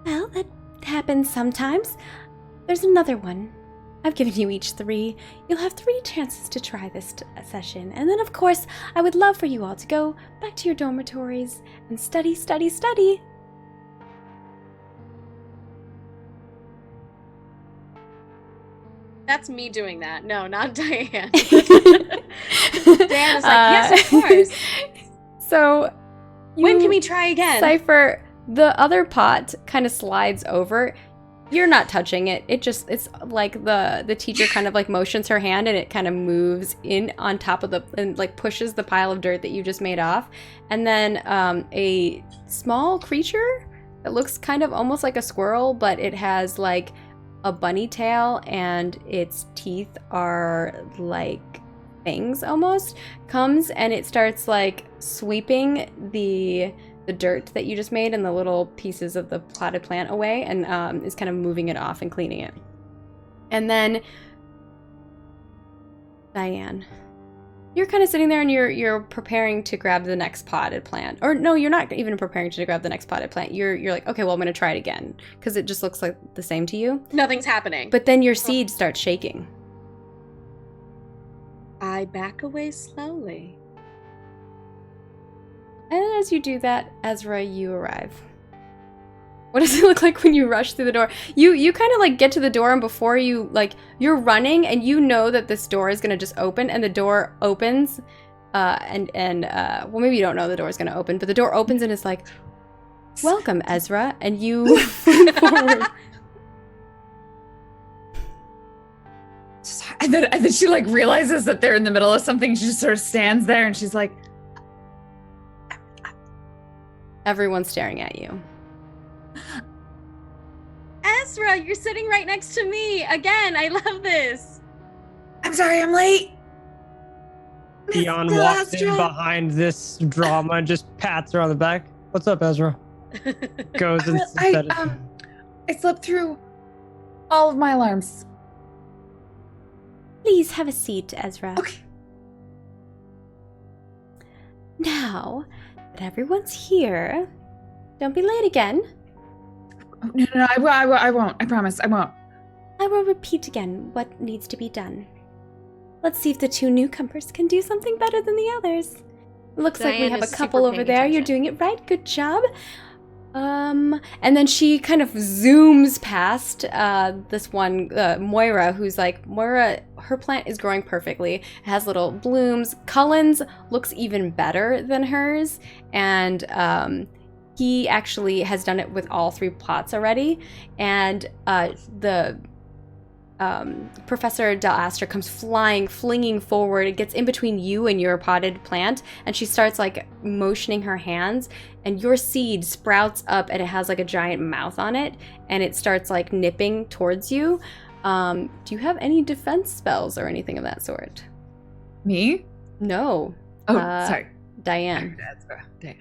Well, that happens sometimes. There's another one. I've given you each 3. You'll have 3 chances to try this session. And then, of course, I would love for you all to go back to your dormitories and study. That's me doing that. No, not Diane. Diane is like, yes, of course. So, When can we try again? Cypher, the other pot kind of slides over. You're not touching it. It's like the teacher kind of like motions her hand and it kind of moves in on top of and like pushes the pile of dirt that you just made off. And then a small creature that looks kind of almost like a squirrel, but it has like a bunny tail and its teeth are like fangs almost, comes and it starts like sweeping the dirt that you just made and the little pieces of the potted plant away, and is kind of moving it off and cleaning it. And then Diane, you're kind of sitting there and you're preparing to grab the next potted plant. Or no, you're not even preparing to grab the next potted plant. You're like, okay, well, I'm gonna try it again because it just looks like the same to you. Nothing's happening. But then your seed starts shaking. I back away slowly. And as you do that, Ezra, you arrive. What does it look like when you rush through the door? You kind of like get to the door, and before you, like, you're running and you know that this door is going to just open, and the door opens, well, maybe you don't know the door is going to open, but the door opens and it's like, welcome, Ezra, and you move forward. And then she like realizes that they're in the middle of something. She just sort of stands there and she's like, Everyone's staring at you. Ezra, you're sitting right next to me. Again, I love this. I'm sorry, I'm late. Dion Mr. walks in Ezra. behind this drama and just pats her on the back. What's up, Ezra? Goes and I slept through all of my alarms. Please have a seat, Ezra. Okay. Now that everyone's here, don't be late again. No, I won't. I promise, I won't. I will repeat again what needs to be done. Let's see if the 2 newcomers can do something better than the others. Looks like we Diane have a is couple super over paying there. You're attention. doing it right. Good job. And then she kind of zooms past this one, Moira, who's like, Moira, her plant is growing perfectly. It has little blooms. Cullen's looks even better than hers. And he actually has done it with all 3 plots already. And the Professor Del Astra comes flinging forward. It gets in between you and your potted plant, and she starts like motioning her hands, and your seed sprouts up, and it has like a giant mouth on it, and it starts like nipping towards you. Do you have any defense spells or anything of that sort? Me? No. Oh, sorry. Diane. Diane.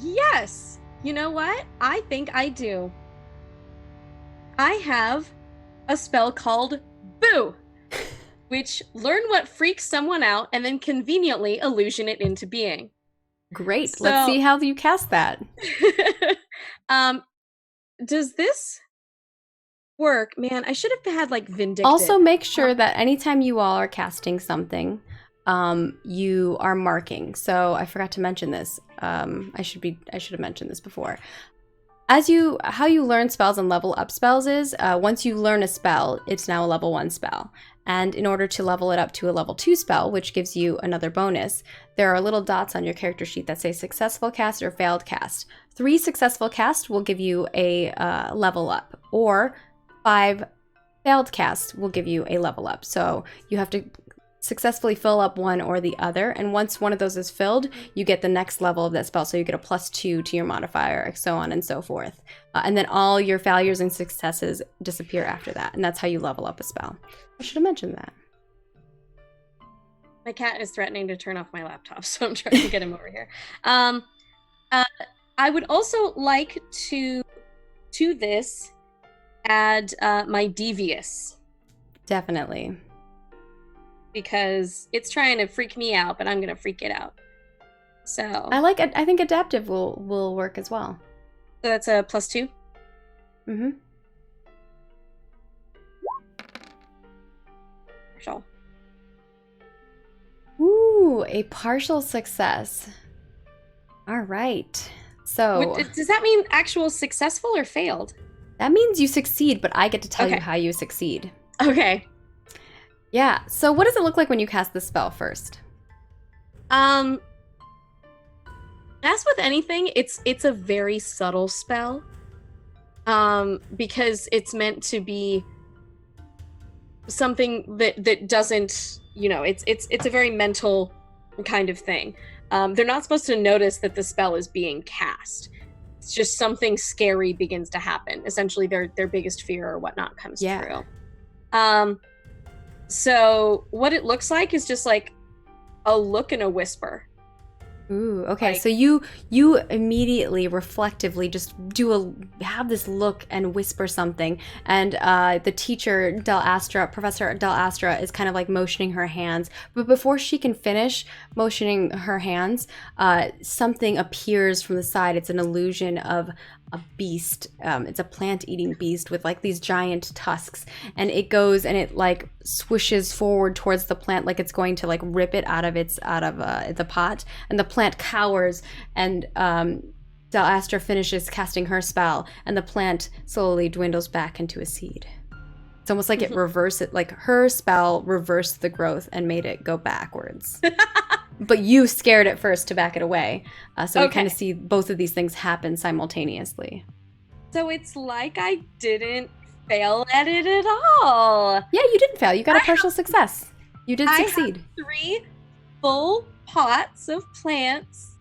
Yes. You know what? I think I do. I have a spell called Boo, which learn what freaks someone out and then conveniently illusion it into being. Great. So, let's see how you cast that. Does this work? Man, I should have had like vindictive. Also, make sure that anytime you all are casting something, you are marking. So I forgot to mention this. I should have mentioned this before. How you learn spells and level up spells is, once you learn a spell, it's now a level 1 spell. And in order to level it up to a level 2 spell, which gives you another bonus, there are little dots on your character sheet that say successful cast or failed cast. 3 successful casts will give you a level up, or 5 failed casts will give you a level up. So you have to successfully fill up one or the other, and once one of those is filled, you get the next level of that spell, so you get a +2 to your modifier, so on and so forth. And then all your failures and successes disappear after that, and that's how you level up a spell. I should have mentioned that. My cat is threatening to turn off my laptop, so I'm trying to get him over here. I would also like to this add my devious. Definitely. Because it's trying to freak me out, but I'm gonna freak it out. So I think adaptive will work as well. So that's a +2. Mm-hmm. Partial. Ooh, a partial success. All right. So does that mean actual successful or failed? That means you succeed, but I get to tell Okay. you how you succeed. Okay. Yeah. So what does it look like when you cast the spell first? As with anything, it's a very subtle spell. Because it's meant to be something that doesn't, it's a very mental kind of thing. They're not supposed to notice that the spell is being cast. It's just something scary begins to happen. Essentially, their biggest fear or whatnot comes through. So what it looks like is just like a look and a whisper. Ooh, okay. Like, so you immediately, reflectively just have this look and whisper something, and the teacher, Professor Del Astra, is kind of like motioning her hands. But before she can finish motioning her hands, something appears from the side. It's an illusion of a beast. It's a plant-eating beast with like these giant tusks, and it goes and it like swishes forward towards the plant like it's going to like rip it out of the pot, and the plant cowers, and Del Astra finishes casting her spell, and the plant slowly dwindles back into a seed. It's almost like like her spell reversed the growth and made it go backwards. But you scared it first to back it away. So we kind of see both of these things happen simultaneously. So it's like I didn't fail at it at all. Yeah, you didn't fail. You got a partial success. You did succeed. I have 3 full pots of plants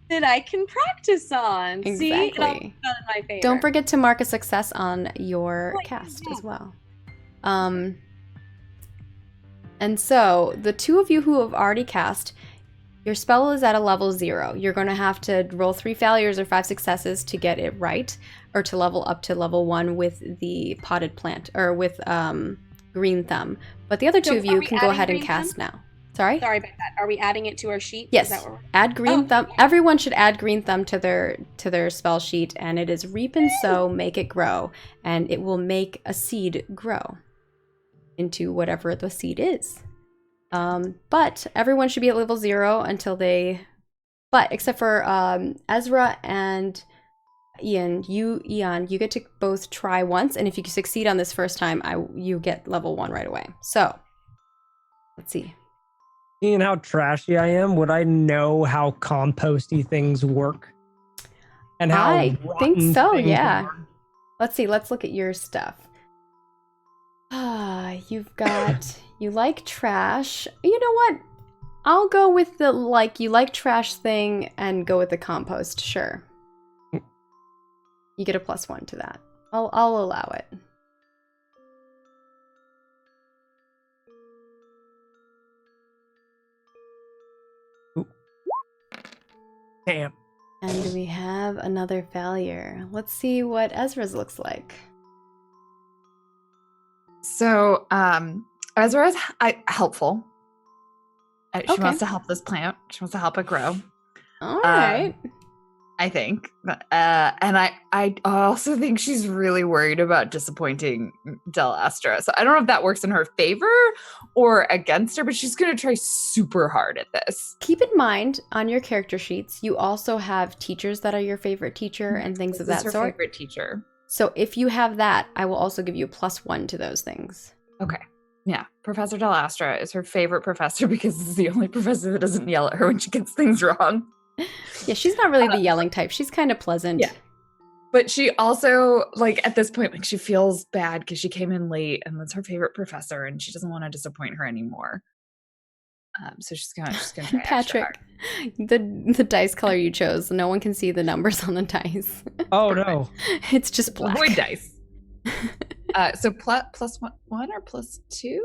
that I can practice on. Exactly. See? It all comes out in my favor. Don't forget to mark a success on your cast as well. And so, the 2 of you who have already cast, your spell is at a level 0. You're going to have to roll 3 failures or 5 successes to get it right, or to level up to level 1 with the potted plant, or with Green Thumb. But the other 2 of you can go ahead and cast now. Sorry about that. Are we adding it to our sheet? Yes. Is that what we're... Add Green Thumb. Everyone should add Green Thumb to their spell sheet, and it is reap and sow, make it grow, and it will make a seed grow into whatever the seed is. But everyone should be at level 0 until they... But except for Ezra and Eon, you get to both try once, and if you succeed on this first time, you get level 1 right away. So, let's see. Seeing how trashy I am, would I know how composty things work? And how I think rotten so, things yeah. are? Let's see, let's look at your stuff. You've got, you like trash. You know what? I'll go with the you like trash thing and go with the compost, sure. You get a +1 to that. I'll allow it. Ooh. Damn. And we have another failure. Let's see what Ezra's looks like. So, Ezra is helpful. She Okay. wants to help this plant. She wants to help it grow. All right. I think. And I also think she's really worried about disappointing Del Astra. So I don't know if that works in her favor or against her, but she's going to try super hard at this. Keep in mind, on your character sheets, you also have teachers that are your favorite teacher and things This of is that her sort. favorite teacher. So if you have that, I will also give you a +1 to those things. Okay. Yeah. Professor Del Astra is her favorite professor because it's the only professor that doesn't yell at her when she gets things wrong. Yeah, she's not really the yelling type. She's kind of pleasant. Yeah. But she also, like, at this point, like, she feels bad because she came in late and that's her favorite professor and she doesn't want to disappoint her anymore. So she's gonna try extra Patrick, hard. the dice color you chose, no one can see the numbers on the dice. Oh no. It's just black. Void dice. So plus one or +2?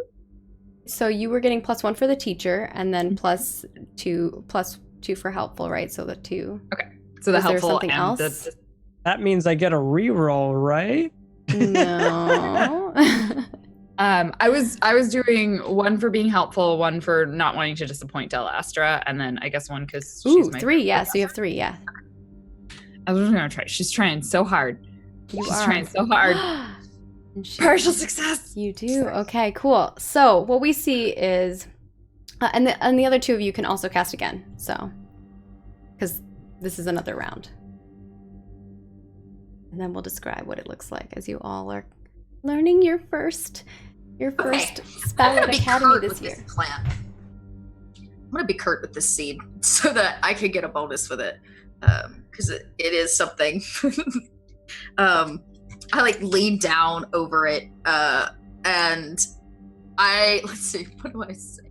So you were getting +1 for the teacher, and then +2 for helpful, right? So the 2. Okay. So the Was there helpful something and else? That means I get a reroll, right? No. I was doing 1 for being helpful, 1 for not wanting to disappoint Del Astra, and then I guess 1 because she's Ooh, my 3. Yeah, professor. so you have 3. Yeah. I was gonna try. She's trying so hard. She's are. trying so hard. And she- Partial success. You do? Okay, cool. So what we see is, and the other 2 of you can also cast again. So, because this is another round. And then we'll describe what it looks like as you all are learning your first spell at Academy this year. Plant. I'm gonna be curt with this seed so that I can get a bonus with it, because it is something. I like lean down over it, and let's see, what do I say?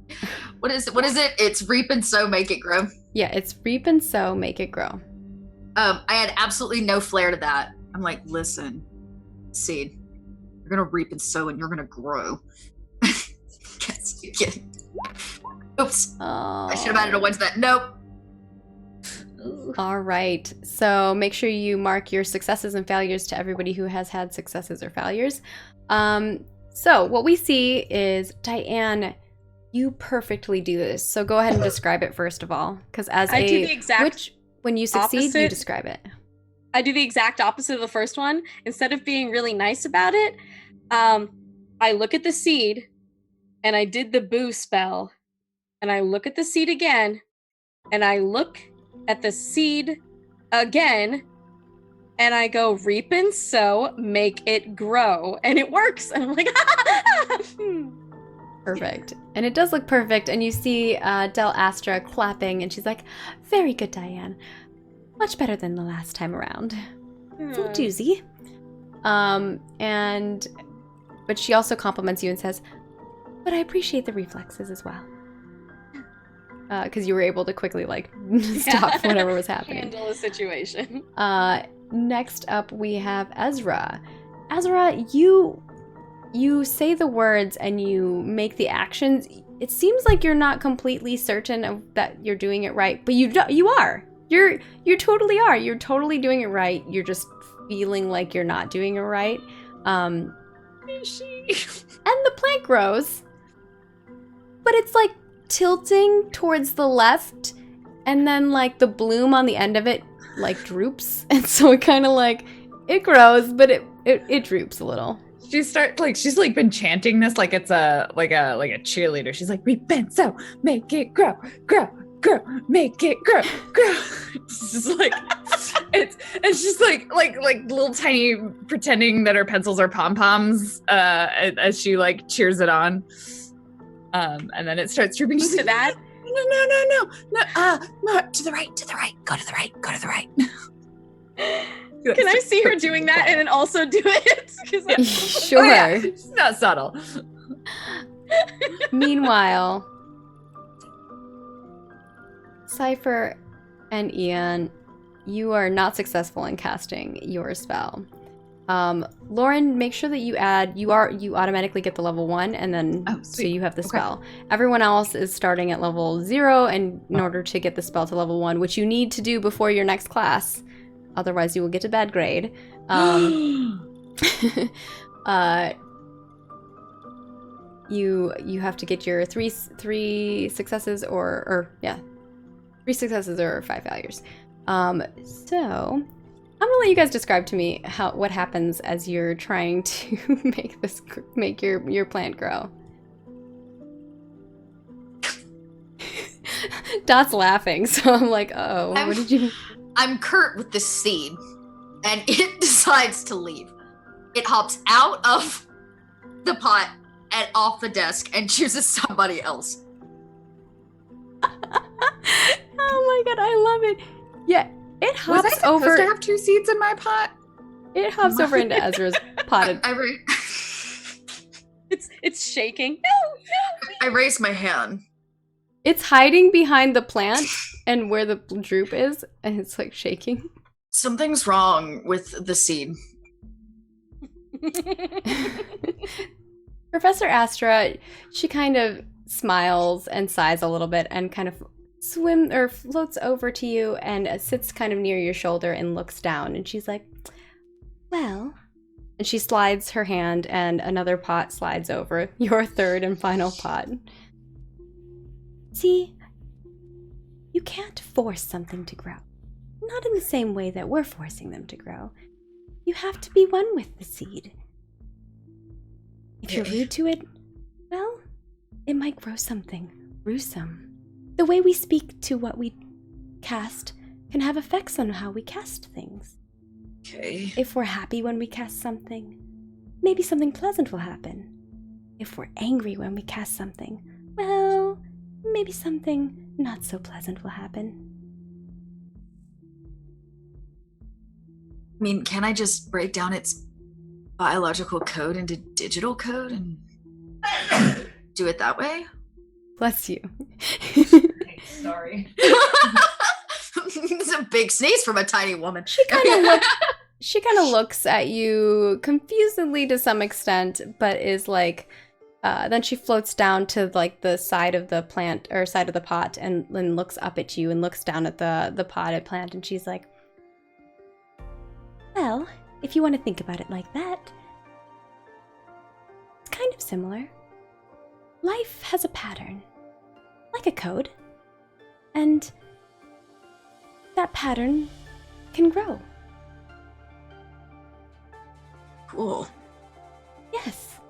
What is it? It's reap and sow, make it grow. Yeah, it's reap and sow, make it grow. I had absolutely no flair to that. I'm like, listen, seed, you're gonna reap and sow, and you're gonna grow. Yes, you can. Oops. Oh. I should have added a 1 to that. Nope. All right. So make sure you mark your successes and failures to everybody who has had successes or failures. So what we see is, Diane, you perfectly do this. So go ahead and describe it first of all, because as I do the exact when you succeed, you opposite. describe it. I do the exact opposite of the first one. Instead of being really nice about it, I look at the seed and I did the boo spell, and I look at the seed again, and I look at the seed again, and I go reap and sow, make it grow, and it works. And I'm like, Perfect. And it does look perfect. And you see Del Astra clapping, and she's like, very good, Diane. Much better than the last time around. So doozy. But she also compliments you and says, but I appreciate the reflexes as well. Because you were able to quickly stop whatever was happening. handle the situation. Next up we have Ezra. Ezra, you say the words and you make the actions. It seems like you're not completely certain of that you're doing it right, but you are. You totally are. You're totally doing it right. You're just feeling like you're not doing it right. And the plant grows, but it's like tilting towards the left, and then like the bloom on the end of it like droops, and so it kind of like it grows, but it droops a little. she's been chanting this like it's a cheerleader. She's like, we've been so, make it grow, make it grow. It's just like it's just like little tiny pretending that her pencils are pom-poms as she like cheers it on. And then it starts drooping. To that? No. More to the right, go to the right. Can I see her doing that and then also do it? Sure. Oh, yeah. It's not subtle. Meanwhile, Cypher and Ian, you are not successful in casting your spell. Lauren, make sure that you automatically get the level 1 and then so you have the spell. Everyone else is starting at level 0 and in order to get the spell to level 1, which you need to do before your next class. Otherwise you will get a bad grade. You have to get your three successes or 3 successes or 5 failures. So I'm gonna let you guys describe to me what happens as you're trying to make your plant grow. Dot's laughing, so I'm like, oh, what did you? I'm Kurt with the seed, and it decides to leave. It hops out of the pot and off the desk and chooses somebody else. Oh my god, I love it. Yeah, it hops Was I supposed over. to have 2 seeds in my pot? It hops over into Ezra's potted. It's shaking. I raise my hand. It's hiding behind the plant and where the droop is, and it's like shaking. Something's wrong with the seed. Professor Astra, she kind of smiles and sighs a little bit and kind of floats over to you and sits kind of near your shoulder and looks down, and she's like, well, and she slides her hand and another pot slides over, your third and final pot. See, you can't force something to grow. Not in the same way that we're forcing them to grow. You have to be one with the seed. If you're rude to it, well, it might grow something gruesome. The way we speak to what we cast can have effects on how we cast things. Okay. If we're happy when we cast something, maybe something pleasant will happen. If we're angry when we cast something, well, maybe something not so pleasant will happen. I mean, can I just break down its biological code into digital code and do it that way? Bless you. Sorry. It's a big sneeze from a tiny woman. She kind of looks at you confusedly to some extent, but is like, then she floats down to like the side of the plant or side of the pot and looks up at you and looks down at the potted plant, and she's like, well, if you want to think about it like that, it's kind of similar. Life has a pattern, like a code, and that pattern can grow. Cool. Yes.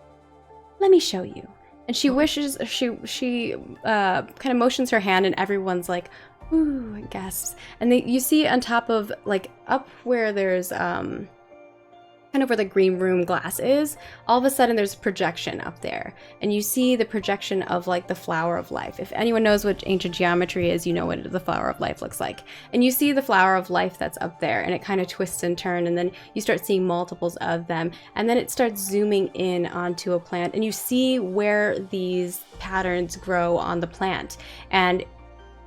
Let me show you. And she wishes, she kind of motions her hand, and everyone's like, ooh, and gasps. And you see on top of, like, up where there's, kind of where the green room glass is, all of a sudden there's a projection up there. And you see the projection of, like, the flower of life. If anyone knows what ancient geometry is, you know what the flower of life looks like. And you see the flower of life that's up there, and it kind of twists and turns, and then you start seeing multiples of them. And then it starts zooming in onto a plant, and you see where these patterns grow on the plant. And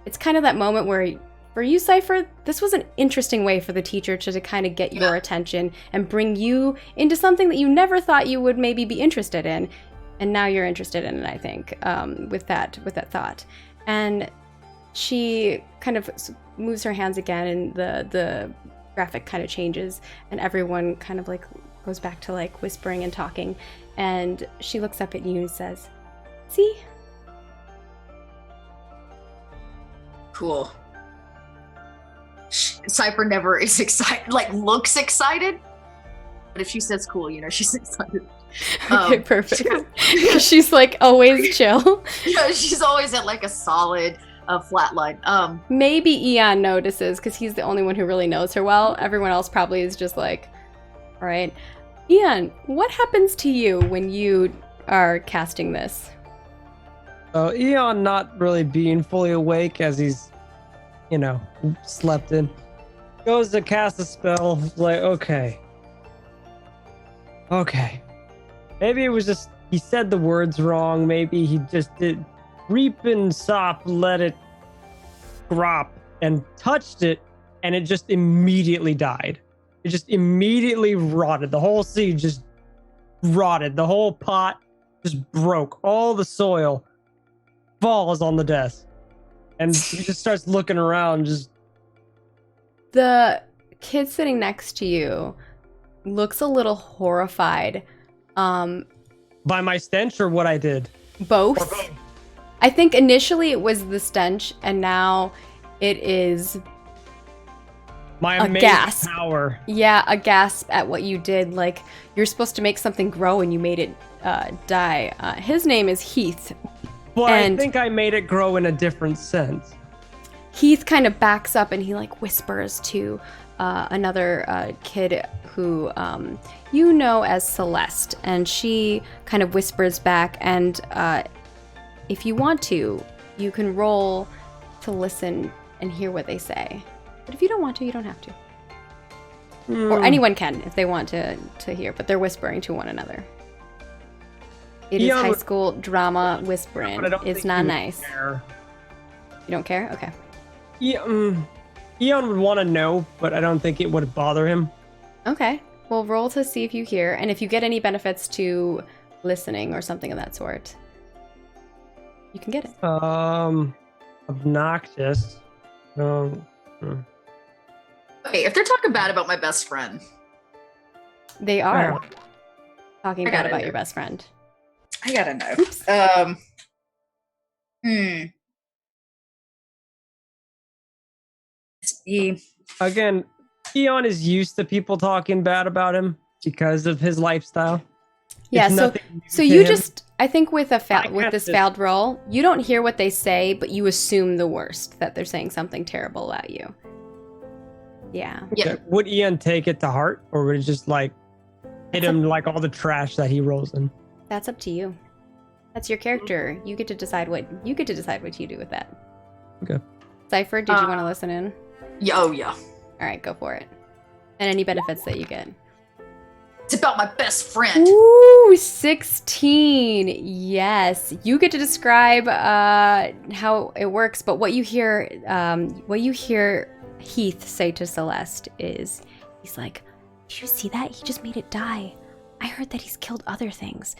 it's kind of that moment where, for you, Cypher, this was an interesting way for the teacher to kind of get your attention and bring you into something that you never thought you would maybe be interested in. And now you're interested in it, I think, with that thought. And she kind of moves her hands again, and the graphic kind of changes, and everyone kind of like goes back to like whispering and talking. And she looks up at you and says, see? Cool. Cypher never is excited, like looks excited. But if she says cool, you know, she's excited. Okay, perfect. She's like always chill. Yeah, she's always at like a solid flat line. Maybe Eon notices because he's the only one who really knows her well. Everyone else probably is just like, all right. Eon, what happens to you when you are casting this? Eon not really being fully awake as he's, slept in. Goes to cast a spell. Like, okay. Maybe it was just he said the words wrong. Maybe he just did reap and sop, let it drop, and touched it, and it just immediately died. It just immediately rotted. The whole seed just rotted. The whole pot just broke. All the soil falls on the desk. And he just starts looking around. Just the kid sitting next to you looks a little horrified. By my stench or what I did? Both. I think initially it was the stench, and now it is my amazing gasp. Power. Yeah, a gasp at what you did. Like, you're supposed to make something grow and you made it die. His name is Heath. Well, I think I made it grow in a different sense. Heath kind of backs up and he like whispers to another kid who you know as Celeste, and she kind of whispers back, and if you want to, you can roll to listen and hear what they say. But if you don't want to, you don't have to. Or anyone can if they want to hear, but they're whispering to one another. It is high school drama whispering. It's not nice. Care. You don't care? Okay. Eon would want to know, but I don't think it would bother him. Okay. Well, roll to see if you hear, and if you get any benefits to listening or something of that sort, you can get it. Obnoxious. Okay, if they're talking bad about my best friend. They are talking bad about your best friend. I gotta know. Oops. Again, Eon is used to people talking bad about him because of his lifestyle. Yeah, so you just, I think with this failed roll, you don't hear what they say, but you assume the worst, that they're saying something terrible about you. Yeah. Okay. Would Ian take it to heart, or would it just like hit him like all the trash that he rolls in? That's up to you. That's your character. You get to decide what you do with that. Okay. Cypher, did you want to listen in? Yeah, oh yeah. All right, go for it. And any benefits that you get. It's about my best friend. Ooh, 16. Yes. You get to describe how it works, but what you hear Heath say to Celeste is, he's like, "Did you see that? He just made it die. I heard that he's killed other things.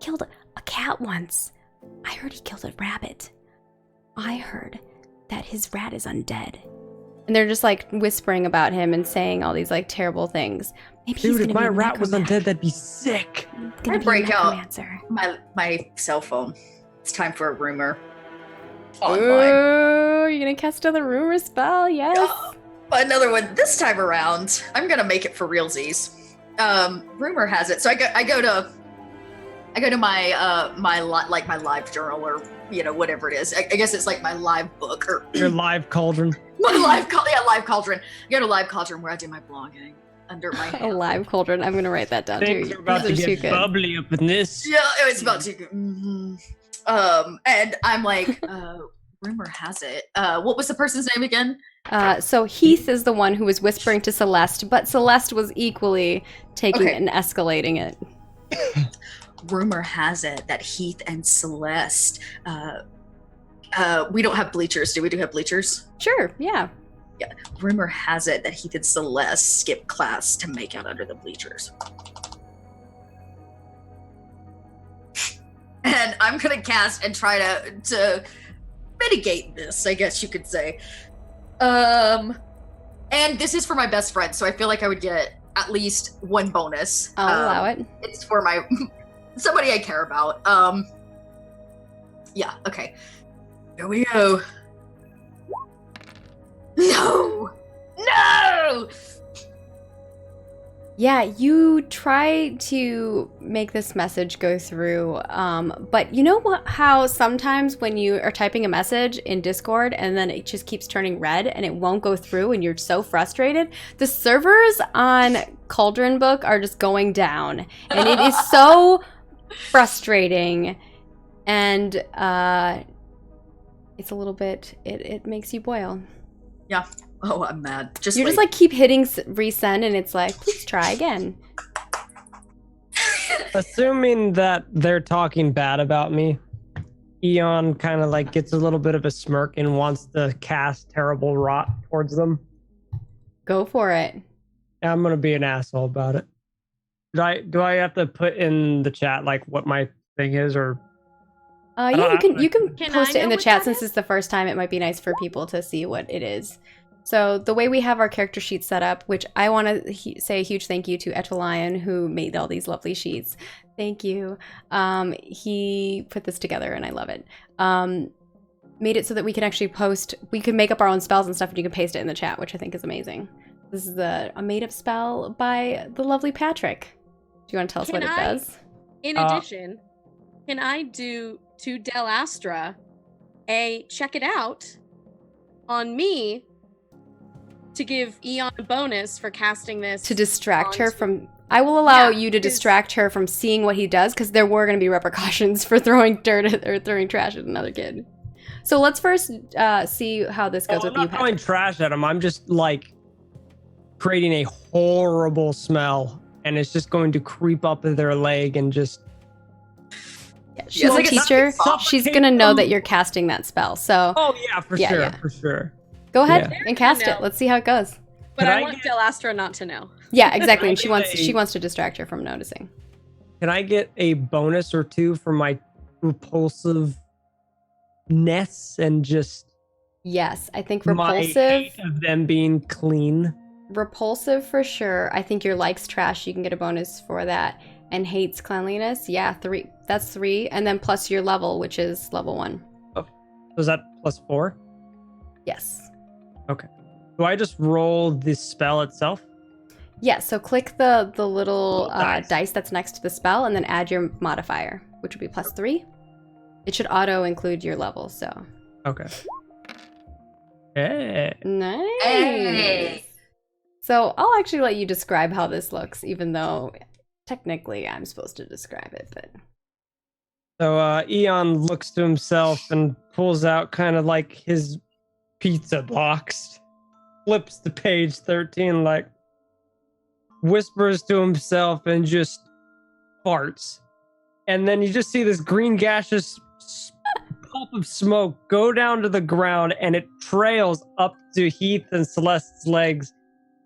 Killed a cat once. I heard he killed a rabbit. I heard that his rat is undead." And they're just like whispering about him and saying all these like terrible things. Maybe he's if my rat was undead, that'd be sick. I break out my cell phone. It's time for a rumor. Oh, you're gonna cast another rumor spell? Yes. Another one this time around. I'm gonna make it for realsies. Rumor has it. So I go to my my live journal, or whatever it is. I guess it's like my live book, or your live cauldron. My live cauldron. I got a live cauldron where I do my blogging under my hand. A live cauldron. I'm gonna write that down too. Things are about to get bubbly up in this. Yeah, it's about to. Mm-hmm. And I'm like, rumor has it. What was the person's name again? So Heath is the one who was whispering to Celeste, but Celeste was equally taking it and escalating it. Rumor has it that Heath and Celeste, we don't have bleachers. Do we have bleachers? Sure, yeah. Yeah. Rumor has it that Heath and Celeste skipped class to make out under the bleachers. And I'm gonna cast and try to mitigate this, I guess you could say. And this is for my best friend, so I feel like I would get at least one bonus. I'll allow it. It's for my somebody I care about. Yeah, okay. Here we go. No! Yeah, you try to make this message go through, but you know what? How sometimes when you are typing a message in Discord and then it just keeps turning red and it won't go through and you're so frustrated? The servers on Cauldron Book are just going down, and it is so frustrating, and it's a little bit. It makes you boil. Yeah. Oh, I'm mad. You're just like keep hitting resend, and it's like, please try again. Assuming that they're talking bad about me, Eon kind of like gets a little bit of a smirk and wants to cast Terrible Rot towards them. Go for it. I'm gonna be an asshole about it. Do I have to put in the chat like what my thing is, or? Yeah, you can Can post I it in know the what chat that since is? it's the first time. It might be nice for people to see what it is. So the way we have our character sheet set up, which I want to say a huge thank you to Etalion who made all these lovely sheets. Thank you. He put this together and I love it. Made it so that we can actually we can make up our own spells and stuff, and you can paste it in the chat, which I think is amazing. This is a made-up spell by the lovely Patrick. Do you want to tell us what it does? In addition, can I do to Del Astra a check it out on me to give Eon a bonus for casting this? To distract her from... I will allow you to because- distract her from seeing what he does, because there were going to be repercussions for throwing dirt at, or throwing trash at another kid. So let's first see how this goes with I'm you, not throwing Patrick. trash at them. I'm just like creating a horrible smell, and it's just going to creep up their leg and just... Yeah, she's a like a teacher. suffocate She's going to know them. that you're casting that spell. So Oh yeah, for Yeah, sure, yeah. for sure. go ahead Yeah. and cast No. it. Let's see how it goes. But Can I I want get- Del Astra not to know. Yeah, exactly. I And get she a- wants to distract her from noticing. Can I get a bonus or two for my repulsiveness and just Yes, I think my repulsive. hate of them being clean? Repulsive for sure. I think your likes trash. You can get a bonus for that. And hates cleanliness. Yeah, 3. That's 3. And then plus your level, which is level 1. So is that +4? Yes. Do I just roll the spell itself? Yeah, so click the little Little dice. dice that's next to the spell and then add your modifier, which would be +3. It should auto include your level, so. Okay. Hey. Nice. Hey. So I'll actually let you describe how this looks, even though technically I'm supposed to describe it, but. So Eon looks to himself and pulls out kind of like his pizza box, flips to page 13, like whispers to himself and just farts. And then you just see this green gaseous puff of smoke go down to the ground, and it trails up to Heath and Celeste's legs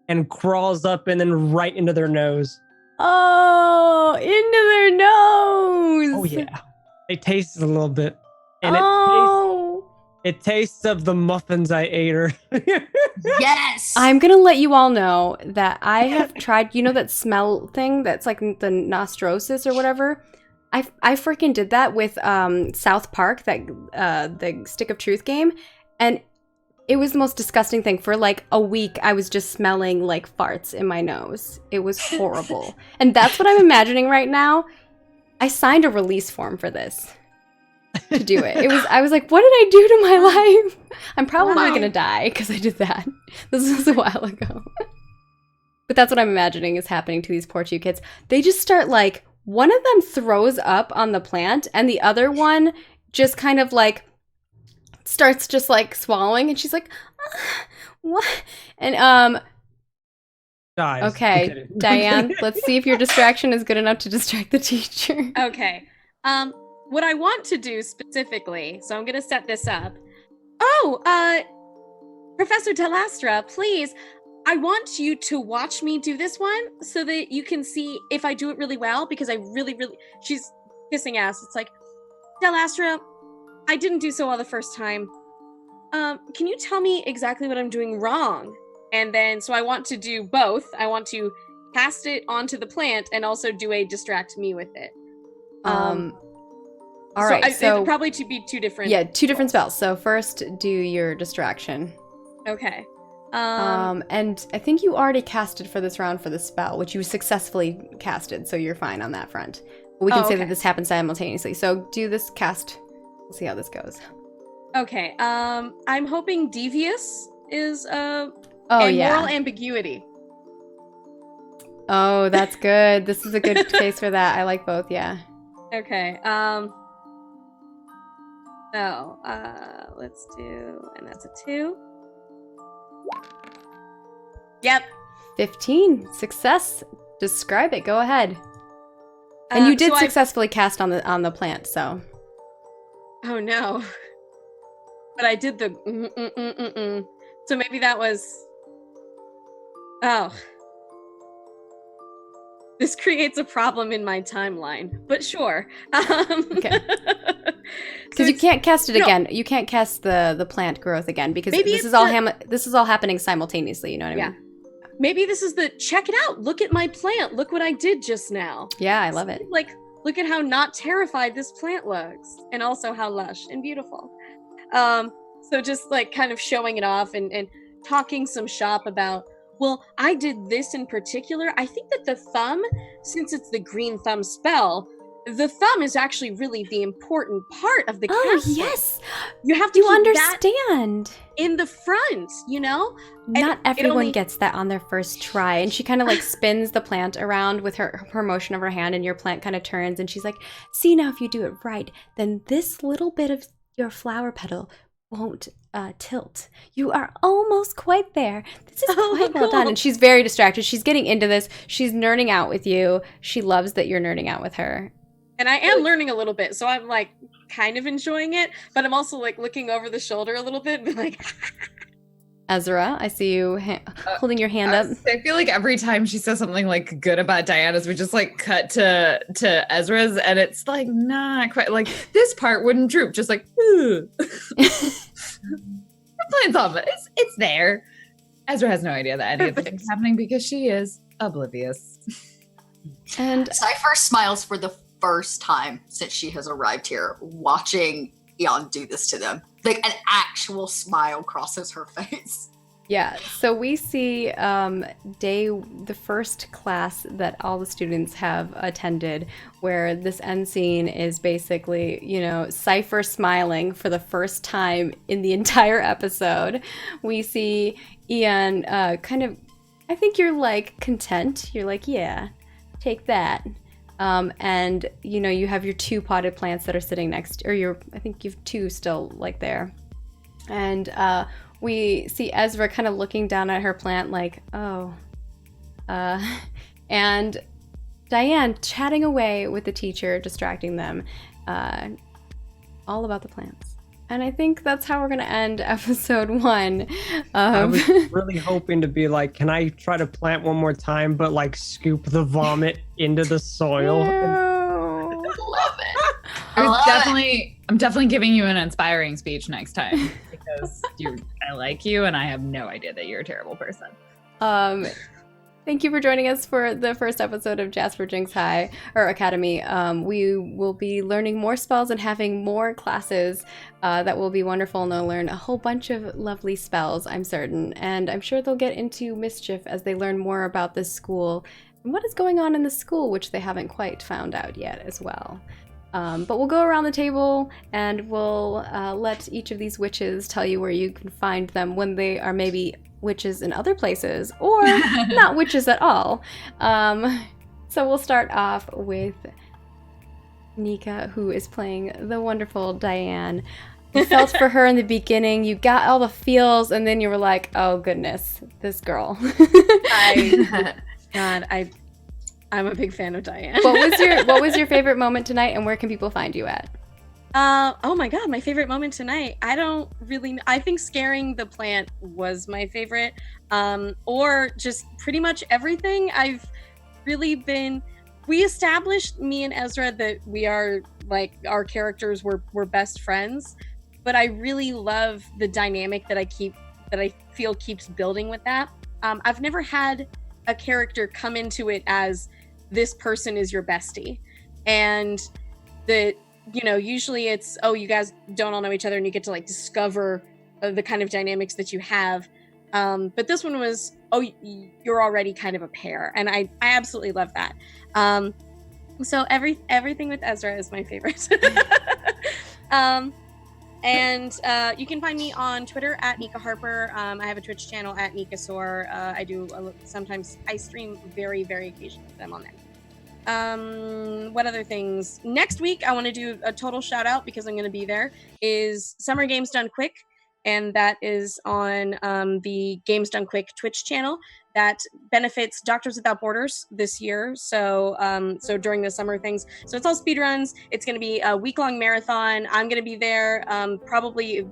and crawls up and then right into their nose. Oh, into their nose. Oh yeah. It tastes a little bit. And Oh. it tastes of the muffins I ate her. Yes. I'm gonna let you all know that I have tried, you know, that smell thing that's like the nostrosis or whatever. I freaking did that with South Park, that the Stick of Truth game, and it was the most disgusting thing. For like a week, I was just smelling like farts in my nose. It was horrible, and that's what I'm imagining right now. I signed a release form for this to do it. I was like, what did I do to my life? I'm probably Wow. gonna die because I did that. This was a while ago. But that's what I'm imagining is happening to these poor 2 kids. They just start like, one of them throws up on the plant and the other one just kind of like starts just like swallowing, and she's like, what? And Dies. I'm okay, kidding. Diane, let's see if your distraction is good enough to distract the teacher. Okay. What I want to do specifically, so I'm gonna set this up. Oh, Professor Del Astra, please. I want you to watch me do this one so that you can see if I do it really well, because I really, she's kissing ass. It's like, Del Astra, I didn't do so well the first time. Can you tell me exactly what I'm doing wrong? And then, so I want to do both. I want to cast it onto the plant and also do a distract me with it. All right, so it'd probably to be 2 different. yeah, 2 different spells. So first, do your distraction. Okay. And I think you already casted for this round for the spell, which you successfully casted, so you're fine on that front. We can say that this happened simultaneously. So do this cast. We'll see how this goes. Okay. I'm hoping devious is moral ambiguity. Oh, that's good. This is a good case for that. I like both, yeah. Okay. Let's do, and that's a 2. Yep. 15. Success. Describe it. Go ahead. And you did successfully cast on the plant, so. Oh no. But I did the So maybe that was. Oh. This creates a problem in my timeline, but sure. Okay. Because you can't cast it again. You can't cast the plant growth again because this is all happening simultaneously. You know what I mean? Maybe this is the check it out. Look at my plant. Look what I did just now. Yeah, I love it. Like, look at how not terrified this plant looks, and also how lush and beautiful. So just like kind of showing it off and talking some shop about. Well, I did this in particular. I think that the thumb, since it's the green thumb spell, the thumb is actually really the important part of the castle. Oh, yes. You have to keep understand that in the front, you know? Not everyone gets that on their first try. And she kind of like spins the plant around with her motion of her hand, and your plant kind of turns, and she's like, see, now if you do it right, then this little bit of your flower petal won't tilt. You are almost quite there. This is quite well done. And she's very distracted. She's getting into this. She's nerding out with you. She loves that you're nerding out with her. And I am learning a little bit, so I'm like kind of enjoying it, but I'm also like looking over the shoulder a little bit and be like Ezra, I see you holding your hand up. I feel like every time she says something like good about Diana's, we just like cut to Ezra's, and it's like not quite like this part wouldn't droop, just like the plant's off. It's there. Ezra has no idea that any of the things happening because she is oblivious. And Cypher smiles for the first time since she has arrived here, watching Eon do this to them. Like an actual smile crosses her face. Yeah, so we see the first class that all the students have attended, where this end scene is basically, you know, Cypher smiling for the first time in the entire episode. We see Ian kind of, I think you're like content. You're like, yeah, take that. And you know, you have your 2 potted plants that are sitting next, or I think you have 2 still like there. And we see Ezra kind of looking down at her plant like, oh. And Diane chatting away with the teacher, distracting them, all about the plants. And I think that's how we're going to end episode 1. I was really hoping to be like, can I try to plant one more time, but like scoop the vomit into the soil? Love it. I'm definitely giving you an inspiring speech next time because I like you and I have no idea that you're a terrible person. Thank you for joining us for the first episode of Jasper Jinx Academy. We will be learning more spells and having more classes that will be wonderful, and they'll learn a whole bunch of lovely spells, I'm certain. And I'm sure they'll get into mischief as they learn more about this school and what is going on in the school, which they haven't quite found out yet as well. But we'll go around the table and we'll let each of these witches tell you where you can find them when they are maybe witches in other places or not witches at all. So we'll start off with Nika, who is playing the wonderful Diane. You felt for her in the beginning, you got all the feels, and then you were like, oh goodness, this girl. I'm a big fan of Diane. What was your favorite moment tonight, and where can people find you at? Oh my god, my favorite moment tonight. I think scaring the plant was my favorite. Or just pretty much everything. I've really been. We established, me and Ezra, that we are like our characters were best friends. But I really love the dynamic that I feel keeps building with that. I've never had a character come into it as this person is your bestie, and that, you know, usually it's, oh, you guys don't all know each other and you get to like discover the kind of dynamics that you have. But this one was, you're already kind of a pair, and I absolutely love that. So everything with Ezra is my favorite. And you can find me on Twitter at Nika Harper. I have a Twitch channel at Nika Soar. Sometimes I stream very, very occasionally with them on there. What other things? Next week, I want to do a total shout out because I'm going to be there, is Summer Games Done Quick. And that is on the Games Done Quick Twitch channel that benefits Doctors Without Borders this year. So so during the summer things. So it's all speedruns. It's going to be a week-long marathon. I'm going to be there, probably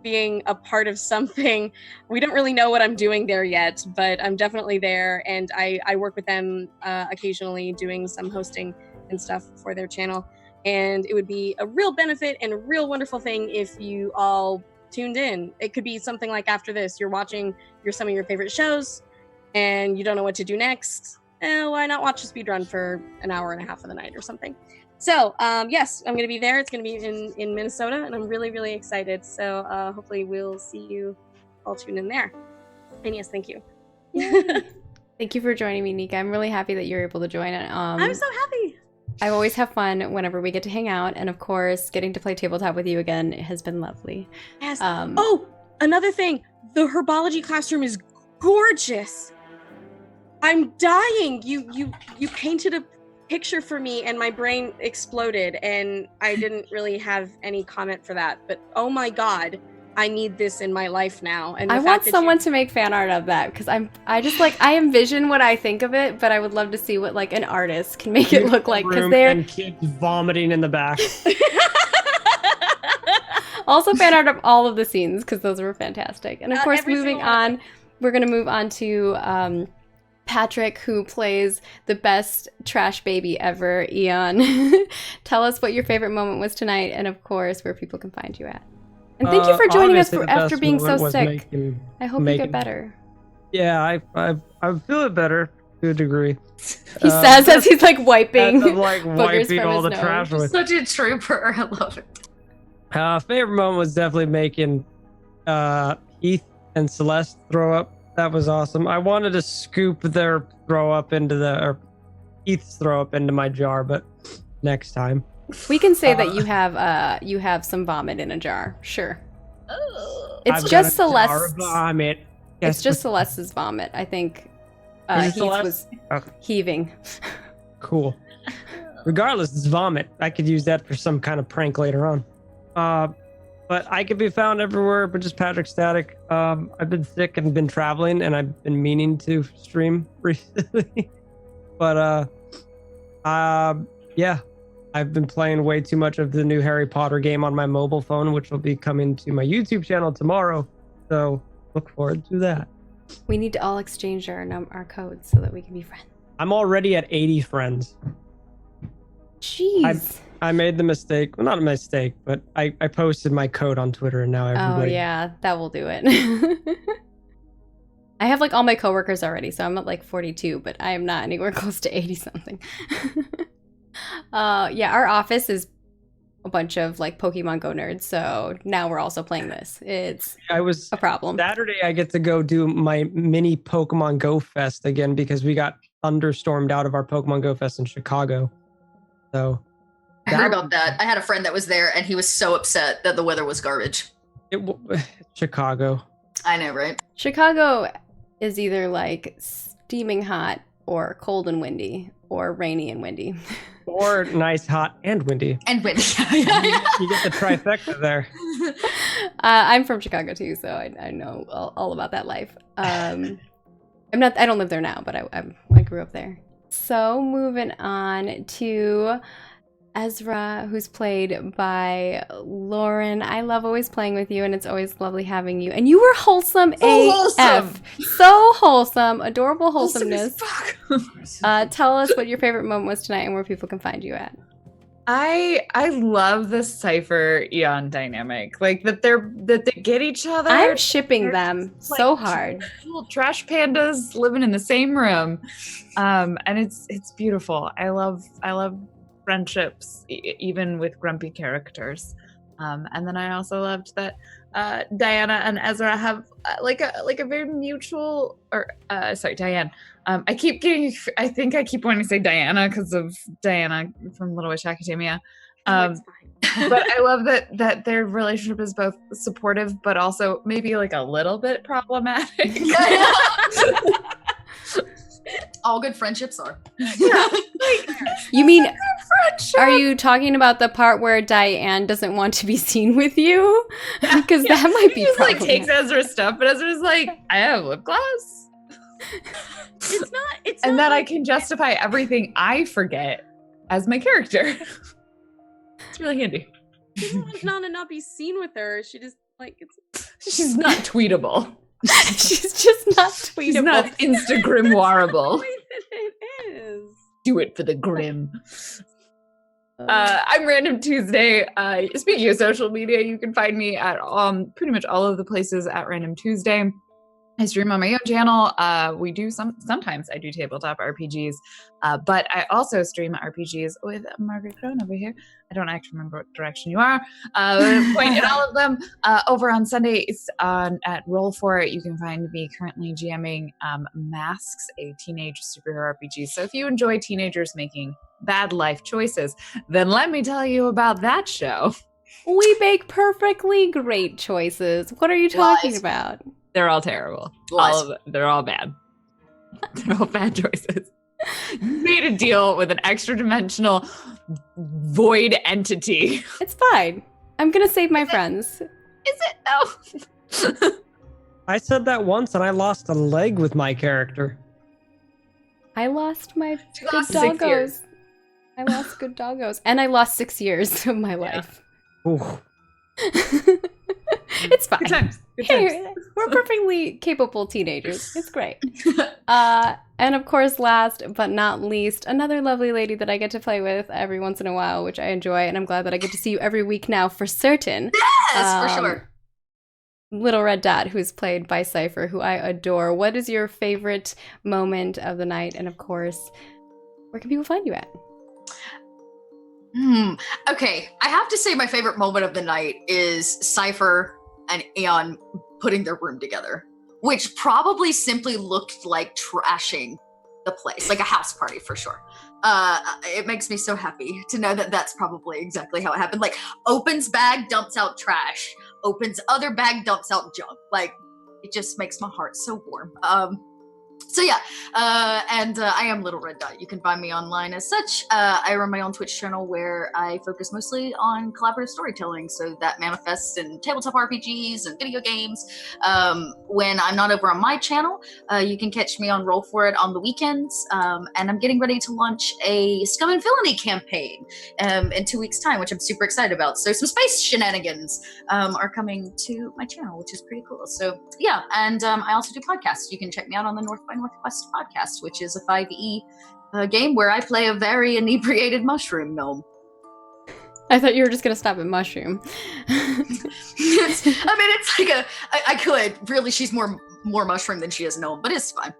being a part of something. We don't really know what I'm doing there yet, but I'm definitely there. And I work with them occasionally doing some hosting and stuff for their channel. And it would be a real benefit and a real wonderful thing if you all tuned in. It could be something like after this, you're watching some of your favorite shows and you don't know what to do next. Why not watch a speedrun for an hour and a half of the night or something? So yes, I'm going to be there. It's going to be in Minnesota, and I'm really, really excited. So hopefully we'll see you all tune in there. And yes, thank you. Thank you for joining me, Nika. I'm really happy that you're able to join. I'm so happy. I always have fun whenever we get to hang out, and of course, getting to play tabletop with you again has been lovely. Yes. Another thing, the herbology classroom is gorgeous. I'm dying. You painted a picture for me, and my brain exploded, and I didn't really have any comment for that. But oh my god, I need this in my life now. And I want someone to make fan art of that, because I envision what I think of it, but I would love to see what like an artist can make it look like, because they're and kids vomiting in the back. Also fan art of all of the scenes, because those were fantastic. And of course, moving on, we're gonna move on to Patrick, who plays the best trash baby ever, Eon. Tell us what your favorite moment was tonight, and of course, where people can find you at. And thank you for joining us after being so sick. I hope you get better. Yeah, I feel it better to a degree. He says as he's like wiping, wiping all the trash with. Such a trooper. I love it. Favorite moment was definitely making Heath and Celeste throw up. That was awesome. I wanted to scoop their throw up or Heath's throw up into my jar, but next time. We can say that you have some vomit in a jar. Sure. It's just Celeste's vomit. It's just Celeste's vomit. I think Heath was heaving. Cool. Regardless, it's vomit. I could use that for some kind of prank later on. But I could be found everywhere, but just Patrick Static. I've been sick and been traveling, and I've been meaning to stream recently. But yeah. I've been playing way too much of the new Harry Potter game on my mobile phone, which will be coming to my YouTube channel tomorrow. So look forward to that. We need to all exchange our codes so that we can be friends. I'm already at 80 friends. Jeez. I made the mistake. Well, not a mistake, but I posted my code on Twitter, and now everybody... Oh, yeah. That will do it. I have like all my coworkers already, so I'm at like 42, but I am not anywhere close to 80-something. Yeah, our office is a bunch of like Pokemon Go nerds, so now we're also playing this. It's a problem. Saturday I get to go do my mini Pokemon Go Fest again because we got thunderstormed out of our Pokemon Go Fest in Chicago. So I heard about that. I had a friend that was there, and he was so upset that the weather was garbage. Chicago. I know, right? Chicago is either like steaming hot or cold and windy or rainy and windy. Or nice, hot, and windy. And windy. You get the trifecta there. I'm from Chicago too, so I know all about that life. I don't live there now, but I grew up there. So moving on to Ezra, who's played by Lauren. I love always playing with you, and it's always lovely having you. And you were wholesome AF. So wholesome. Adorable wholesomeness. Tell us what your favorite moment was tonight and where people can find you at. I love the Cypher Eon dynamic. Like that they get each other. I'm shipping them so hard. Little trash pandas living in the same room. And it's beautiful. I love friendships, even with grumpy characters. And then I also loved that Diana and Ezra have like a very mutual, or Diane. I think I keep wanting to say Diana because of Diana from Little Witch Academia. It's fine. But I love that their relationship is both supportive, but also maybe like a little bit problematic. All good friendships are. Yeah, like, You mean, friendship. are you talking about the part where Diane doesn't want to be seen with you? Because that might be He just like problematic. takes Ezra's stuff, but Ezra's like, I have lip gloss. It's not. It's And not then I like- can justify everything I forget as my character. It's really handy. She doesn't want to not be seen with her. She just like it's. She's not tweetable. She's just not tweetable. She's not Instagramwarable. It is. Do it for the grim. I'm Random Tuesday. Speaking of social media, you can find me at pretty much all of the places at Random Tuesday. I stream on my own channel. We do sometimes I do tabletop RPGs, but I also stream RPGs with Margaret Crone over here. I don't actually remember what direction you are. Point at all of them. Over on Sundays at Roll For It, you can find me currently GMing Masks, a teenage superhero RPG. So if you enjoy teenagers making bad life choices, then let me tell you about that show. We make perfectly great choices. What are you talking Lies. about? They're all terrible. Lies. They're all bad. They're all bad choices. You made a deal with an extra dimensional void entity. It's fine. I'm gonna save my friends. Is it? No. I said that once and I lost a leg with my character. I lost my She good lost 6 doggos. years. I lost good doggos. And I lost 6 years of my life. Ooh. It's fine. Good times. Good times. Hey, we're perfectly capable teenagers. It's great. And of course, last but not least, another lovely lady that I get to play with every once in a while, which I enjoy, and I'm glad that I get to see you every week now for certain. Yes, for sure. Little Red Dot, who's played by Cypher, who I adore. What is your favorite moment of the night? And of course, where can people find you at? Okay, I have to say my favorite moment of the night is Cypher and Aeon putting their room together, which probably simply looked like trashing the place, like a house party for sure. It makes me so happy to know that that's probably exactly how it happened. Like, opens bag, dumps out trash. Opens other bag, dumps out junk. Like, it just makes my heart so warm. So yeah, and I am Little Red Dot. You can find me online as such. I run my own Twitch channel where I focus mostly on collaborative storytelling, so that manifests in tabletop RPGs and video games. When I'm not over on my channel, you can catch me on Roll For It on the weekends, and I'm getting ready to launch a Scum and Villainy campaign in 2 weeks' time, which I'm super excited about. So some space shenanigans are coming to my channel, which is pretty cool. So yeah, and I also do podcasts. You can check me out on the North by Northwest podcast, which is a 5e game where I play a very inebriated mushroom gnome. I thought you were just gonna stop at mushroom. It's like I could really. She's more mushroom than she is gnome, but it's fine.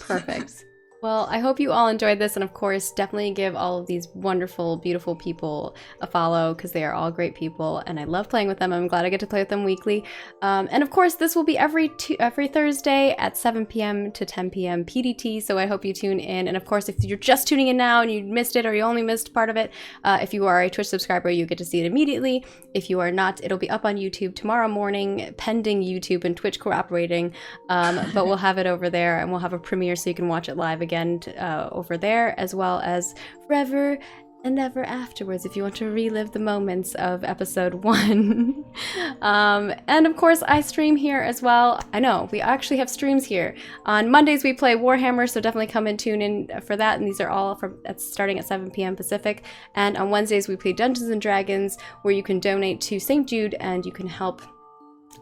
Perfect. Well, I hope you all enjoyed this, and of course, definitely give all of these wonderful, beautiful people a follow, because they are all great people, and I love playing with them. I'm glad I get to play with them weekly. And of course, this will be every Thursday at 7 p.m. to 10 p.m. PDT, so I hope you tune in. And of course, if you're just tuning in now and you missed it, or you only missed part of it, if you are a Twitch subscriber, you get to see it immediately. If you are not, it'll be up on YouTube tomorrow morning, pending YouTube and Twitch cooperating, but we'll have it over there, and we'll have a premiere so you can watch it live again over there, as well as forever and ever afterwards if you want to relive the moments of episode 1. And of course, I stream here as well. I know, we actually have streams here. On Mondays we play Warhammer, so definitely come and tune in for that, and these are all starting at 7 p.m. Pacific. And on Wednesdays we play Dungeons & Dragons, where you can donate to St. Jude and you can help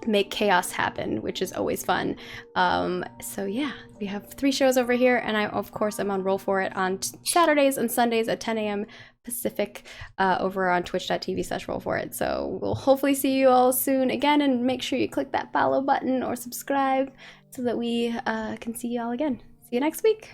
make chaos happen, which is always fun. So yeah, we have 3 shows over here, and I of course am on Roll For It on Saturdays and Sundays at 10 a.m. Pacific over on twitch.tv/rollforit. So we'll hopefully see you all soon again, and make sure you click that follow button or subscribe so that we can see you all again. See you next week.